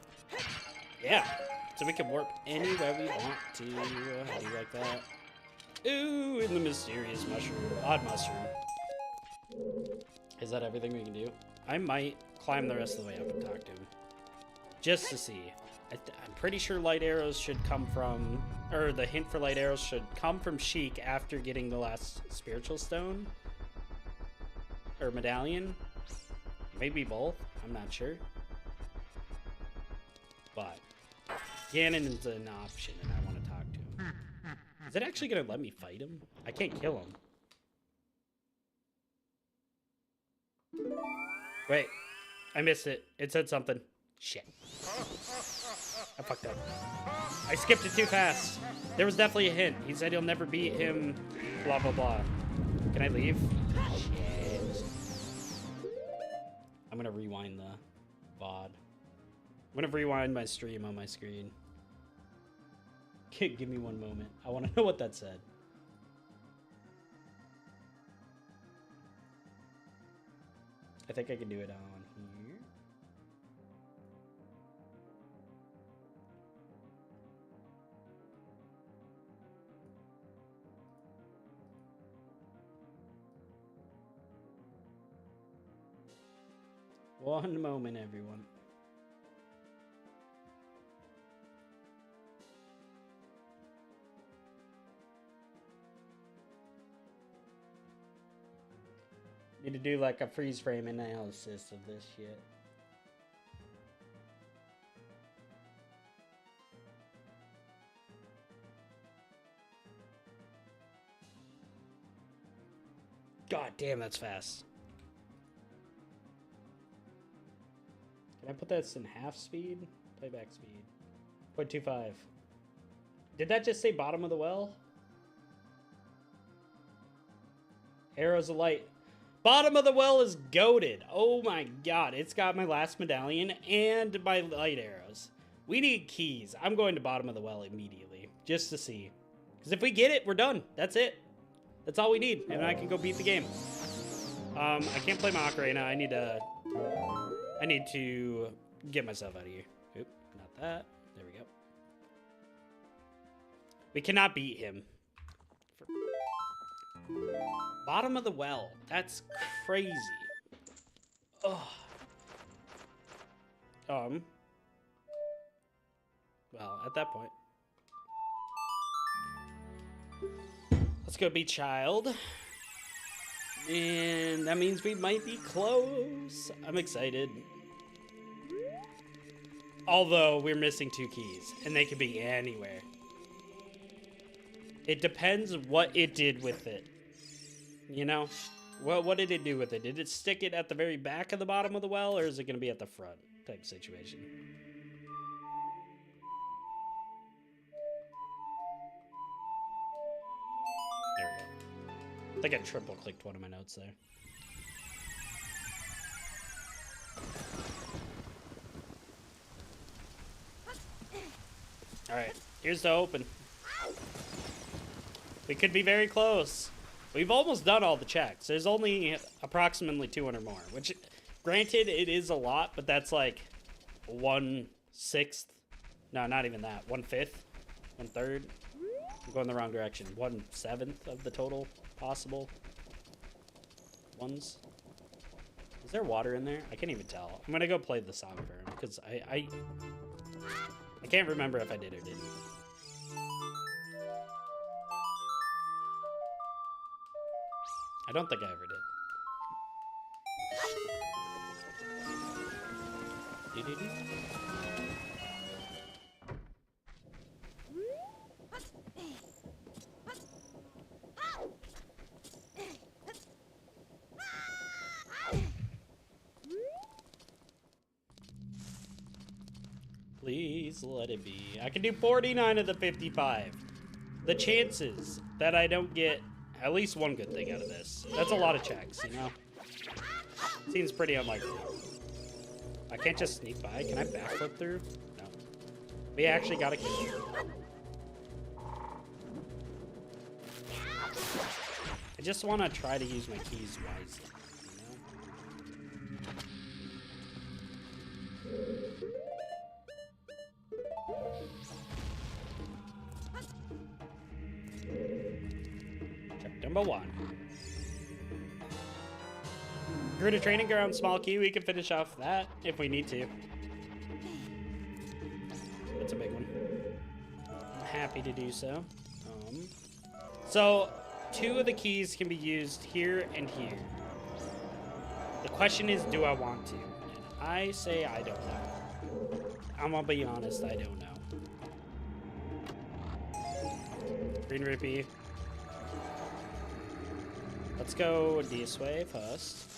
Yeah. So we can warp anywhere we want to. How do you like that? Ooh, in the mysterious mushroom. Odd mushroom. Is that everything we can do? I might climb the rest of the way up and talk to him. Just to see. I'm pretty sure light arrows should come from... Or the hint for light arrows should come from Sheik after getting the last spiritual stone. Or medallion. Maybe both. I'm not sure. But Ganon is an option and I want to talk to him. Is it actually going to let me fight him? I can't kill him. Wait, I missed it. It said something. Shit. I fucked up. I skipped it too fast. There was definitely a hint. He said he'll never beat him, blah, blah, blah. Can I leave? Shit. I'm gonna rewind the VOD. I'm gonna rewind my stream on my screen. Give me one moment. I want to know what that said. I think I can do it on here. One moment, everyone. Need to do like a freeze frame analysis of this shit. God damn, that's fast. Can I put this in half speed? Playback speed. 0.25. Did that just say bottom of the well? Arrows of light. Bottom of the well is goated. Oh my god. It's got my last medallion and my light arrows. We need keys. I'm going to bottom of the well immediately. Just to see. Because if we get it, we're done. That's it. That's all we need. And I can go beat the game. I can't play my ocarina. I need to get myself out of here. Oop, not that. There we go. We cannot beat him. Bottom of the well. That's crazy. Ugh. Well, at that point. Let's go beat Child. And that means we might be close. I'm excited. Although we're missing 2 keys, and they could be anywhere. It depends what it did with it. You know? What did it do with it? Did it stick it at the very back of the bottom of the well, or is it going to be at the front type situation? There we go. I think I triple clicked one of my notes there. Alright, here's the open. We could be very close. We've almost done all the checks. There's only approximately 200 more, which, granted, it is a lot, but that's like 1/6. No, not even that. 1/5, 1/3. I'm going the wrong direction. 1/7 of the total possible ones. Is there water in there? I can't even tell. I'm gonna go play the song for him because I can't remember if I did or didn't. I don't think I ever did. Please let it be. I can do 49 of the 55. The chances that I don't get at least one good thing out of this. That's a lot of checks, you know? Seems pretty unlikely. I can't just sneak by. Can I backflip through? No. We actually got a key. I just want to try to use my keys wisely, you know? Number 1. Grew to training ground, small key. We can finish off that if we need to. That's a big one. I'm happy to do so. So 2 of the keys can be used here and here. The question is, do I want to? And I say I don't know. I'm gonna be honest, I don't know. Green rupee. Let's go this way first.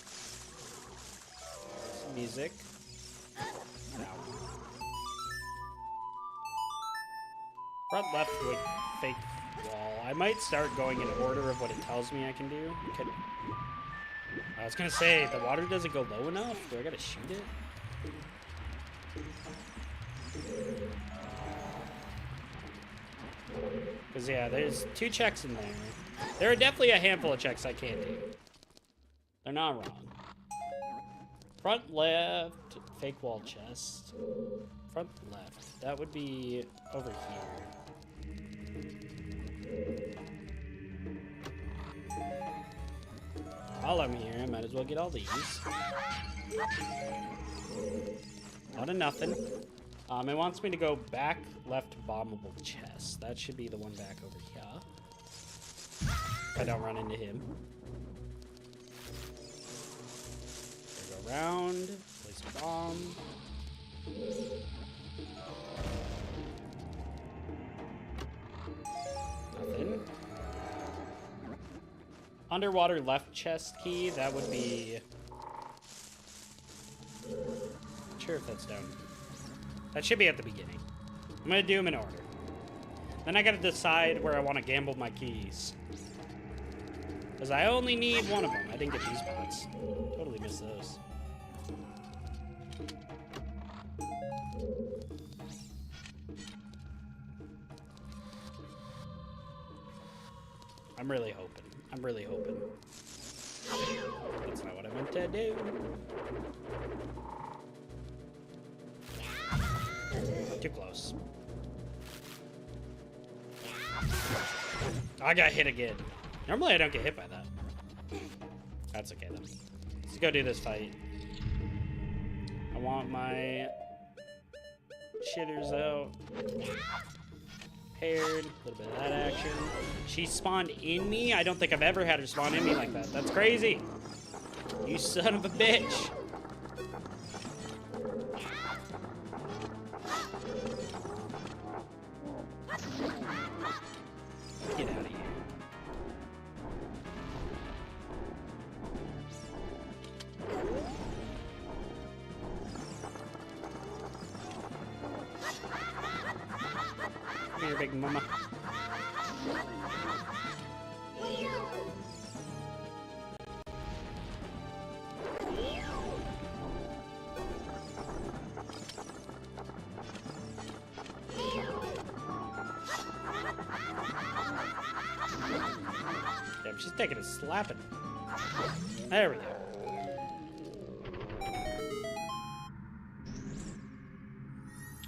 Music. No. Front left with fake wall. I might start going in order of what it tells me I can do. I was gonna say, the water doesn't go low enough. Do I gotta shoot it? Because, yeah, there's 2 checks in there. There are definitely a handful of checks I can't do. They're not wrong. Front left, fake wall chest. Front left. That would be over here. While I'm here, I might as well get all these. Not a nothing. It wants me to go back left bombable chest. That should be the one back over here. If I don't run into him. Go around, place a bomb. Nothing. Underwater left chest key, that would be... Not sure if that's down. That should be at the beginning. I'm gonna do them in order. Then I gotta decide where I want to gamble my keys. Because I only need one of them. I didn't get these spots. Totally missed those. I'm really hoping. I'm really hoping. That's not what I meant to do. Too close. I got hit again. Normally I don't get hit by that. That's okay though. Let's go do this fight. I want my shitters out. Paired. A little bit of that action. She spawned in me? I don't think I've ever had her spawn in me like that. That's crazy. You son of a bitch. Get out of here. Come here, big mama. Damn, she's taking a slapping. There we go.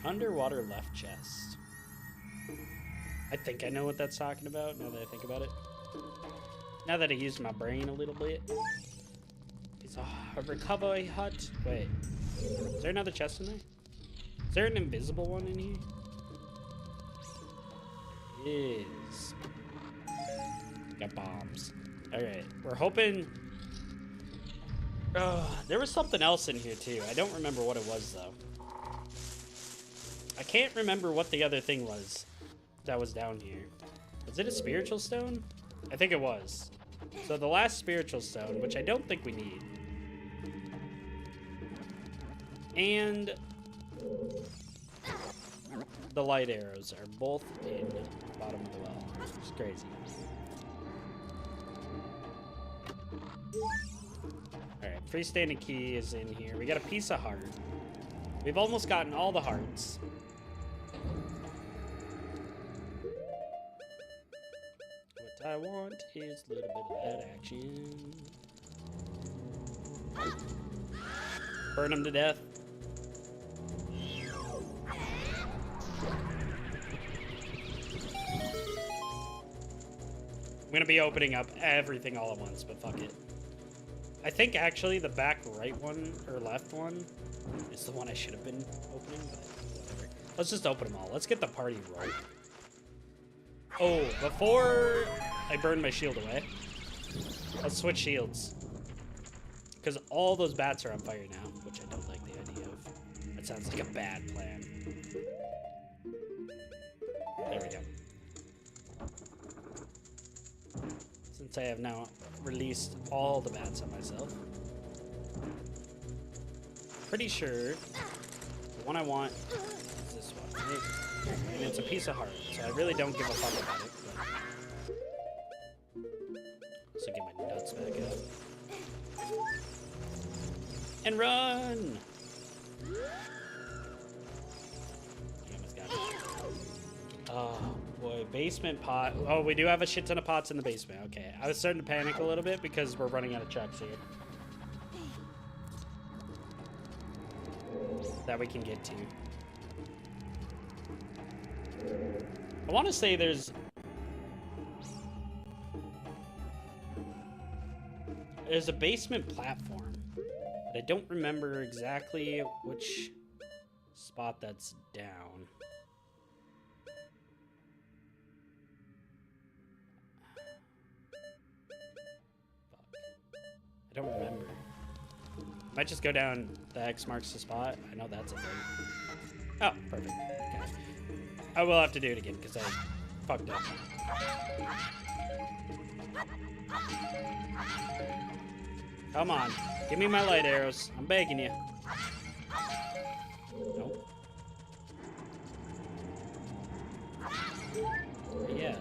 Underwater left chest. I think I know what that's talking about, now that I think about it. Now that I used my brain a little bit. It's a recovery hut. Wait. Is there another chest in there? Is there an invisible one in here? There is. Got bombs. Alright, we're hoping... there was something else in here too. I don't remember what it was though. I can't remember what the other thing was that was down here. Was it a spiritual stone? I think it was. So the last spiritual stone, which I don't think we need. And the light arrows are both in the bottom of the well. It's crazy. Alright, freestanding key is in here. We got a piece of heart. We've almost gotten all the hearts. What I want is a little bit of that action. Burn them to death. I'm gonna be opening up everything all at once, but fuck it. I think actually the back right one, or left one, is the one I should have been opening, but whatever. Let's just open them all. Let's get the party rolling. Oh, before I burn my shield away, let's switch shields. Because all those bats are on fire now, which I don't like the idea of. That sounds like a bad plan. There we go. Since I have now released all the bats on myself. pretty sure the one I want is this one, right? And it's a piece of heart, so I really don't give a fuck about it. But... So get my nuts back up. And run! Oh boy, basement pot. Oh, we do have a shit ton of pots in the basement. Okay, I was starting to panic a little bit because we're running out of chucks here that we can get to. I want to say there's a basement platform, but I don't remember exactly which spot that's down. I don't remember. Might just go down the X marks the spot. I know that's a thing. Oh, perfect. Okay. I will have to do it again because I fucked up. Come on. Give me my light arrows. I'm begging you. Nope. Yeah.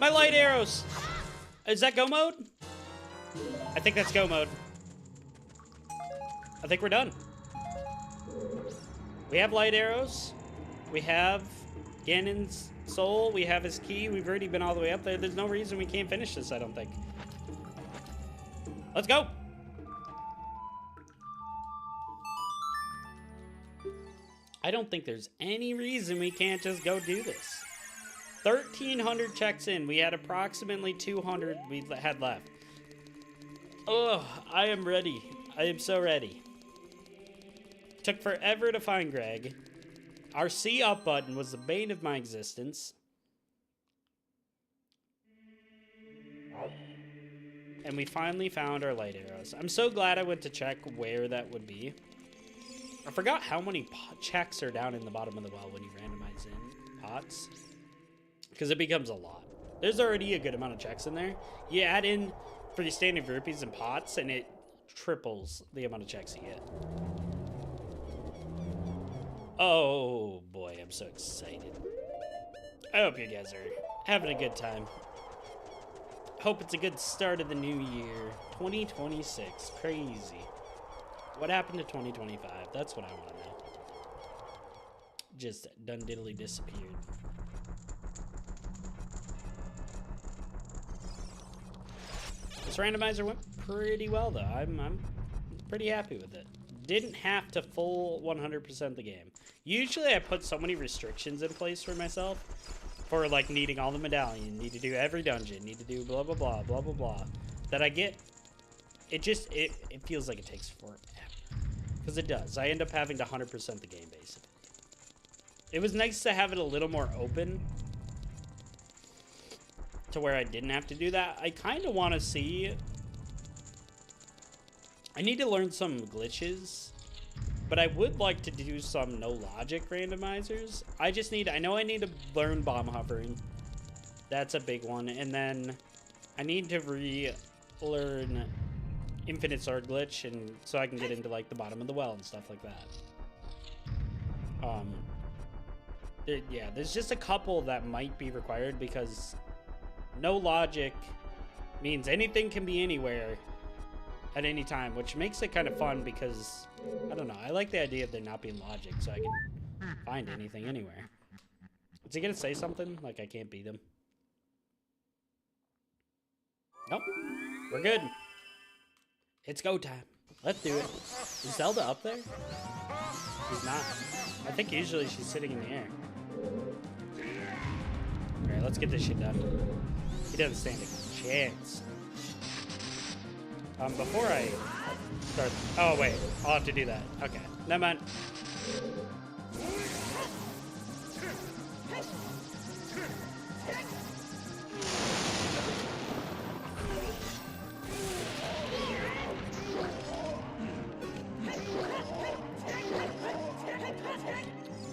My light arrows! Is that go mode? I think that's go mode. I think we're done. We have light arrows. We have Ganon's soul. We have his key. We've already been all the way up there. There's no reason we can't finish this, I don't think. Let's go! I don't think there's any reason we can't just go do this. 1,300 checks in. We had approximately 200 we had left. Oh, I am ready. I am so ready. Took forever to find Greg. Our C up button was the bane of my existence. And we finally found our light arrows. I'm so glad I went to check where that would be. I forgot how many checks are down in the bottom of the well when you randomize in pots. Because it becomes a lot. There's already a good amount of checks in there. You add in freestanding rupees and pots, and it triples the amount of checks you get. Oh boy, I'm so excited. I hope you guys are having a good time. Hope it's a good start of the new year. 2026. Crazy. What happened to 2025? That's what I want to know. Just done diddly disappeared. This randomizer went pretty well, though. I'm pretty happy with it. Didn't have to full 100% the game. Usually I put so many restrictions in place for myself for, like, needing all the medallion, need to do every dungeon, need to do blah, blah, blah, blah, blah, blah, that I get, it feels like it takes forever. Because it does. I end up having to 100% the game, basically. It was nice to have it a little more open to where I didn't have to do that. I kind of want to see... I need to learn some glitches, but I would like to do some no logic randomizers. I know I need to learn bomb hovering. That's a big one. And then I need to relearn infinite sword glitch, and so I can get into like the bottom of the well and stuff like that. Yeah, there's just a couple that might be required because no logic means anything can be anywhere at any time, which makes it kind of fun because, I don't know, I like the idea of there not being logic, so I can find anything anywhere. Is he gonna say something? Like I can't beat him? Nope. We're good. It's go time. Let's do it. Is Zelda up there? She's not. I think usually she's sitting in the air. Alright, let's get this shit done. He doesn't stand a chance. Before I start... Oh, wait. I'll have to do that. Okay. Never mind.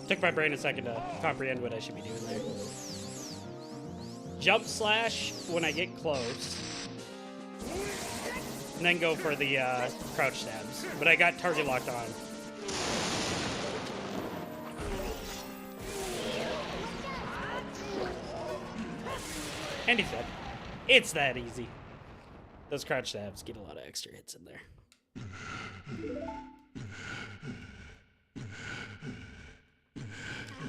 Took my brain a second to comprehend what I should be doing there. Jump slash when I get close. And then go for the crouch stabs. But I got target locked on. And he's dead. It's that easy. Those crouch stabs get a lot of extra hits in there.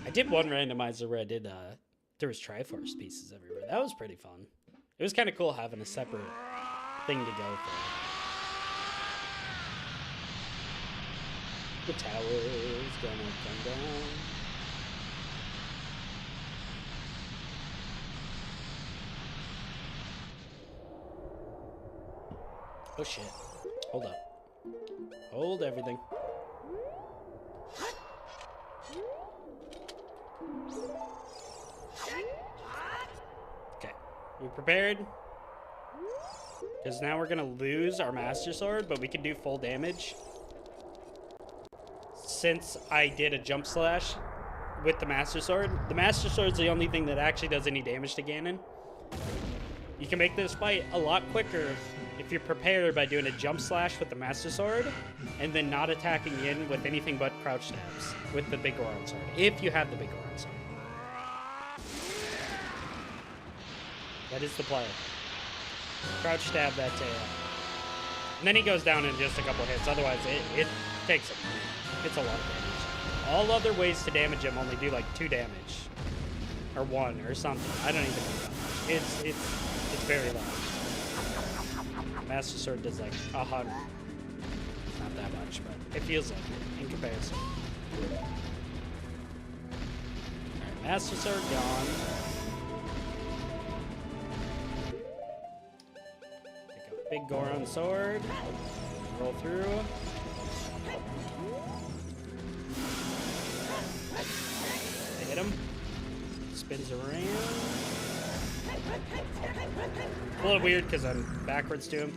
I did one randomizer where I did, there was Triforce pieces everywhere. That was pretty fun. It was kind of cool having a separate thing to go for. The tower is gonna come down. Oh shit. Hold up. Hold everything. Okay. We prepared? Because now we're gonna lose our Master Sword, but we can do full damage. Since I did a jump slash with the Master Sword. The Master Sword's the only thing that actually does any damage to Ganon. You can make this fight a lot quicker if you're prepared by doing a jump slash with the Master Sword and then not attacking in with anything but crouch stabs with the big Goron Sword, if you have the big Goron Sword. That is the play. Crouch stab that tail. And then he goes down in just a couple hits, otherwise it takes him. It's a lot of damage. All other ways to damage him only do like 2 damage. Or 1 or something. I don't even know how much. It's very low. Master Sword does like 100. Not that much, but it feels like it in comparison. Alright, Master Sword gone. Pick up big Goron Sword. Roll through. Hit him. Spins around. A little weird because I'm backwards to him.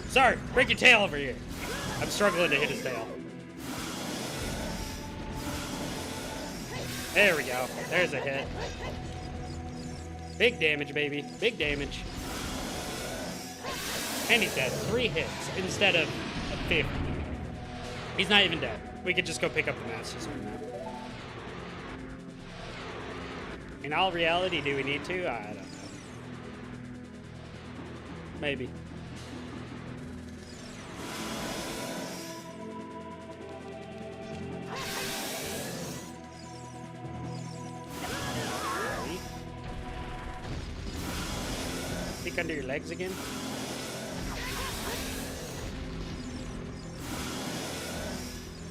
Sorry, break your tail over here. I'm struggling to hit his tail. There we go. There's a hit. Big damage, baby. Big damage. And he's dead. 3 hits instead of 50. He's not even dead. We could just go pick up the Master Sword now. In all reality, do we need to? I don't know. Maybe. Peek under your legs again.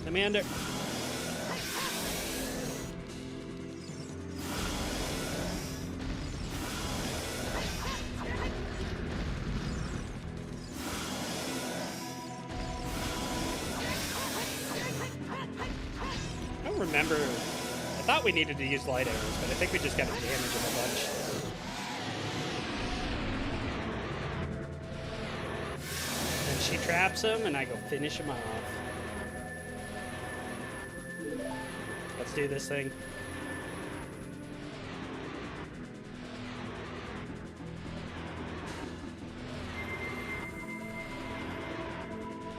Let me under. I don't remember. I thought we needed to use light arrows, but I think we just got to damage him a bunch. And she traps him, and I go finish him off. Let's do this thing.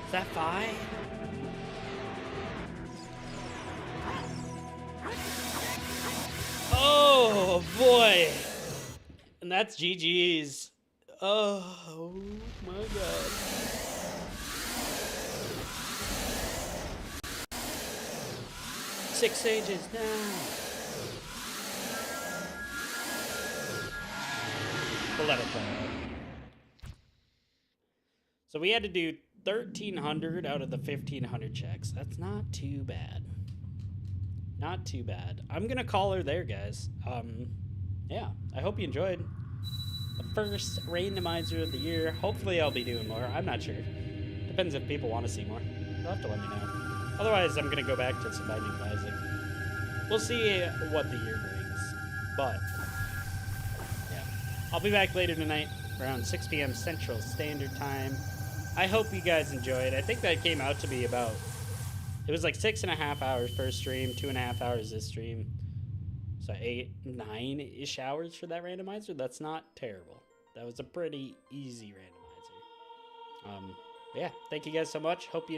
Is that 5? Oh boy! And that's GG's. Oh my god. Six sages now. We'll let it play out. So we had to do 1,300 out of the 1,500 checks. That's not too bad. Not too bad. I'm gonna call her there, guys. Yeah, I hope you enjoyed the first randomizer of the year. Hopefully I'll be doing more. I'm not sure. Depends if people want to see more. You'll have to let me know. Otherwise, I'm gonna go back to some Binding of Isaac. We'll see what the year brings. But, yeah. I'll be back later tonight, around 6 p.m. Central Standard Time. I hope you guys enjoyed. I think that came out to be about, it was like 6.5 hours per stream, 2.5 hours this stream. So 8, 9-ish hours for that randomizer. That's not terrible. That was a pretty easy randomizer. Yeah, thank you guys so much. Hope you enjoyed.